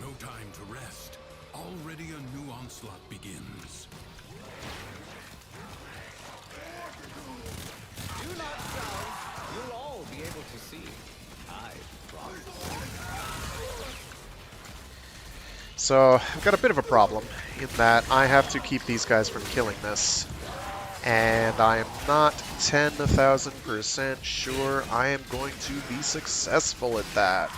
No time to rest. Already a new onslaught begins. Do not shout. You'll all be able to see. I promise. So, I've got a bit of a problem in that I have to keep these guys from killing this. And I am not 10,000% sure I am going to be successful at that.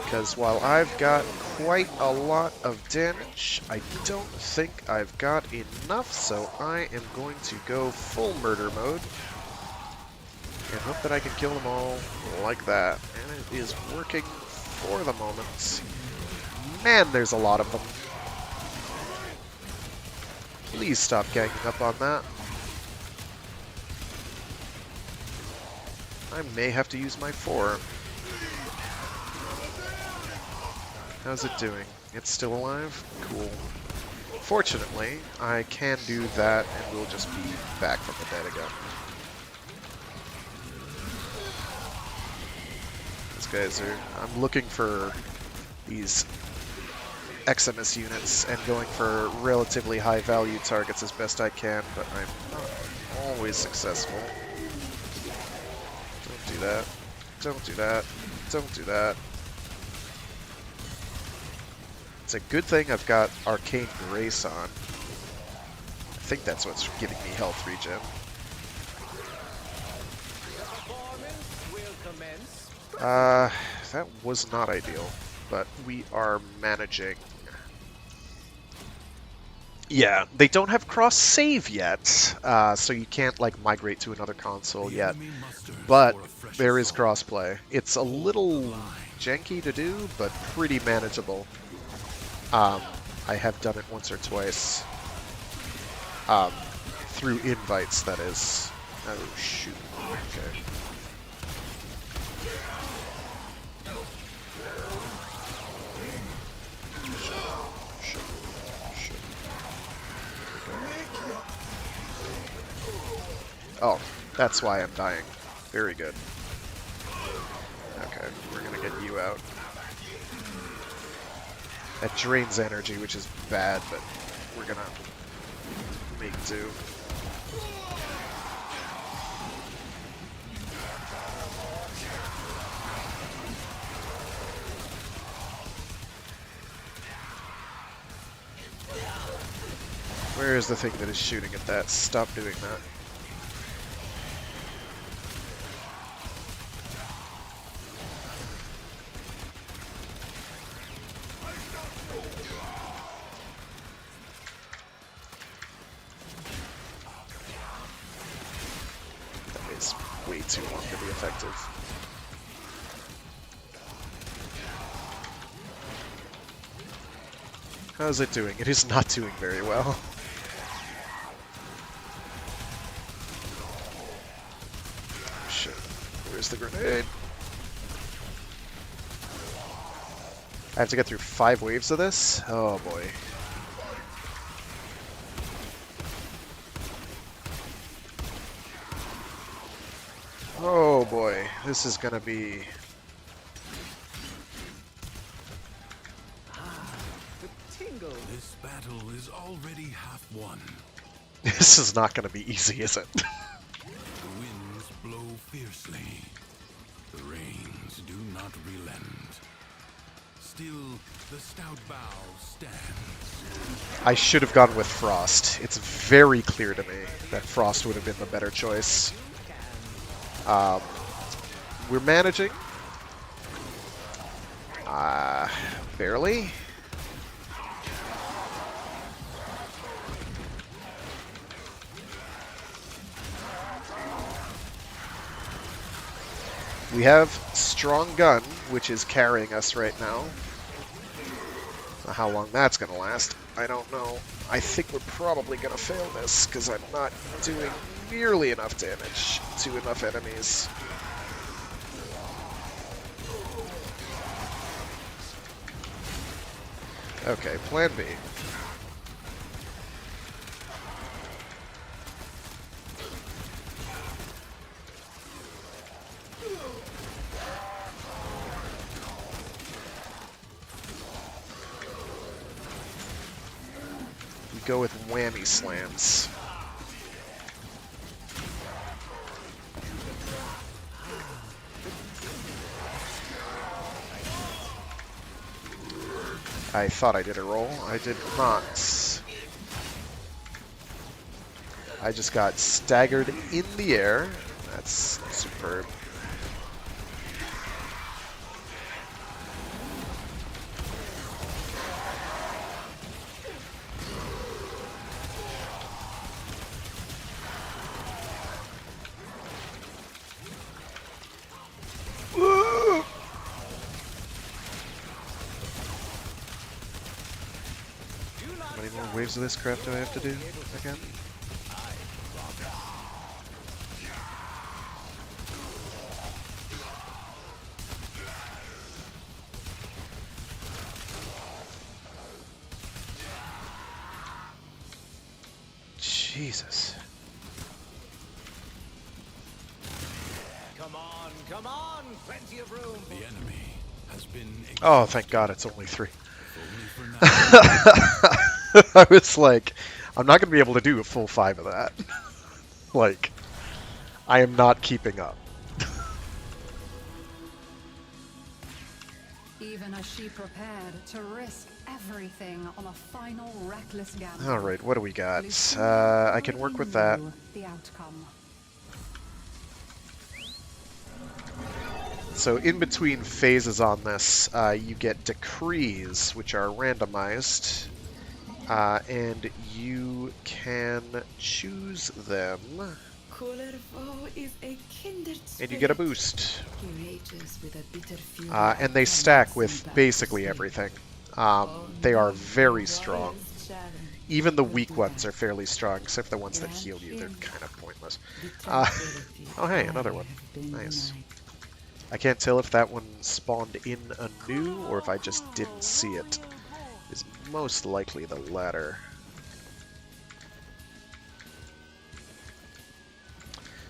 Because while I've got quite a lot of damage, I don't think I've got enough, so I am going to go full murder mode. And hope that I can kill them all like that. And it is working for the moment. Man, there's a lot of them. Please stop ganging up on that. I may have to use my 4. How's it doing? It's still alive? Cool. Fortunately, I can do that and we'll just be back from the dead again. These guys are... I'm looking for these Eximus units and going for relatively high value targets as best I can, but I'm not always successful. Don't do that. Don't do that. Don't do that. It's a good thing I've got Arcane Grace on. I think that's what's giving me health regen. That was not ideal, but we are managing. Yeah, they don't have cross-save yet, so you can't, like, migrate to another console yet. But there is crossplay. It's a little janky to do, but pretty manageable. I have done it once or twice. Through invites, that is. Oh, shoot. Okay. Oh, that's why I'm dying. Very good. Okay, we're gonna get you out. That drains energy, which is bad, but we're gonna make do. Where is the thing that is shooting at that? Stop doing that. That is way too long to be effective. How's it doing? It is not doing very well. Shit. Where's the grenade? I have to get through 5 waves of this? Oh boy. Oh boy. This is gonna be... This battle is already half won. This is not gonna be easy, is it? The winds blow fiercely. The rains do not relent. Still, the stout bough stands. I should have gone with Frost. It's very clear to me that Frost would have been the better choice. We're managing. Barely. We have Strong Gun, which is carrying us right now. How long that's going to last, I don't know. I think we're probably going to fail this, because I'm not doing nearly enough damage to enough enemies. Okay, plan B. Go with whammy slams. I thought I did a roll. I did not. I just got staggered in the air. That's superb. How many more waves of this crap do I have to do again? Jesus. Come on, plenty of room. The enemy has been Oh, thank God it's only 3. only for now. I was like, I'm not going to be able to do a full 5 of that. Like, I am not keeping up. Even as she prepared to risk everything on a final reckless gamble. Alright, what do we got? I can work with that. The outcome. So in between phases on this, you get decrees, which are randomized. And you can choose them, Kullervo is a kindred and you get a boost. He rages with a bitter fury And they stack with basically everything. They are very strong. Even the weak ones are fairly strong, except the ones that heal you. They're kind of pointless. Oh hey, another one. Nice. I can't tell if that one spawned in anew, or if I just didn't see it. Is most likely the latter.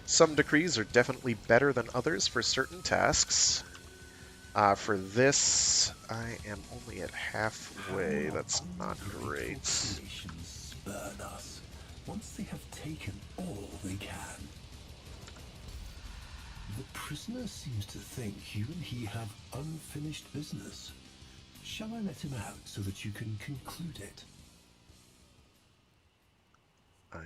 Some decrees are definitely better than others for certain tasks. For this, I am only at halfway. That's not great. Spurn us once they have taken all they can. The prisoner seems to think you and he have unfinished business. Shall I let him out so that you can conclude it?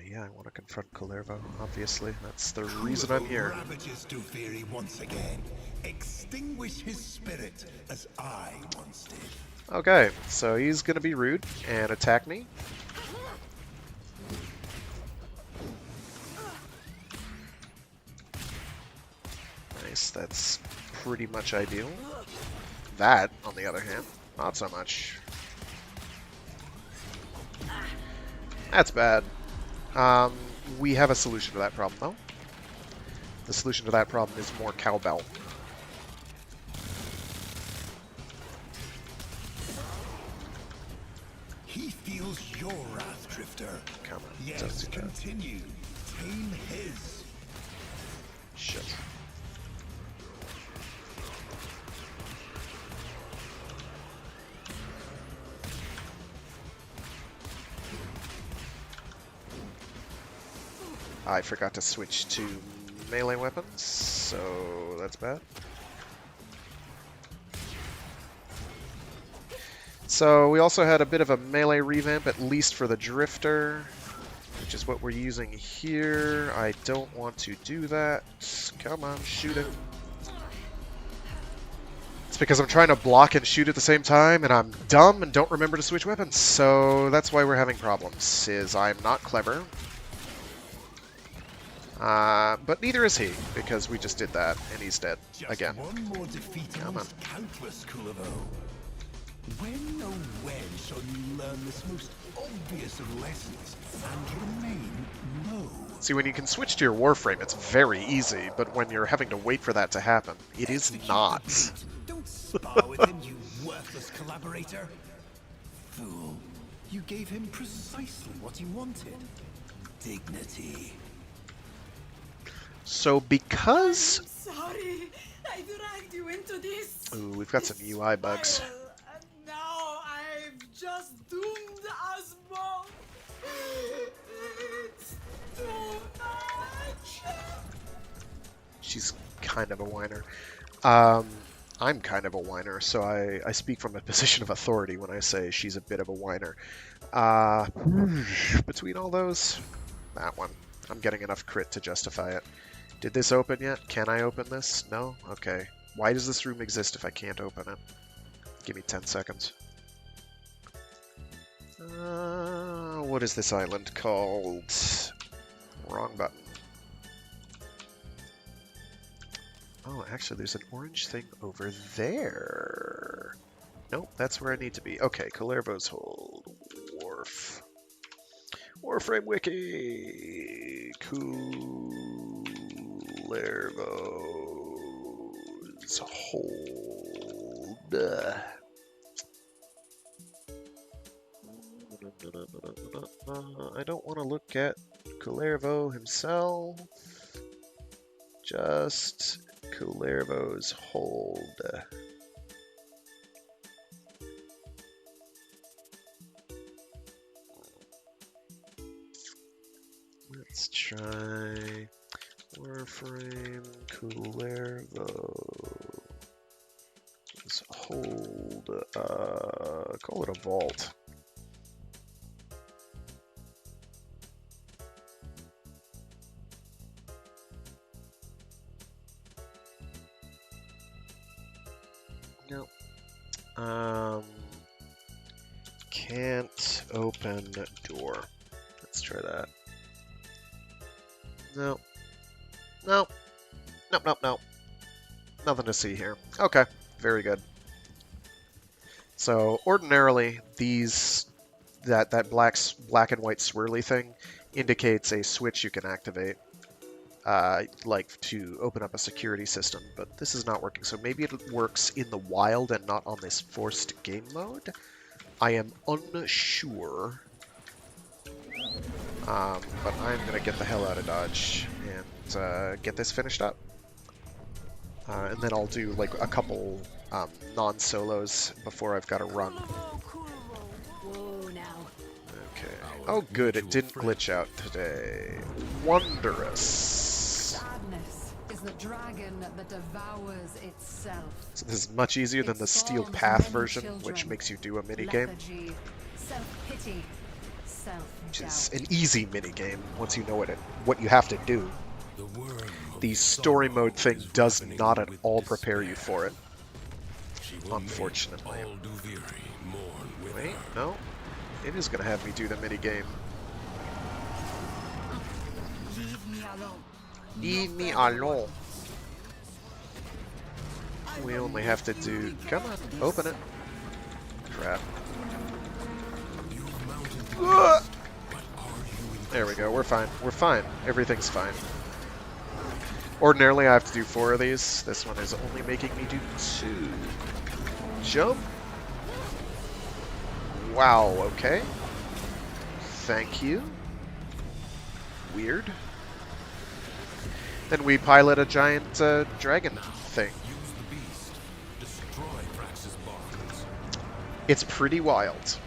Yeah, I want to confront Kullervo, obviously. That's the reason I'm here. Ravages Duviri once again. Extinguish his spirit, as I once did. Okay, so he's going to be rude and attack me. Nice, that's pretty much ideal. That, on the other hand, not so much. That's bad. We have a solution to that problem, though. The solution to that problem is more cowbell. He feels your wrath, Drifter. Come on, yes, continue. Tame his. Shit. I forgot to switch to melee weapons, so that's bad. So we also had a bit of a melee revamp, at least for the Drifter, which is what we're using here. I don't want to do that. Come on, shoot it. It's because I'm trying to block and shoot at the same time, and I'm dumb and don't remember to switch weapons. So that's why we're having problems, is I'm not clever. But neither is he, because we just did that, and he's dead again. One more defeat Come on. Countless, Kullervo. When, oh when, shall you learn this most obvious of lessons and remain low? See, when you can switch to your Warframe, it's very easy, but when you're having to wait for that to happen, it is not. Don't spar with him, you worthless collaborator. Fool, you gave him precisely what he wanted. Dignity. So because... I'm sorry, I dragged you into this. Ooh, we've got some UI bugs. And now I've just doomed us both. It's too much. She's kind of a whiner. I'm kind of a whiner, so I speak from a position of authority when I say she's a bit of a whiner. Between all those, that one. I'm getting enough crit to justify it. Did this open yet? Can I open this? No? Okay. Why does this room exist if I can't open it? Give me 10 seconds. What is this island called? Wrong button. Oh, actually, there's an orange thing over there. Nope, that's where I need to be. Okay, Kullervo's Hold. Warframe Wiki. Kullervo's Hold. I don't want to look at Kullervo himself. Just Kullervo's Hold. Let's try Warframe Kullervo's Hold. Call it a vault. Nope. Can't open door. Let's try that. No. No. Nope, nope, nope. Nothing to see here. Okay, very good. So ordinarily, that black and white swirly thing indicates a switch you can activate, like to open up a security system. But this is not working, so maybe it works in the wild and not on this forced game mode. I am unsure. But I'm gonna get the hell out of Dodge and get this finished up. And then I'll do like a couple non-solos before I've got to run. Okay. Oh good, it didn't glitch out today. Wondrous. Sadness is the dragon that devours itself. So this is much easier than the Steel Path version, which makes you do a minigame. Lethargy, self-pity, which is an easy minigame once you know what you have to do. The story mode thing does not at all prepare you for it, unfortunately. Wait, no. It is going to have me do the minigame. Leave me alone. Leave me alone. We only have to do... Come on, open it. Crap. There we go, we're fine. We're fine. Everything's fine. Ordinarily I have to do 4 of these. This one is only making me do 2. Jump. Wow, okay. Thank you. Weird. Then we pilot a giant dragon thing. It's pretty wild.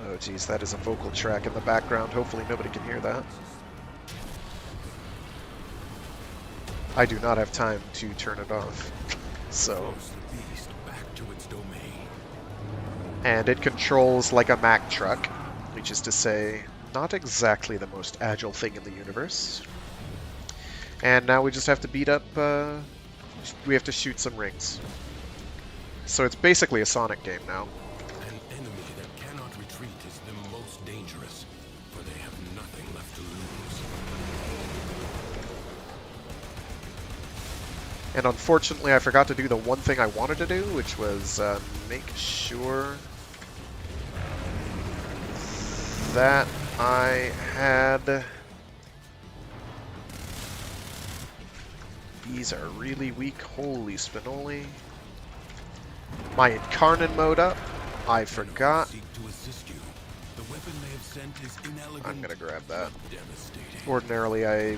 Oh geez, that is a vocal track in the background. Hopefully nobody can hear that. I do not have time to turn it off. So... And it controls like a Mack truck, which is to say, not exactly the most agile thing in the universe. And now we just have to beat up, we have to shoot some rings. So it's basically a Sonic game now. An enemy that cannot retreat is the most dangerous, for they have nothing left to lose. And unfortunately I forgot to do the one thing I wanted to do, which was make sure that I had... These are really weak. Holy spinoli. My Incarnate mode up. I forgot. I'm gonna grab that. Ordinarily I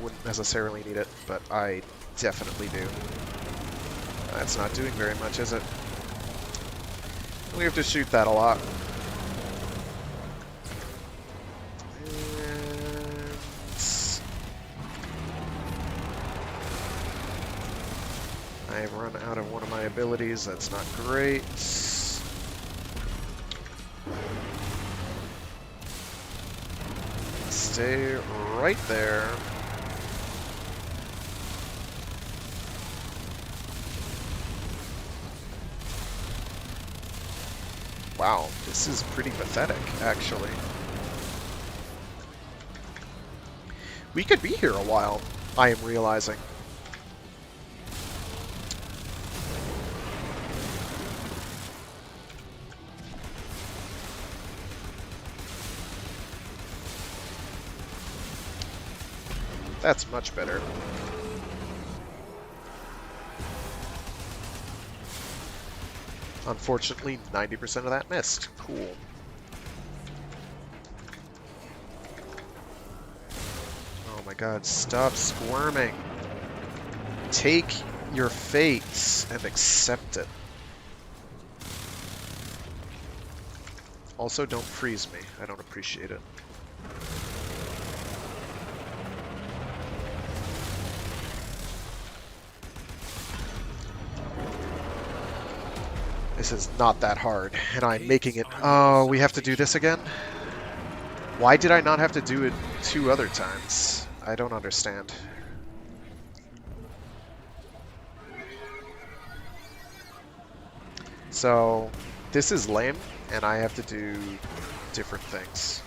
wouldn't necessarily need it, but I definitely do. That's not doing very much, is it? We have to shoot that a lot. I've run out of one of my abilities. That's not great. Stay right there. Wow, this is pretty pathetic, actually. We could be here a while, I am realizing. That's much better. Unfortunately, 90% of that missed. Cool. Oh my god, stop squirming. Take your fate and accept it. Also, don't freeze me. I don't appreciate it. This is not that hard, and I'm making it... Oh, we have to do this again? Why did I not have to do it 2 other times? I don't understand. So, this is lame, and I have to do different things.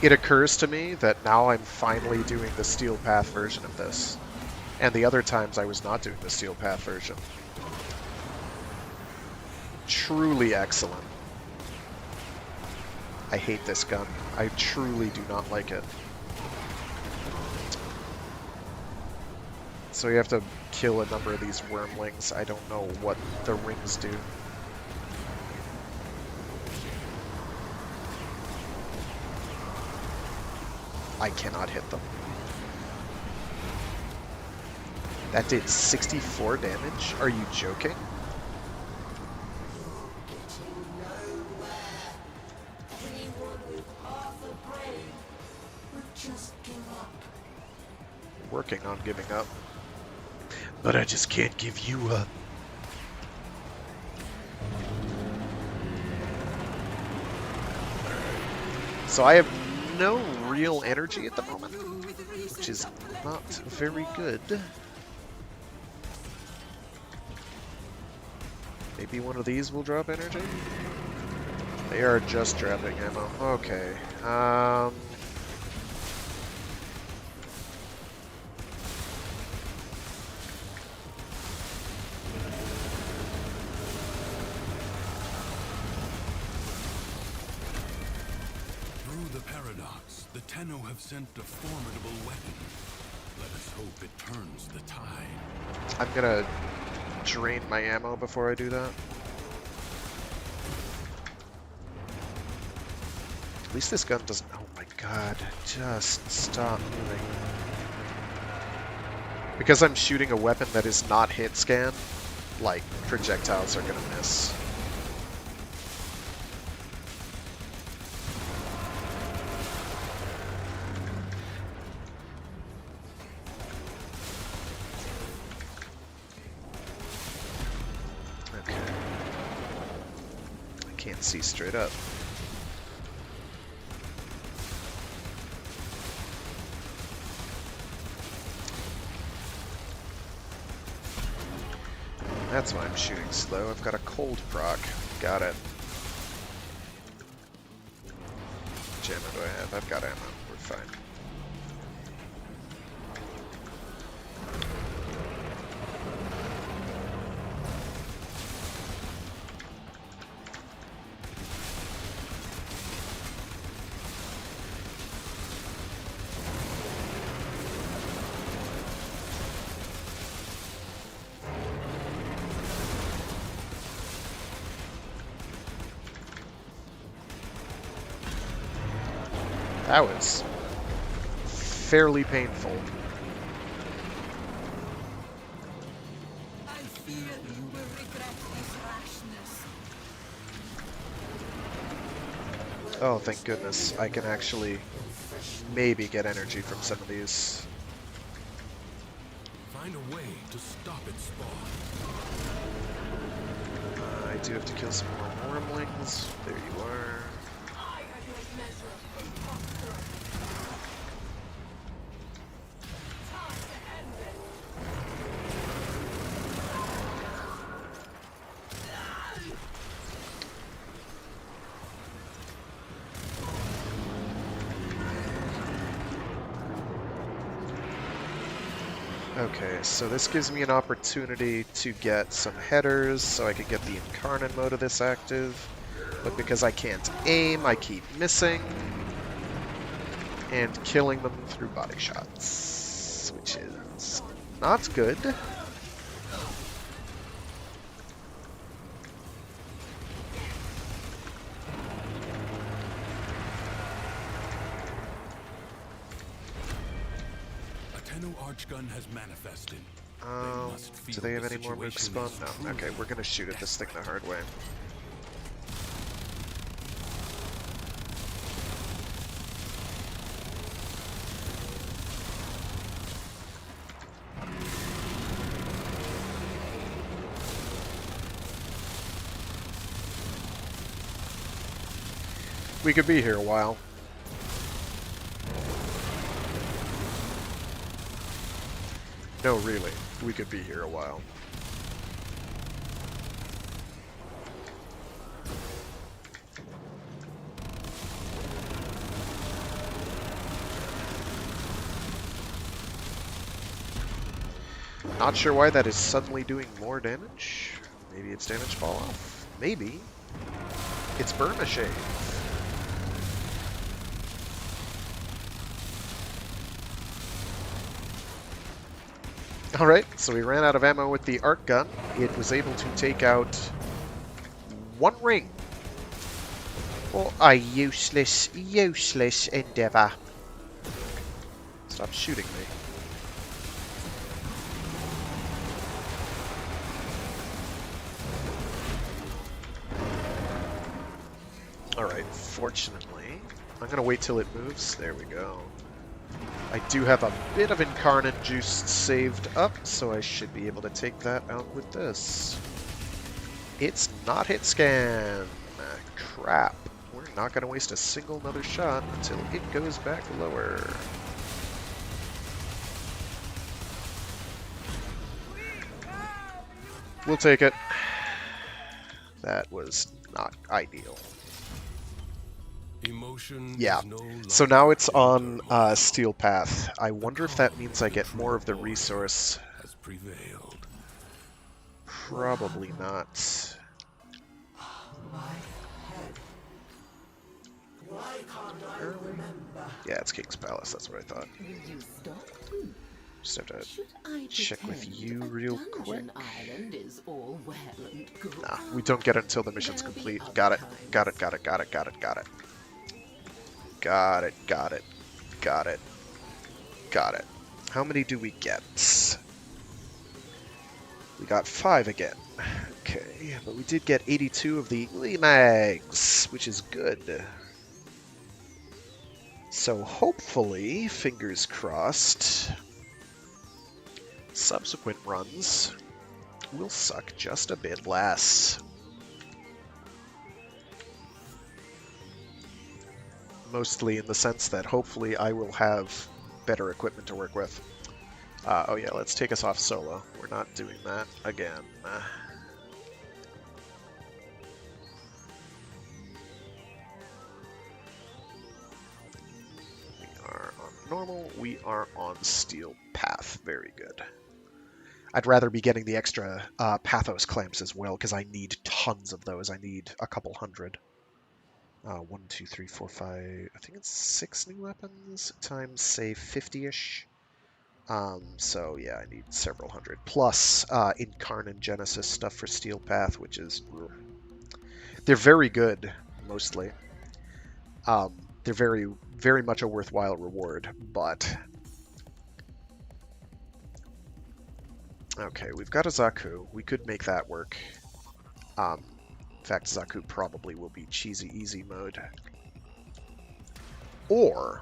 It occurs to me that now I'm finally doing the Steel Path version of this. And the other times I was not doing the Steel Path version. Truly excellent. I hate this gun. I truly do not like it. So you have to kill a number of these wormlings. I don't know what the rings do. I cannot hit them. That did 64 damage? Are you joking? working on giving up. But I just can't give you up. So I have no real energy at the moment, which is not very good. Maybe one of these will drop energy? They are just dropping ammo. Okay. Through the paradox, the Tenno have sent a formidable weapon. Let us hope it turns the tide. I'm gonna drain my ammo before I do that. At least this gun doesn't... Oh my god, just stop moving. Because I'm shooting a weapon that is not hit scan, like, projectiles are gonna miss. Okay. I can't see straight up. That's why I'm shooting slow. I've got a cold proc. Got it. How much ammo do I have? I've got ammo. We're fine. That was fairly painful. I fear you will regret this rashness. Oh, thank goodness. I can actually maybe get energy from some of these. Find a way to stop its spawn. I do have to kill some more wormlings. There you are. Okay, so this gives me an opportunity to get some headers so I can get the incarnate mode of this active. But because I can't aim, I keep missing and killing them through body shots, which is not good. Archgun has manifested. Do they have any more moves spawn? No. Okay, we're gonna shoot at this thing the hard way. We could be here a while. No, really. We could be here a while. Not sure why that is suddenly doing more damage. Maybe it's damage fall off. Maybe. It's Burma Shade. Alright, so we ran out of ammo with the arc gun. It was able to take out one ring. What a useless, useless endeavour. Stop shooting me. Alright, fortunately, I'm gonna wait till it moves. There we go. I do have a bit of Incarnate juice saved up, so I should be able to take that out with this. It's not hit scan. Crap. We're not going to waste a single another shot until it goes back lower. We'll take it. That was not ideal. Emotion Yeah. is no So longer now it's on the Steel Path. I wonder if that means I get more of the resource. has prevailed. Probably not. My head. Why can't I remember? Yeah, it's King's Palace. That's what I thought. Will you stop? Just have to Should I check with pretend you a real dungeon quick. Island is all well and good? Nah, we don't get it until the mission's There'll be complete. other Got it. times. Got it. Got it. Got it. Got it. Got it. Got it. Got it. Got it. Got it. How many do we get? We got 5 again. Okay, but we did get 82 of the Mags, which is good. So hopefully, fingers crossed, subsequent runs will suck just a bit less. Mostly in the sense that hopefully I will have better equipment to work with. Oh yeah, let's take us off solo. We're not doing that again. We are on normal. We are on Steel Path. Very good. I'd rather be getting the extra Pathos clamps as well, because I need tons of those. I need a couple hundred. 1, 2, 3, 4, 5. I think it's 6 new weapons times, say, 50-ish. So yeah, I need several hundred. Plus Incarnate Genesis stuff for Steel Path, which is... They're very good, mostly. They're very, very much a worthwhile reward, but... Okay, we've got a Zaku. We could make that work. In fact, Zaku probably will be cheesy easy mode. Or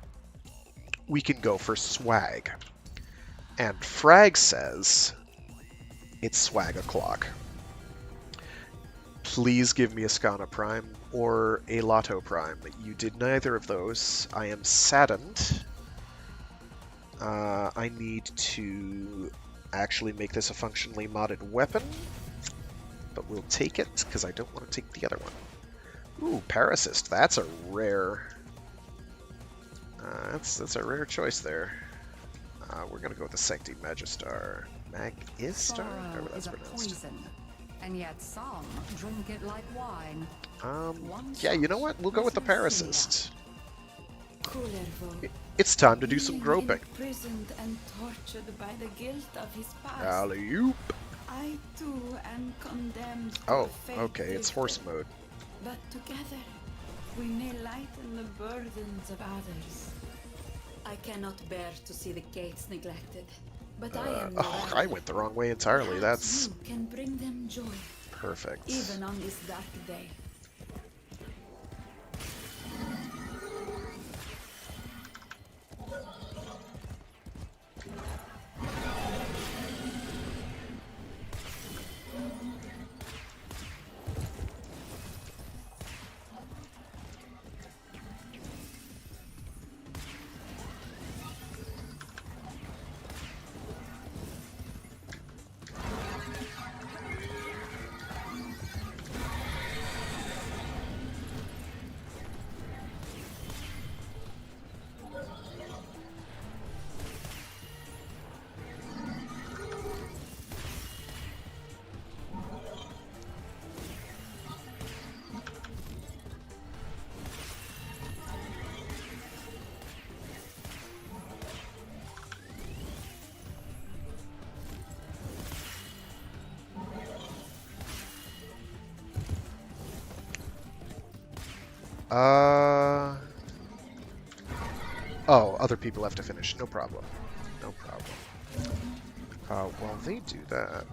we can go for swag. And Frag says it's swag o'clock. Please give me a Skana Prime or a Lotto Prime. You did neither of those. I am saddened. I need to actually make this a functionally modded weapon. But we'll take it, because I don't want to take the other one. Ooh, Parasist. That's a rare... that's a rare choice there. We're going to go with the Sancti Magistar. Magistar? Sorrow However that's is a pronounced. poison, and yet some drink it like wine. Yeah, you know what? We'll go with the Parasist. Kullervo, It's time to do some groping. imprisoned and tortured by the guilt of his past. Alley-oop. I too am condemned to Oh, a fate okay, it's horse different. mode. But together, we may lighten the burdens of others. I cannot bear to see the gates neglected, but I am no Oh, rabbi. I went the wrong way entirely. That's You can bring them joy, perfect. Even on this dark day. Oh, other people have to finish. No problem. No problem. While they do that...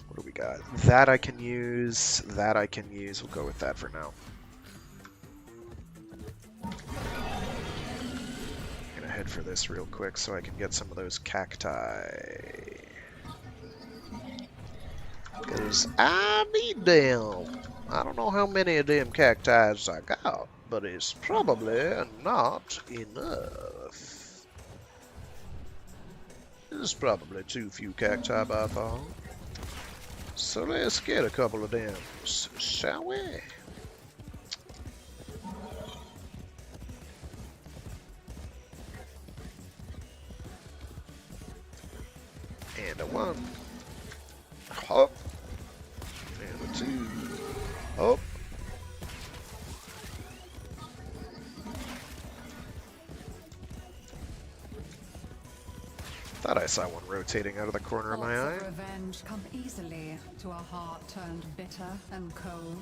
What do we got? That I can use. That I can use. We'll go with that for now. head for this real quick so I can get some of those cacti. Because I need them. I don't know how many of them cacti I got, but it's probably not enough. There's probably too few cacti by far. So let's get a couple of them, shall we? And a one. Hop. And a two. Hop. Thought I saw one rotating out of the corner of my eye. Thoughts of revenge come easily to a heart turned bitter and cold.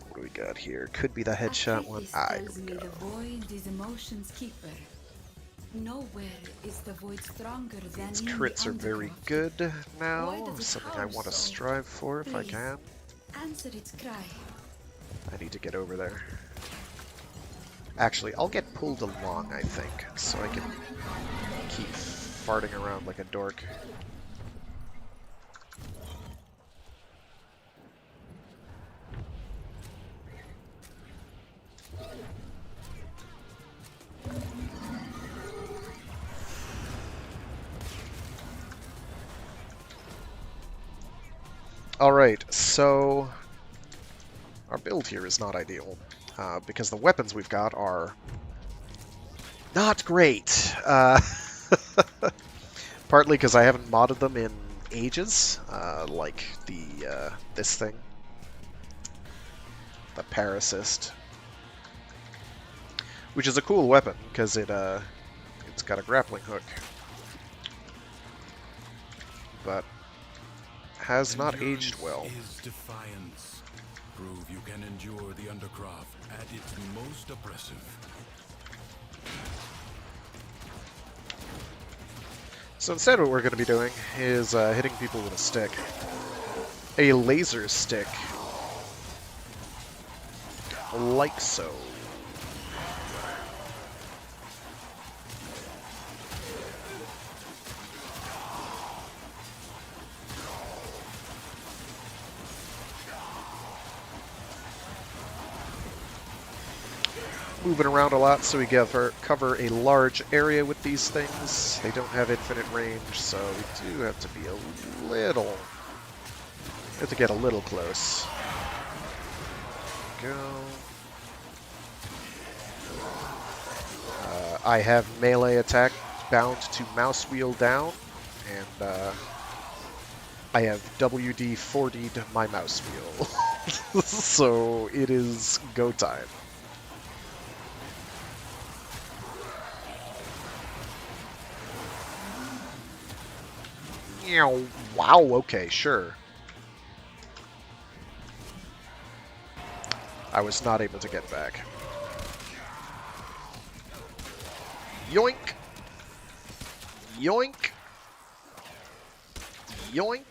What do we got here? Could be the headshot one. Ah, here we go. The void is emotion's keeper. Nowhere is the void stronger than These in crits the are very undergrowth. good now. Why does it Something I howl want to so? strive for if I Please. can. Answer its cry. I need to get over there. Actually, I'll get pulled along, I think, so I can keep farting around like a dork. Alright, so our build here is not ideal, because the weapons we've got are not great. Partly because I haven't modded them in ages, like the this thing, the Parasist, which is a cool weapon because it's got a grappling hook, but has not aged well. Is defiance. Prove you can endure the undercroft at its most oppressive. So instead what we're going to be doing is hitting people with a stick. A laser stick. Like so. Moving around a lot so we cover a large area with these things. They don't have infinite range, so we do have to be a little... We have to get a little close. Go. I have melee attack bound to mouse wheel down, and I have WD 40'd my mouse wheel. So it is go time. Wow, okay, sure. I was not able to get back. Yoink! Yoink! Yoink!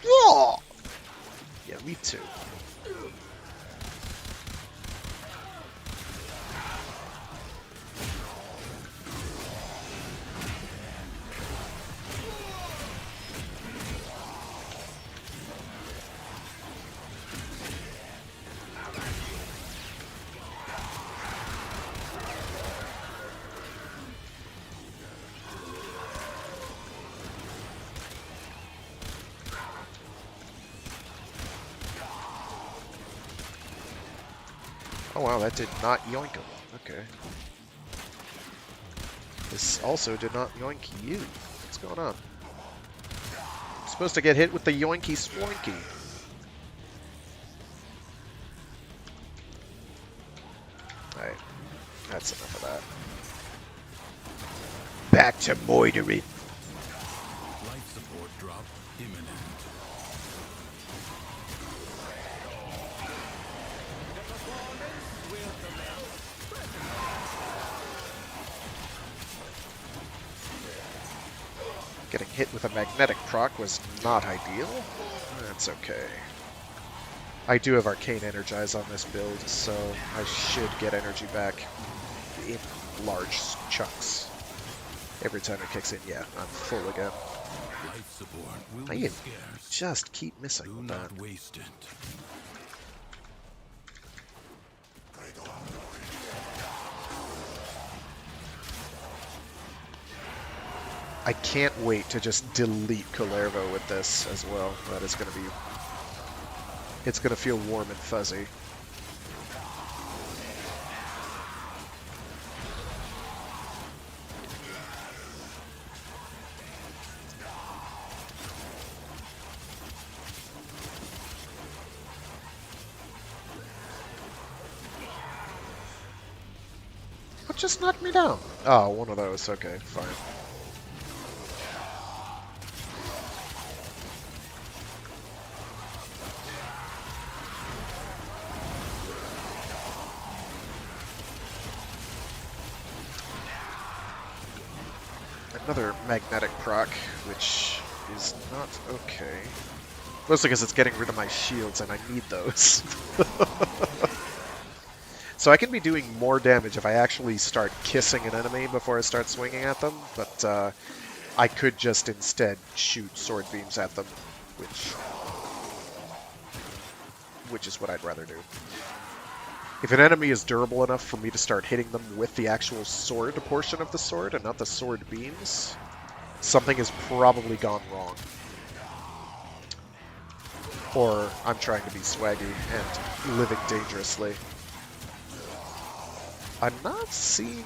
Whoa! Yeah, me too. Oh wow, that did not yoink him. Okay. This also did not yoink you. What's going on? I'm supposed to get hit with the yoinky sploinky. Alright. That's enough of that. Back to moidering. Life support drop imminent. Getting hit with a magnetic proc was not ideal. That's okay. I do have Arcane Energize on this build, so I should get energy back in large chunks. Every time it kicks in, yeah, I'm full again. Life support will I be can scarce. just keep missing Do with not that. waste it. I can't wait to just delete Kullervo with this as well. That is going to be... It's going to feel warm and fuzzy. What just knocked me down? Oh, one of those. Okay, fine. Another magnetic proc, which is not okay. Mostly because it's getting rid of my shields, and I need those. So I can be doing more damage if I actually start kissing an enemy before I start swinging at them, but I could just instead shoot sword beams at them, which is what I'd rather do. If an enemy is durable enough for me to start hitting them with the actual sword portion of the sword and not the sword beams, something has probably gone wrong. Or I'm trying to be swaggy and living dangerously. I'm not seeing...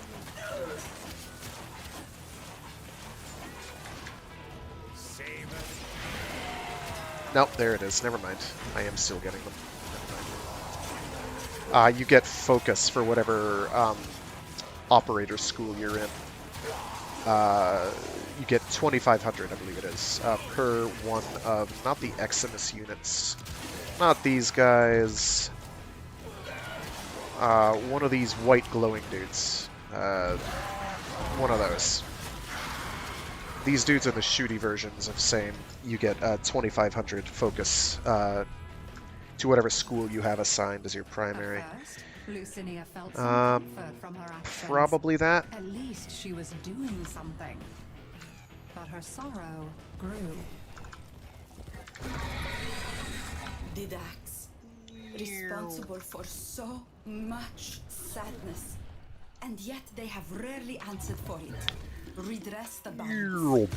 Nope, there it is. Never mind. I am still getting them. You get focus for whatever operator school you're in. You get 2,500, I believe it is, per one of, not the Eximus units, not these guys, one of these white glowing dudes, one of those. These dudes are the shooty versions of same. You get 2,500 focus to whatever school you have assigned as your primary. Lucinia felt some comfort from her absence. Probably that. At least she was doing something. But her sorrow grew. Didax, responsible for so much sadness, and yet they have rarely answered for it. Redress the balance.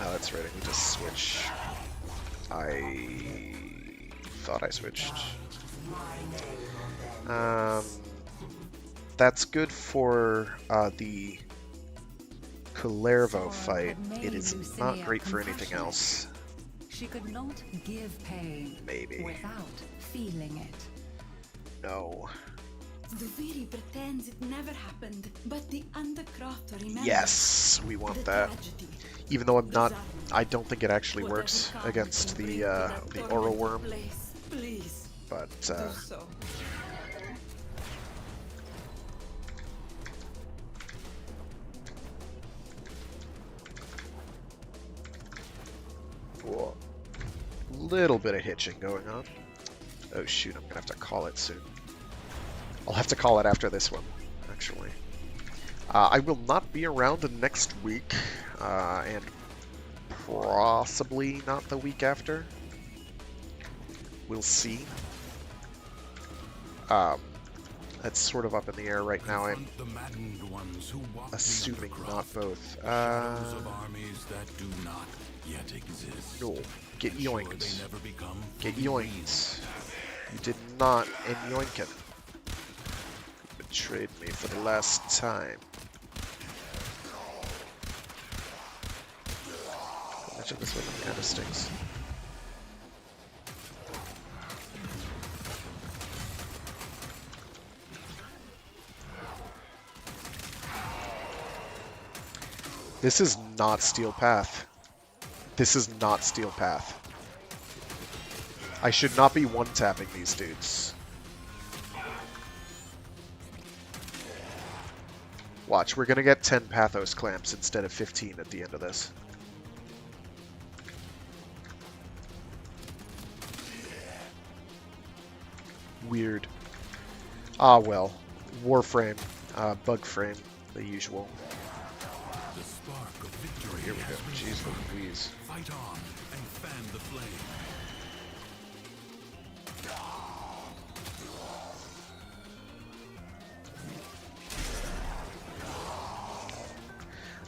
Oh, that's right, I need to switch. I thought I switched. That's good for the Kullervo fight. It is not great for anything else. She could not give pain Maybe. without feeling it. No. Duviri pretends it never happened, but the Undercroft remembers. Yes, we want that. Even though I don't think it actually works against the Oro Worm. Please. But whoa. Little bit of hitching going on. Oh shoot, I'm gonna have to call it soon. I'll have to call it after this one, actually. I will not be around next week, and possibly not the week after. We'll see. That's sort of up in the air right now. I'm assuming not both. No, get yoinked. Get yoinked. You did not yoink it. Betrayed me for the last time. Imagine this weapon kind of stinks. This is not Steel Path. This is not Steel Path. I should not be one-tapping these dudes. Watch, we're gonna get 10 Pathos Clamps instead of 15 at the end of this. Weird. Ah well. Warframe. Bug frame. The usual. The spark of victory. Here we go. Jeez Louise. Fight on and fan the flame.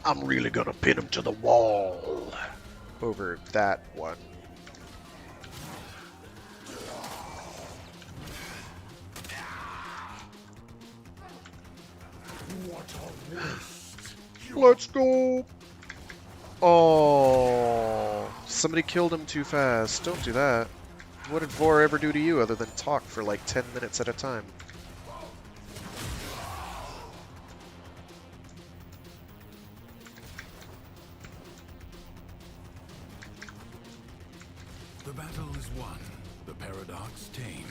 I'm really gonna pin him to the wall. Over that one. Let's go. Oh, somebody killed him too fast. Don't do that. What did Vor ever do to you other than talk for like 10 minutes at a time? The battle is won. The paradox tamed.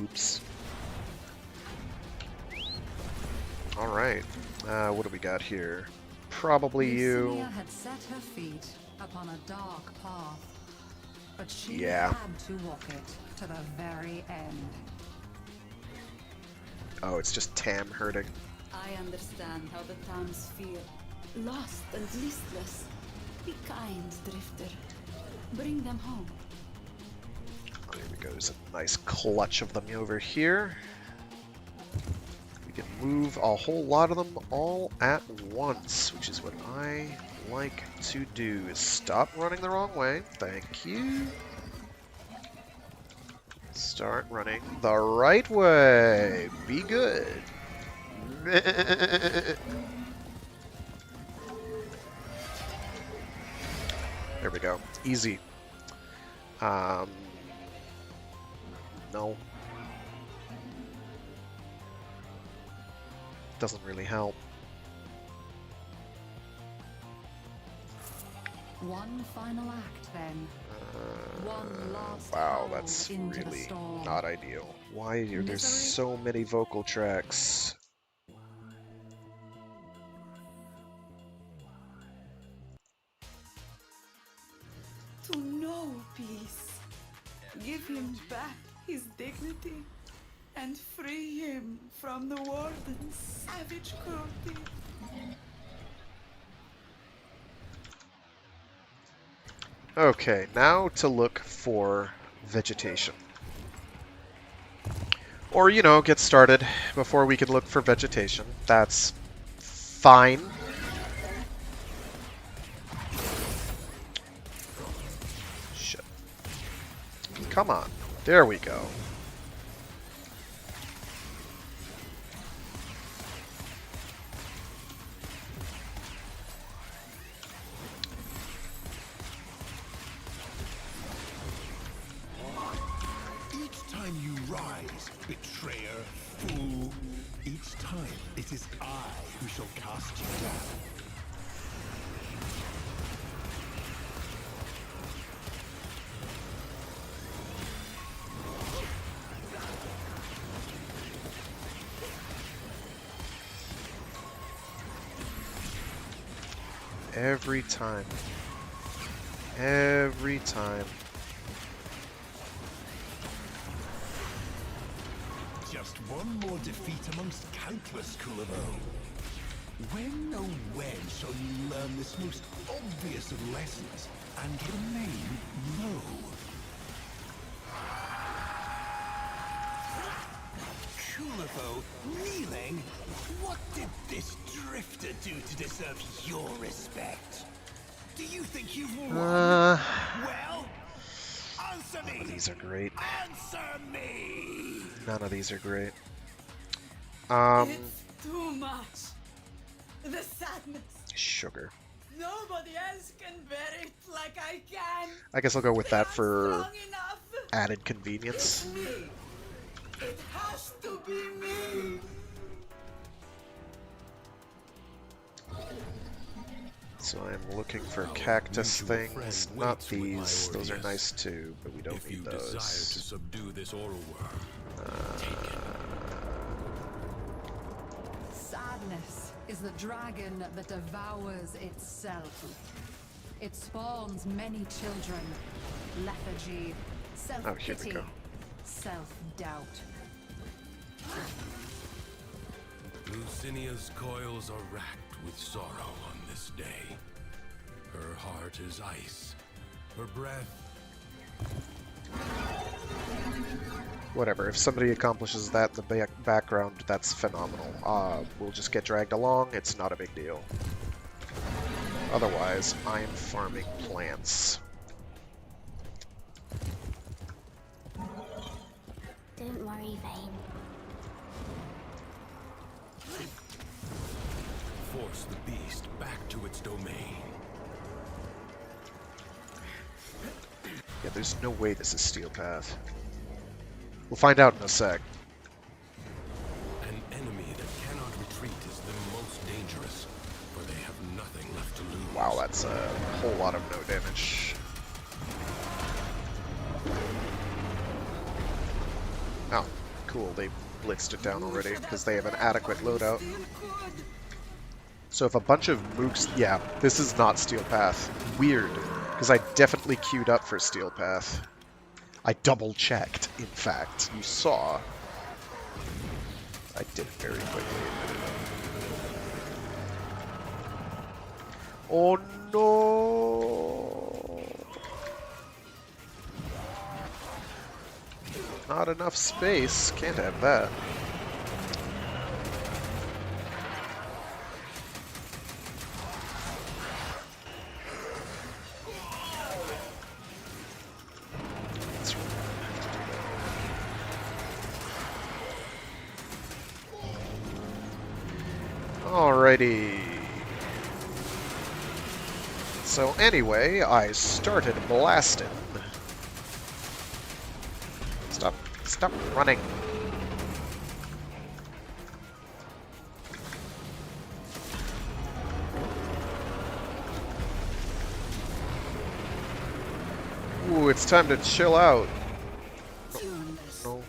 Oops. Alright. What do we got here? Probably you. Lucinia had set her feet upon a dark path, but she Yeah. had to walk it to the very end. Oh, it's just Tam hurting. I understand how the towns feel. Lost and listless. Be kind, Drifter. Bring them home. There we go. There's a nice clutch of them over here. We can move a whole lot of them all at once, which is what I like to do. Is stop running the wrong way. Thank you. Start running the right way. Be good. There we go. Easy. No. Doesn't really help. One final act, then. One last Wow, howl that's into the really storm. not ideal. Why are there's Misery? so many vocal tracks? To know peace. Give him back his dignity and free him from the warden's savage cruelty. Okay, now to look for vegetation. Or, you know, get started before we can look for vegetation. That's fine. Shit. Come on. There we go. Each time you rise, betrayer, fool, each time it is I who shall cast you down. Every time. Every time. Just one more defeat amongst countless, Kullervo. When, oh when, shall you learn this most obvious of lessons and remain low? Kullervo, kneeling? What did this drifter do to deserve your respect? Do you think you've won? Well, answer me! None of these are great. Answer me! None of these are great. It's too much. The sadness. Sugar. Nobody else can bear it like I can. I guess I'll go with They that aren't for strong enough. added convenience. It's me. It has to be me. So I'm looking for cactus things, not these. Those are nice too, but we don't need those. Desire to subdue this oral worm. Sadness is the dragon that devours itself. It spawns many children. Lethargy, self-pity, self-doubt. Lucinia's coils are racked with sorrow on this day. Her heart is ice. Her breath... Whatever, if somebody accomplishes that in the background, that's phenomenal. We'll just get dragged along, it's not a big deal. Otherwise, I'm farming plants. Don't worry, Vayne. Force the beast back to its domain. Yeah, there's no way this is Steel Path. We'll find out in a sec. An enemy that cannot retreat is the most dangerous, for they have nothing left to lose. Wow, that's a whole lot of no damage. Oh, cool, they blitzed it down already, because they have an adequate loadout. So if a bunch of mooks... Yeah, this is not Steel Path. Weird, because I definitely queued up for Steel Path. I double-checked, in fact. You saw. I did it very quickly. Oh no! Not enough space. Can't have that. Alrighty. So anyway, I started blasting. Stop running. Ooh, it's time to chill out. No.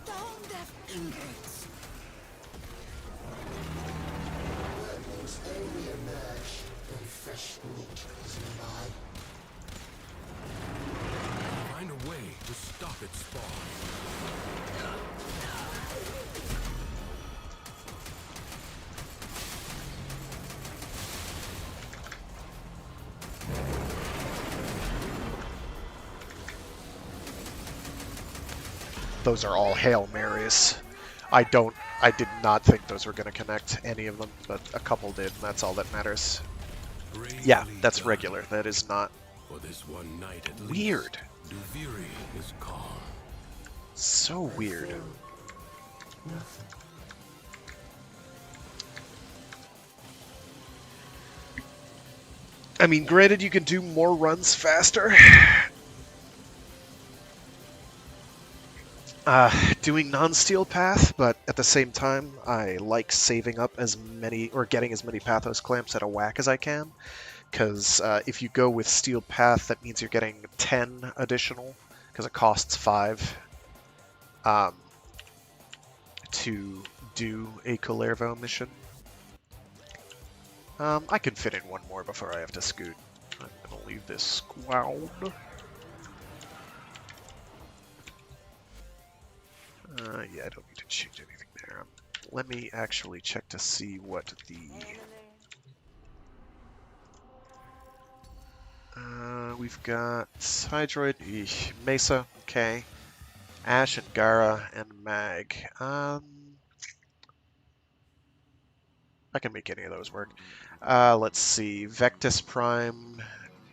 Find a way to stop its spawn. Those are all Hail Marys. I did not think those were going to connect, any of them, but a couple did, and that's all that matters. Yeah, that's regular. That is not For this one night at least, weird. Duviri is calm. So weird. I mean, granted, you can do more runs faster. Doing non-steel path, but at the same time, I like saving up as many, or getting as many Pathos clamps at a whack as I can, because if you go with steel path, that means you're getting 10 additional, because it costs 5 to do a Kullervo mission. I can fit in one more before I have to scoot. I'm gonna leave this squad. Yeah, I don't need to change anything there. Let me actually check to see what the... we've got Hydroid, Mesa, okay. Ash and Gara and Mag. I can make any of those work. Let's see, Vectis Prime,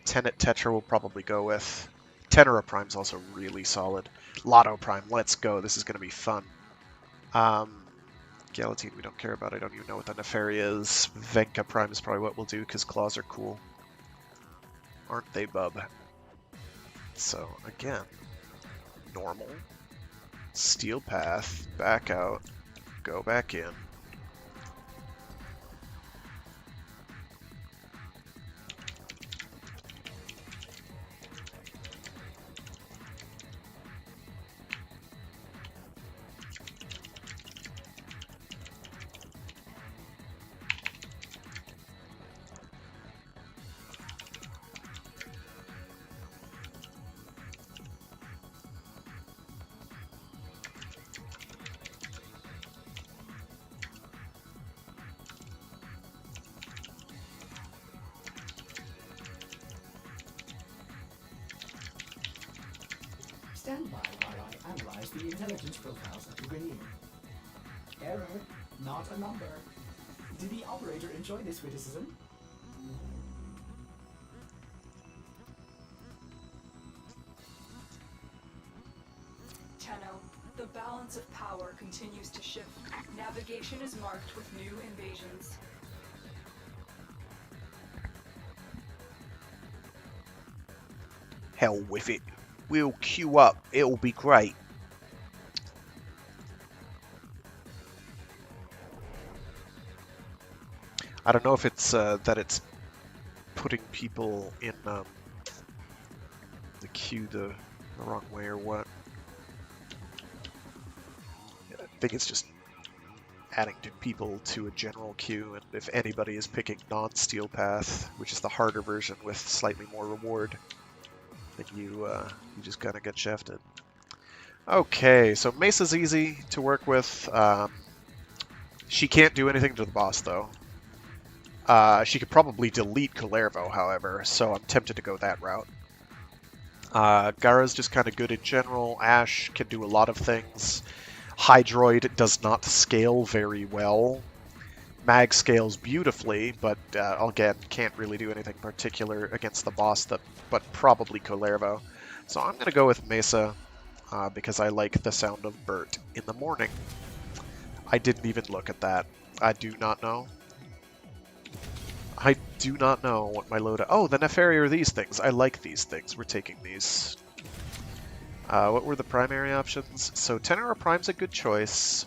Tenet Tetra we'll probably go with. Tenera Prime's also really solid. Lotto Prime, let's go. This is going to be fun. Galatine we don't care about. I don't even know what the Nefaria is. Venka Prime is probably what we'll do because claws are cool. Aren't they, bub? So, again, normal. Steel Path, back out, go back in. Stand by while I analyze the intelligence profiles that you bring in. Error, not a number. Did the operator enjoy this witticism? Tenno, the balance of power continues to shift. Navigation is marked with new invasions. Hell with it. We'll queue up. It'll be great. I don't know if it's that it's putting people in the queue the wrong way or what. I think it's just adding to people to a general queue, and if anybody is picking non-steel path, which is the harder version with slightly more reward, then you just kind of get shafted. Okay, so Mesa's easy to work with. She can't do anything to the boss, though. She could probably delete Kullervo, however, so I'm tempted to go that route. Gara's just kind of good in general. Ash can do a lot of things. Hydroid does not scale very well. Mag scales beautifully, but again, can't really do anything particular against the boss, but probably Kullervo. So I'm going to go with Mesa, because I like the sound of Bert in the morning. I didn't even look at that. I do not know. I do not know what my loadout... Oh, the Neferi are these things. I like these things. We're taking these. What were the primary options? So Tenor Prime's a good choice.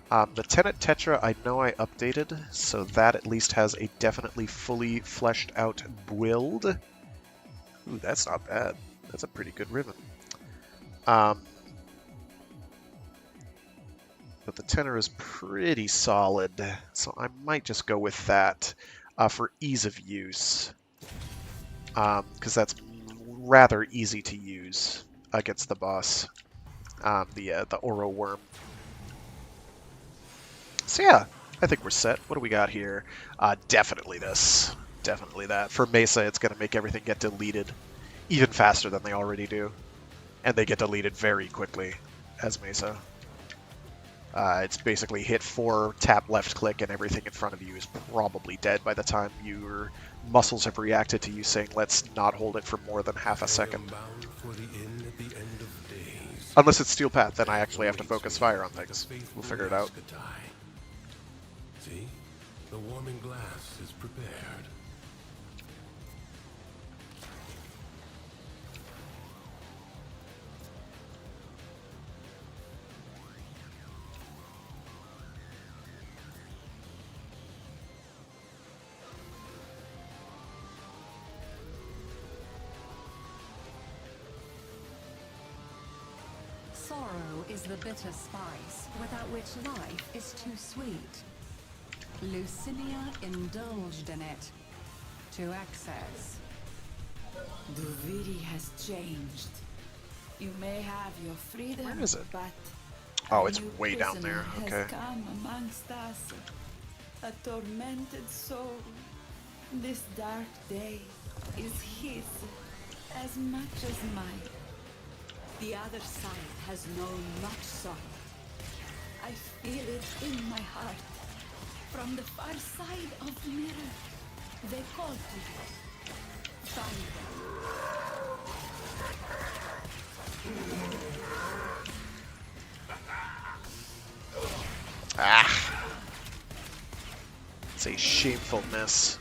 The Tenet Tetra I know I updated, so that at least has a definitely fully fleshed out build. Ooh, that's not bad. That's a pretty good ribbon. But the Tenor is pretty solid, so I might just go with that for ease of use. Because that's rather easy to use against the boss, the Oro Worm. So yeah, I think we're set. What do we got here? Definitely this. Definitely that. For Mesa, it's going to make everything get deleted even faster than they already do. And they get deleted very quickly as Mesa. It's basically hit 4, tap left click, and everything in front of you is probably dead by the time your muscles have reacted to you saying, let's not hold it for more than half a second. Unless it's Steel Path, then I actually have to focus fire on things. We'll figure it out. See? The warming glass is prepared. Sorrow is the bitter spice, without which life is too sweet. Lucinia indulged in it to excess. Duviri has changed. You may have your freedom, Where is it? but Oh, it's a new way down prisoner there. Okay. has come amongst us, a tormented soul. This dark day is his as much as mine. The other side has known much sorrow. I feel it in my heart. From the far side of the mirror, they call to you. Find them. Ah! It's a shameful miss.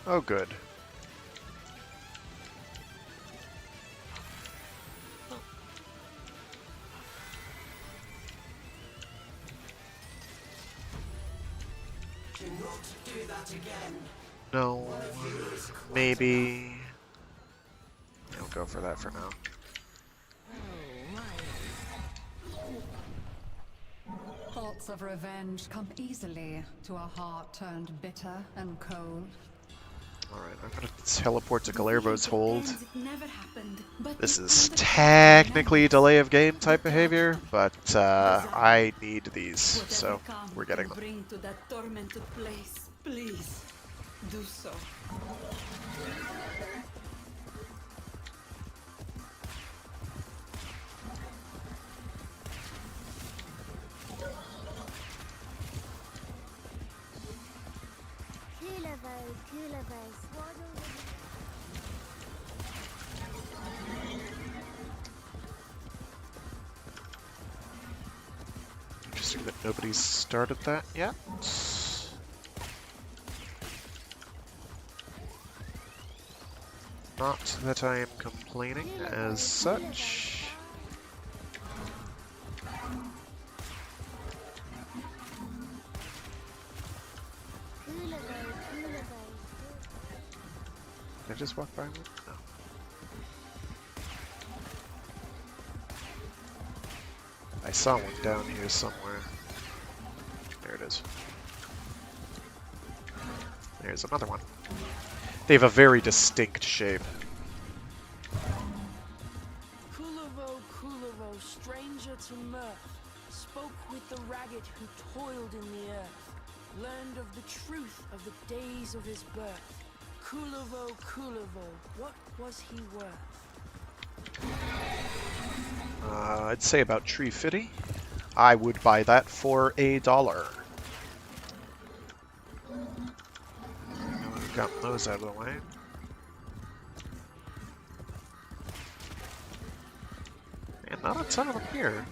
Oh, good. Do not do that again. No. Maybe. I'll go for that for now. Thoughts of revenge come easily to a heart turned bitter and cold. Alright, I'm gonna teleport to Kullervo's hold. Never happened, but This is technically delay of game type behavior, but I need these, so we're getting them. bring to that tormented place. Please, do so. Kullervo, swaddle Interesting that nobody's started that yet. Not that I am complaining as such. Did I just walk by one? No. I saw one down here somewhere. There it is. There's another one. They have a very distinct shape. Kullervo, stranger to mirth, spoke with the ragged who toiled in the earth, learned of the truth of the days of his birth. Kullervo, what was he worth? I'd say about Tree Fitty. I would buy that for $1. We've got those out of the way. And not a ton of them here.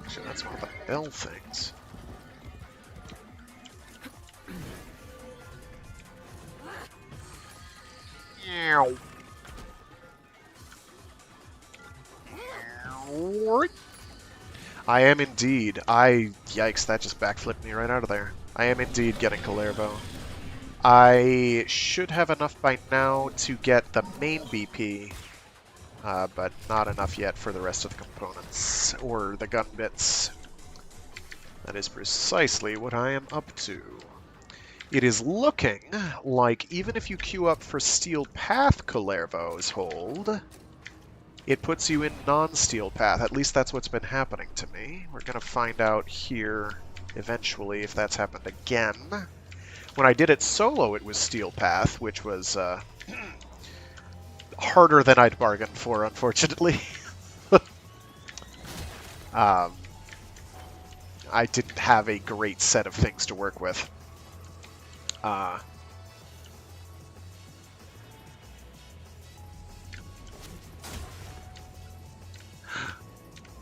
Actually, that's one of the bell things. Meow. I am indeed. Yikes, that just backflipped me right out of there. I am indeed getting Kullervo. I should have enough by now to get the main BP, but not enough yet for the rest of the components, or the gun bits. That is precisely what I am up to. It is looking like even if you queue up for Steel Path Kullervo's hold, it puts you in non-Steel Path. At least that's what's been happening to me. We're going to find out here eventually if that's happened again. When I did it solo, it was Steel Path, which was harder than I'd bargained for, unfortunately. I didn't have a great set of things to work with.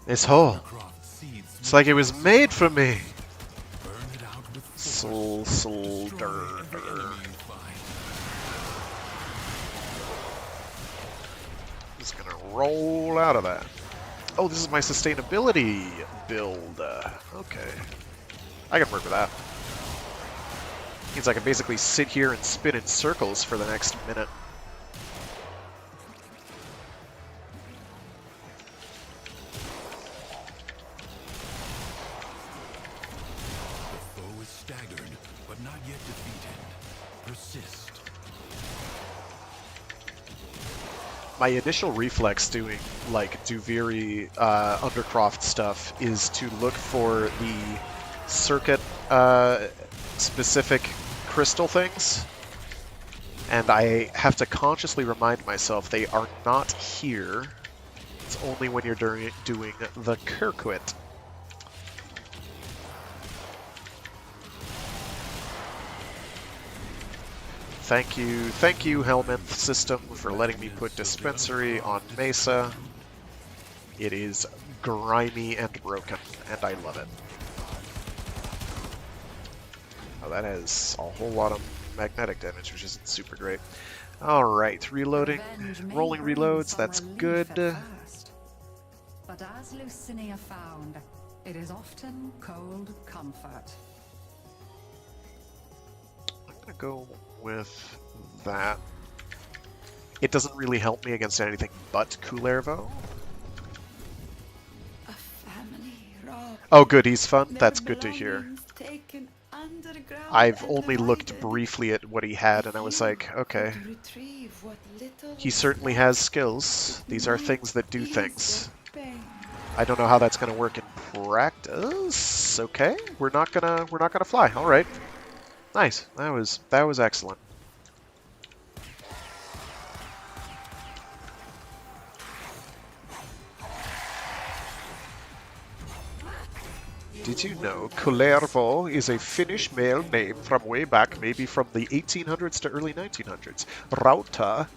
This hole. It's like it was made for me. Solder. Just gonna roll out of that. Oh, this is my sustainability build. Okay. I can work with that. Means I can basically sit here and spin in circles for the next minute. The foe is staggered, but not yet defeated. Persist. My initial reflex doing, like, Duviri Undercroft stuff is to look for the circuit specific crystal things, and I have to consciously remind myself they are not here. It's only when you're doing the Kirkwit. Thank you, Helminth System, for letting me put Dispensary on Mesa. It is grimy and broken, and I love it. Oh, that has a whole lot of magnetic damage, which isn't super great. Alright, reloading. Rolling reloads, that's good. But as Lucinia found, it is often cold comfort. I'm gonna go with that. It doesn't really help me against anything but Kullervo. A family robbed. Oh good, he's fun? Their That's good to hear. belongings taken underground I've and only looked divided. briefly at what he had and I was like, okay. To retrieve what little He was certainly left, has skills. These are might things that do ease things. their pain. I don't know how that's gonna work in practice. Okay, we're not gonna fly. All right, nice. That was excellent. Did you know Kullervo is a Finnish male name from way back, maybe from the 1800s to early 1900s? Rauta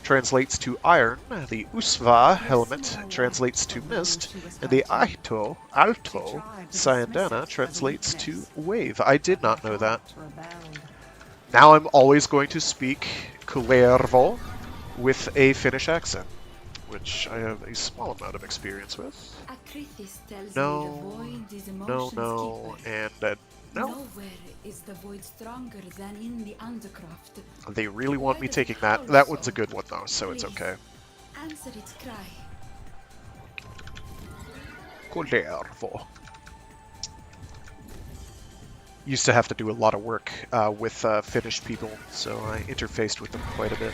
translates to iron, the Usva helmet translates to mist, and the Alto Sayandana translates to wave. I did not know that. Now I'm always going to speak Kullervo with a Finnish accent, which I have a small amount of experience with. No, no, and no. Nowhere is the void stronger than in the undercroft. They really want me taking that. That one's a good one though, so it's okay. Answer its cry. Kullervo. Used to have to do a lot of work with Finnish people, so I interfaced with them quite a bit.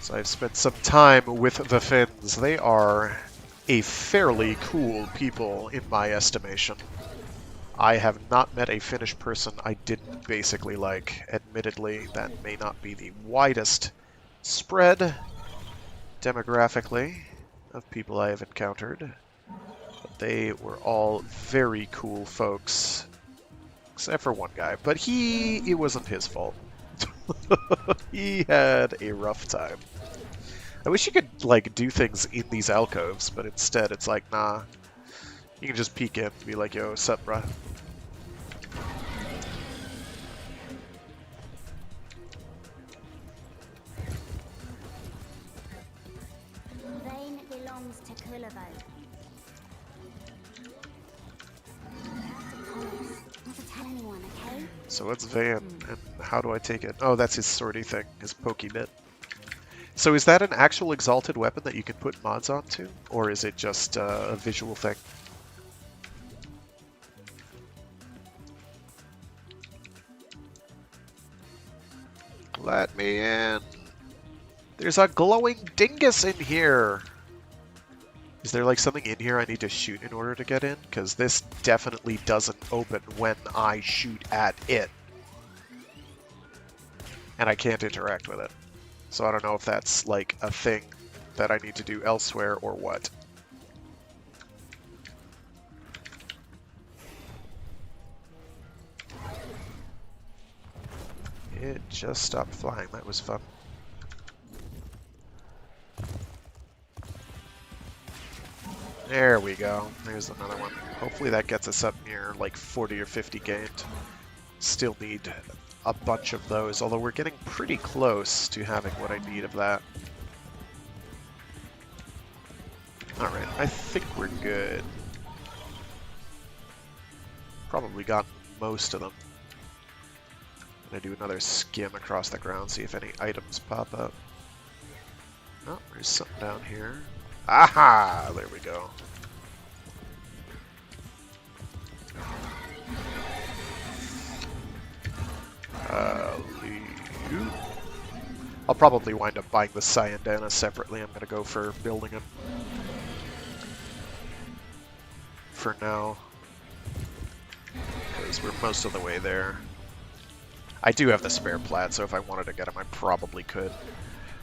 So I've spent some time with the Finns. They are a fairly cool people in my estimation. I have not met a Finnish person I didn't basically like. Admittedly, that may not be the widest spread demographically of people I have encountered. But they were all very cool folks. Except for one guy. But it wasn't his fault. He had a rough time. I wish you could, like, do things in these alcoves, but instead it's like, nah. You can just peek in and be like, yo, sup, bruh? Vane belongs to Kullervo. Not to tell anyone, okay? So what's Van, and how do I take it? Oh, that's his swordy thing, his pokey bit. So is that an actual exalted weapon that you can put mods onto? Or is it just a visual thing? Let me in. There's a glowing dingus in here. Is there like something in here I need to shoot in order to get in? Because this definitely doesn't open when I shoot at it. And I can't interact with it. So I don't know if that's like a thing that I need to do elsewhere or what. It just stopped flying. That was fun. There we go. There's another one. Hopefully that gets us up near like 40 or 50 gained. Still need a bunch of those, although we're getting pretty close to having what I need of that. Alright, I think we're good. Probably got most of them. I'm gonna do another skim across the ground, see if any items pop up. Oh, there's something down here. Aha! There we go. I'll probably wind up buying the Sayandana separately. I'm gonna go for building him for now, because we're most of the way there. I do have the spare plat, so if I wanted to get him, I probably could.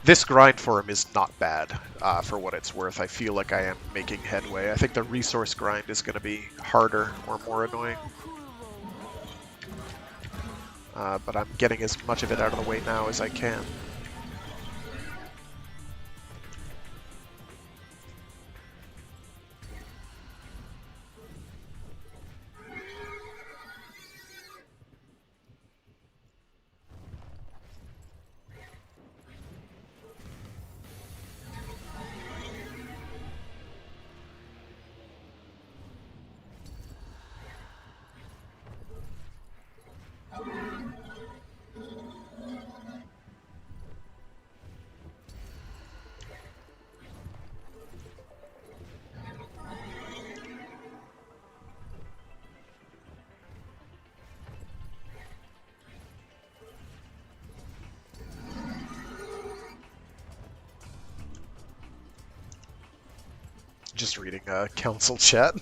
This grind for him is not bad, for what it's worth. I feel like I am making headway. I think the resource grind is going to be harder or more annoying. But I'm getting as much of it out of the way now as I can. just reading council chat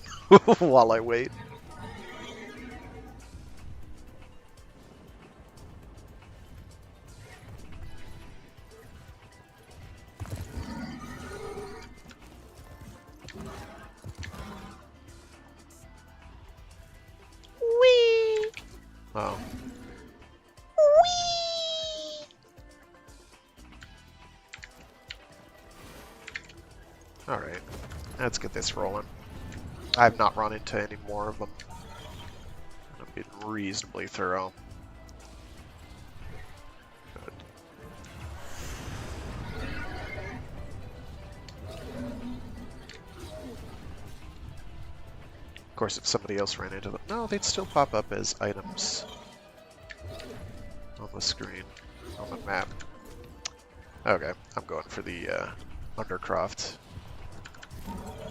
while I wait. Whee! Oh. Alright, let's get this rolling. I have not run into any more of them. I've been reasonably thorough. Good. Of course, if somebody else ran into them, no, they'd still pop up as items on the screen, on the map. Okay, I'm going for the Undercroft.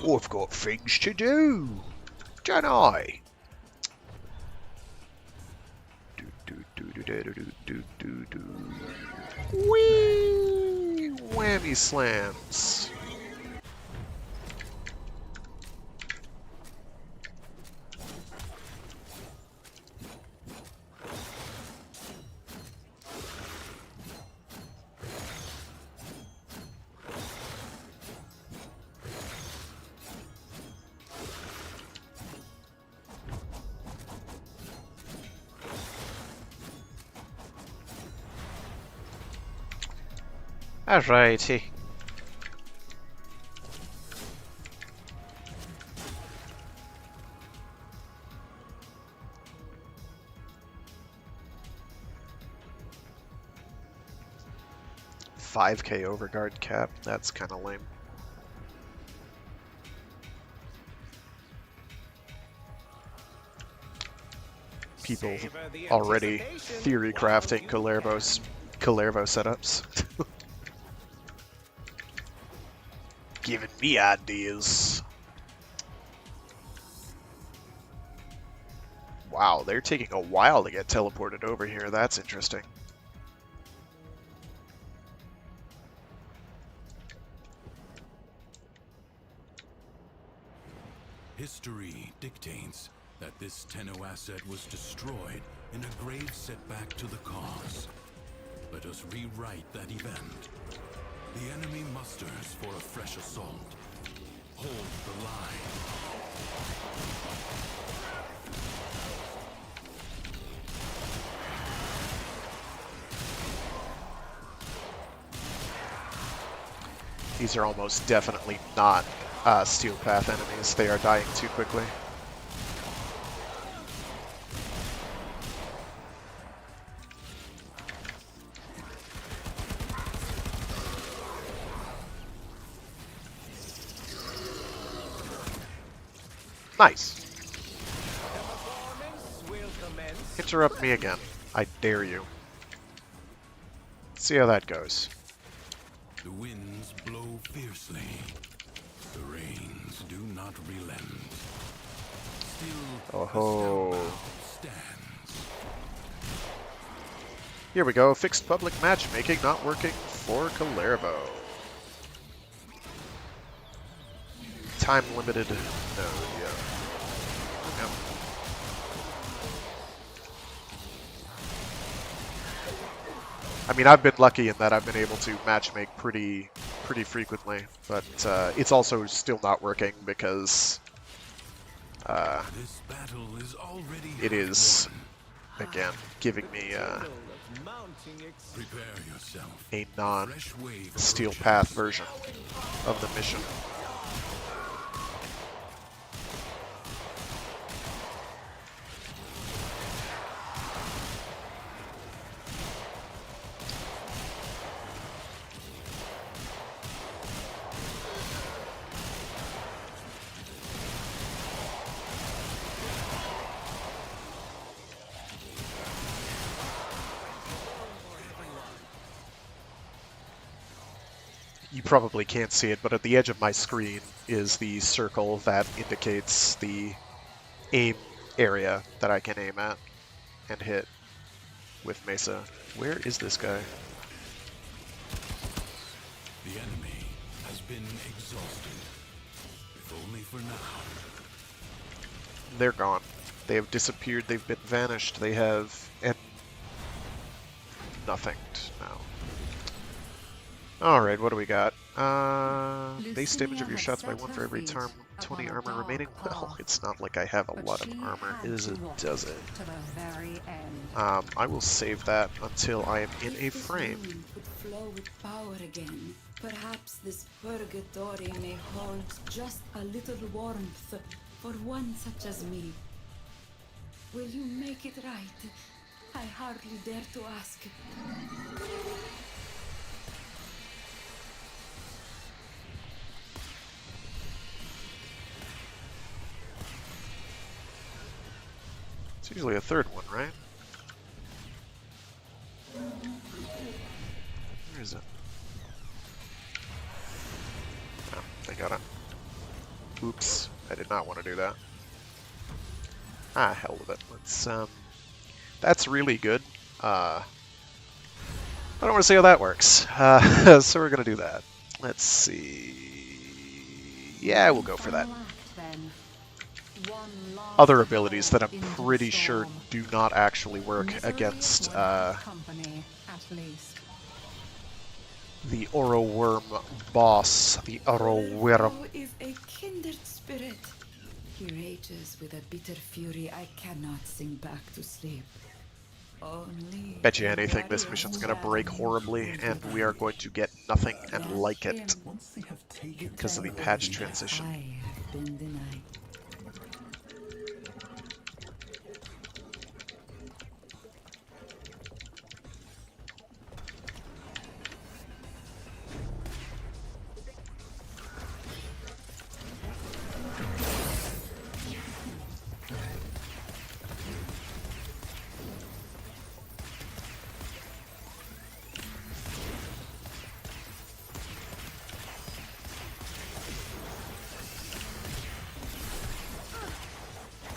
Oh, I've got things to do, don't I? Whee! Whammy slams. Alrighty. $5K overguard cap, that's kinda lame. People already theory crafting Kullervo setups. Giving me ideas. Wow, they're taking a while to get teleported over here. That's interesting. History dictates that this Tenno asset was destroyed in a grave setback to the cause. Let us rewrite that event. The enemy musters for a fresh assault. Hold the line. These are almost definitely not Steel Path enemies. They are dying too quickly. Nice. Interrupt me again. I dare you. Let's see how that goes. The winds blow fiercely. The rains do not relent. Still, oh stands. Here we go. Fixed public matchmaking not working for Kullervo. Time limited. No, yeah. Yep. I mean, I've been lucky in that I've been able to matchmake pretty frequently, but it's also still not working because it is again giving me a non-Steel Path version of the mission. You probably can't see it, but at the edge of my screen is the circle that indicates the aim area that I can aim at and hit with Mesa. Where is this guy? The enemy has been exhausted. only for now. They're gone. They have disappeared. They've been vanished. They have nothing now. Alright, what do we got? Base damage of your shots by 1 for every turn, 20 armor remaining. Well, it's not like I have a lot of armor, is it? Does it? I will save that until I am in a frame. Could flow with power again. Perhaps this purgatory may hold just a little warmth for one such as me. Will you make it right? I hardly dare to ask. It's usually a third one, right? Where is it? Oh, I got it. Oops, I did not want to do that. Ah, hell with it. Let's, that's really good. I don't want to see how that works. So we're gonna do that. Let's see. Yeah, we'll go for that. Other abilities that I'm pretty sure do not actually work against the Oro Worm boss, the Oro Worm. Is a kindred spirit. He rages with a bitter fury I cannot sing back to sleep. Only Bet you anything this mission's gonna break horribly, and we are going to get nothing and like it because of the patch transition. I have been denied.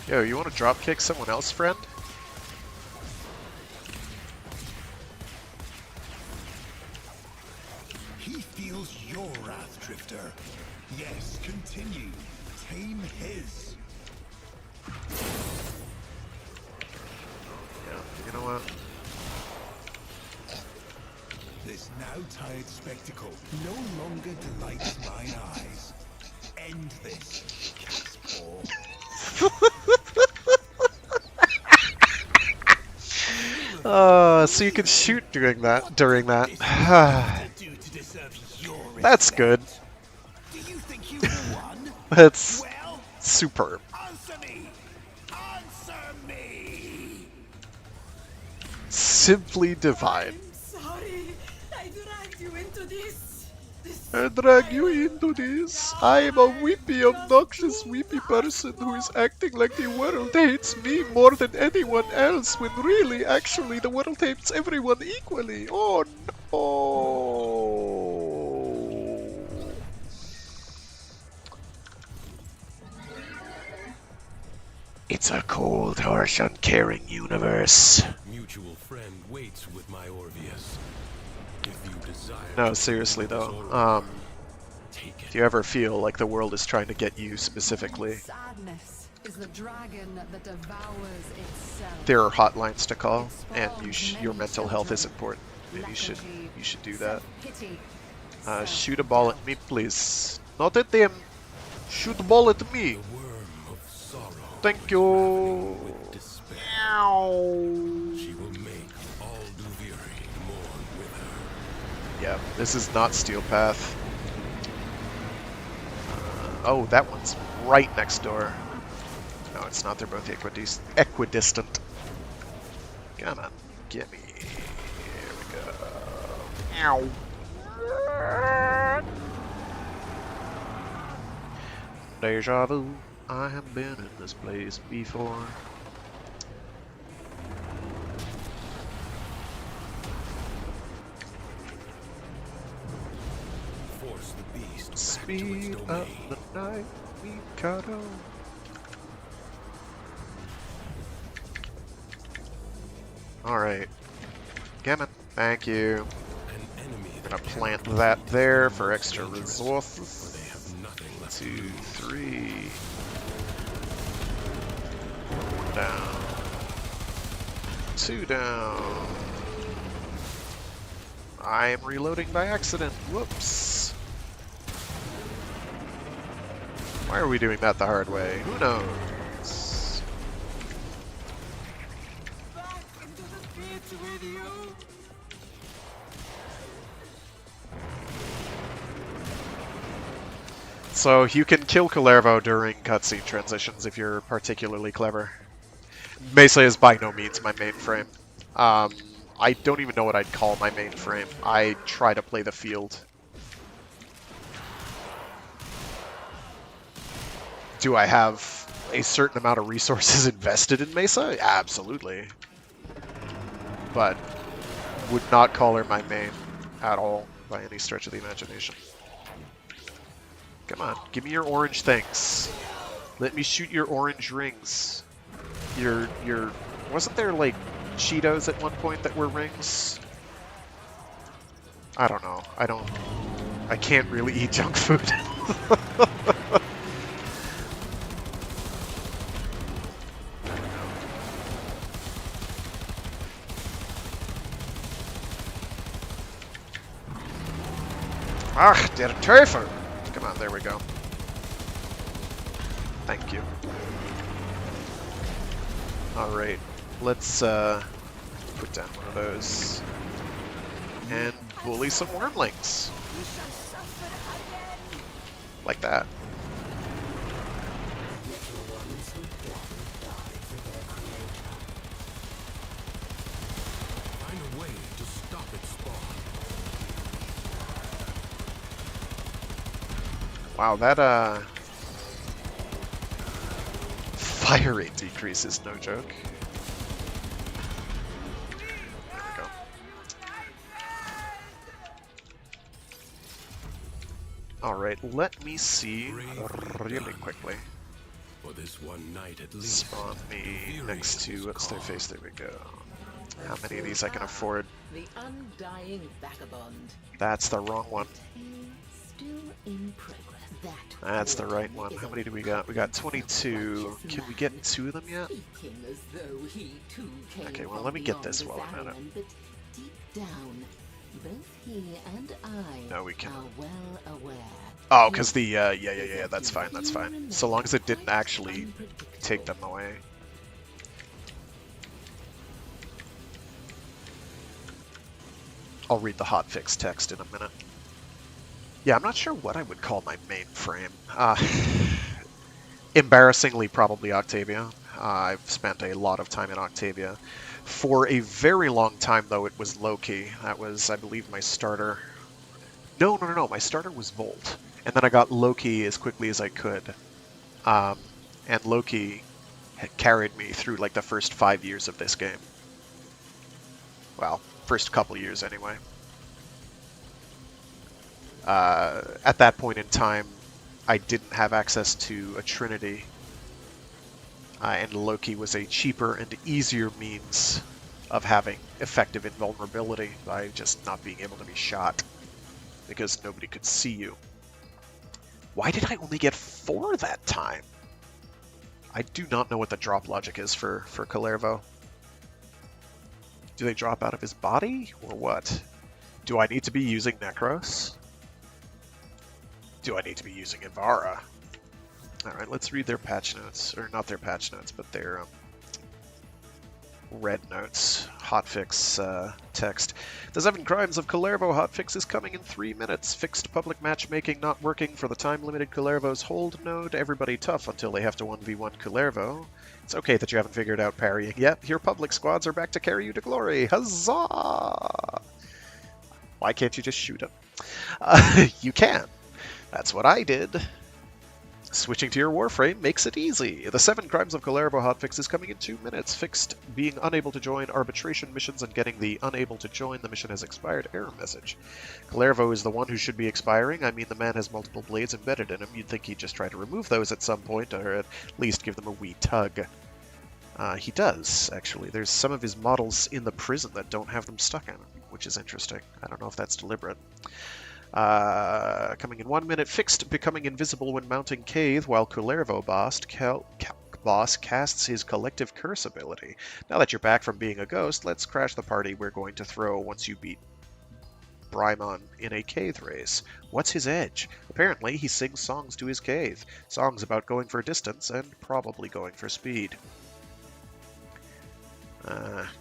Yo, you want to drop kick someone else, friend? He feels your wrath, Drifter. Yes, continue. Tame his. Yeah, you know what? This now tired spectacle no longer delights mine eyes. End this, cat's paw. So you can shoot during that. That's good. That's superb. Simply divine. Sorry, I dragged you into this. I drag you into this. I am a weepy, obnoxious, weepy person who is acting like the world hates me more than anyone else, when really, actually, the world hates everyone equally. Oh no! It's a cold, harsh, uncaring universe. Mutual friend waits with my Orvius. If you desire. No, seriously though. If you ever feel like the world is trying to get you specifically, Sadness is the dragon that devours itself. there are hotlines to call, and your mental health is important. And you should do that. Shoot a ball at me, please. Not at them. Shoot a ball at me. Thank you. She will make all Duviri mourn with her. Yeah, this is not Steel Path. Oh, that one's right next door. No, it's not. They're both equidistant. Come on, get me. Here we go. Ow. Deja vu. I have been in this place before. Force the beast. Speed up the night, Mikado. Alright. Gammon, thank you. I'm gonna plant that there for extra resources. 1, 2, 3. 3. Down. 2 down. I am reloading by accident. Whoops. Why are we doing that the hard way? Who knows? Back into the pit with you. So you can kill Kullervo during cutscene transitions if you're particularly clever. Mesa is by no means my mainframe. I don't even know what I'd call my mainframe. I try to play the field. Do I have a certain amount of resources invested in Mesa? Absolutely. But would not call her my main at all by any stretch of the imagination. Come on, give me your orange things. Let me shoot your orange rings. Your wasn't there like Cheetos at one point that were rings? I don't know. I can't really eat junk food. Ach, der Teufel! Come on, there we go. Thank you. Alright, let's put down one of those. And bully some wormlings. Like that. Find a way to stop its spawn. Wow, that fire rate decrease is no joke. There we go. Alright, let me see really quickly. For this one night at least. Spawn me next to, what's their face? There we go. How many of these I can afford? The undying vagabond. That's the wrong one. Still in progress. That's the right one. How many do we got? We got 22. Can we get 2 of them yet? Okay, well let me get this while I'm at it. But deep down, both he and I No, we can. are well aware. Oh, because the, yeah, that's fine, that's fine. So long as it didn't actually take them away. I'll read the hotfix text in a minute. Yeah, I'm not sure what I would call my mainframe. Embarrassingly, probably Octavia. I've spent a lot of time in Octavia. For a very long time, though, it was Loki. That was, I believe, my starter. No, my starter was Volt. And then I got Loki as quickly as I could. And Loki had carried me through, like, the first 5 years of this game. Well, first couple years, anyway. At that point in time, I didn't have access to a Trinity, and Loki was a cheaper and easier means of having effective invulnerability by just not being able to be shot, because nobody could see you. Why did I only get 4 that time? I do not know what the drop logic is for Kullervo. Do they drop out of his body, or what? Do I need to be using Necros? Do I need to be using Ivara? Alright, let's read their patch notes. Or not their patch notes, but their red notes. Hotfix text. The Seven Crimes of Kullervo hotfix is coming in 3 minutes. Fixed public matchmaking not working for the time-limited Kullervo's hold node. Everybody tough until they have to 1v1 Kullervo. It's okay that you haven't figured out parrying yet. Your public squads are back to carry you to glory. Huzzah! Why can't you just shoot him? You can. That's what I did. Switching to your Warframe makes it easy. The 7 Crimes of Kullervo hotfix is coming in 2 minutes. Fixed being unable to join arbitration missions and getting the unable to join the mission has expired error message. Kullervo is the one who should be expiring. I mean, the man has multiple blades embedded in him. You'd think he'd just try to remove those at some point, or at least give them a wee tug. He does, actually. There's some of his models in the prison that don't have them stuck in him, which is interesting. I don't know if that's deliberate. Coming in 1 minute. Fixed, becoming invisible when mounting Cave, while Kullervo boss casts his collective curse ability. Now that you're back from being a ghost, let's crash the party we're going to throw once you beat Brymon in a Cave race. What's his edge? Apparently, he sings songs to his Cave. Songs about going for distance and probably going for speed.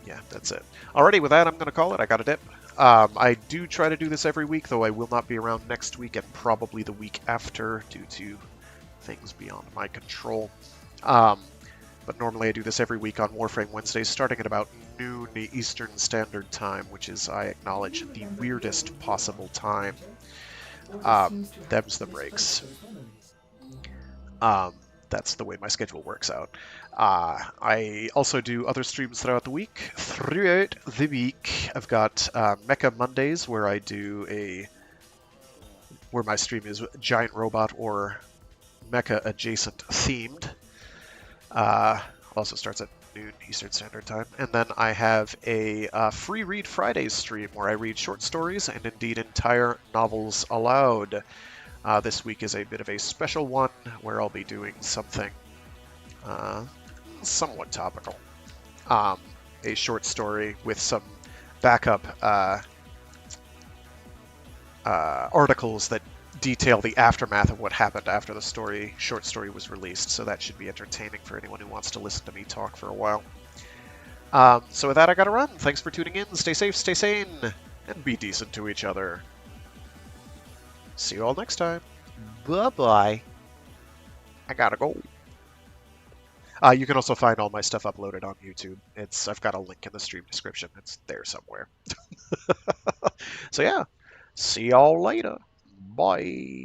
Yeah, that's it. Alrighty, with that, I'm going to call it. I got a dip. I do try to do this every week, though I will not be around next week and probably the week after due to things beyond my control. But normally I do this every week on Warframe Wednesdays, starting at about noon Eastern Standard Time, which is, I acknowledge, the weirdest possible time. Them's the breaks. That's the way my schedule works out. I also do other streams throughout the week. I've got Mecha Mondays, where my stream is giant robot or mecha adjacent themed. Also starts at noon Eastern Standard Time. And then I have a Free Read Fridays stream where I read short stories and indeed entire novels aloud. This week is a bit of a special one where I'll be doing something somewhat topical. A short story with some backup articles that detail the aftermath of what happened after the short story was released, so that should be entertaining for anyone who wants to listen to me talk for a while. So with that, I gotta run. Thanks for tuning in. Stay safe, stay sane, and be decent to each other. See you all next time. Bye-bye. I gotta go. You can also find all my stuff uploaded on YouTube. I've got a link in the stream description. It's there somewhere. So yeah, see y'all later. Bye.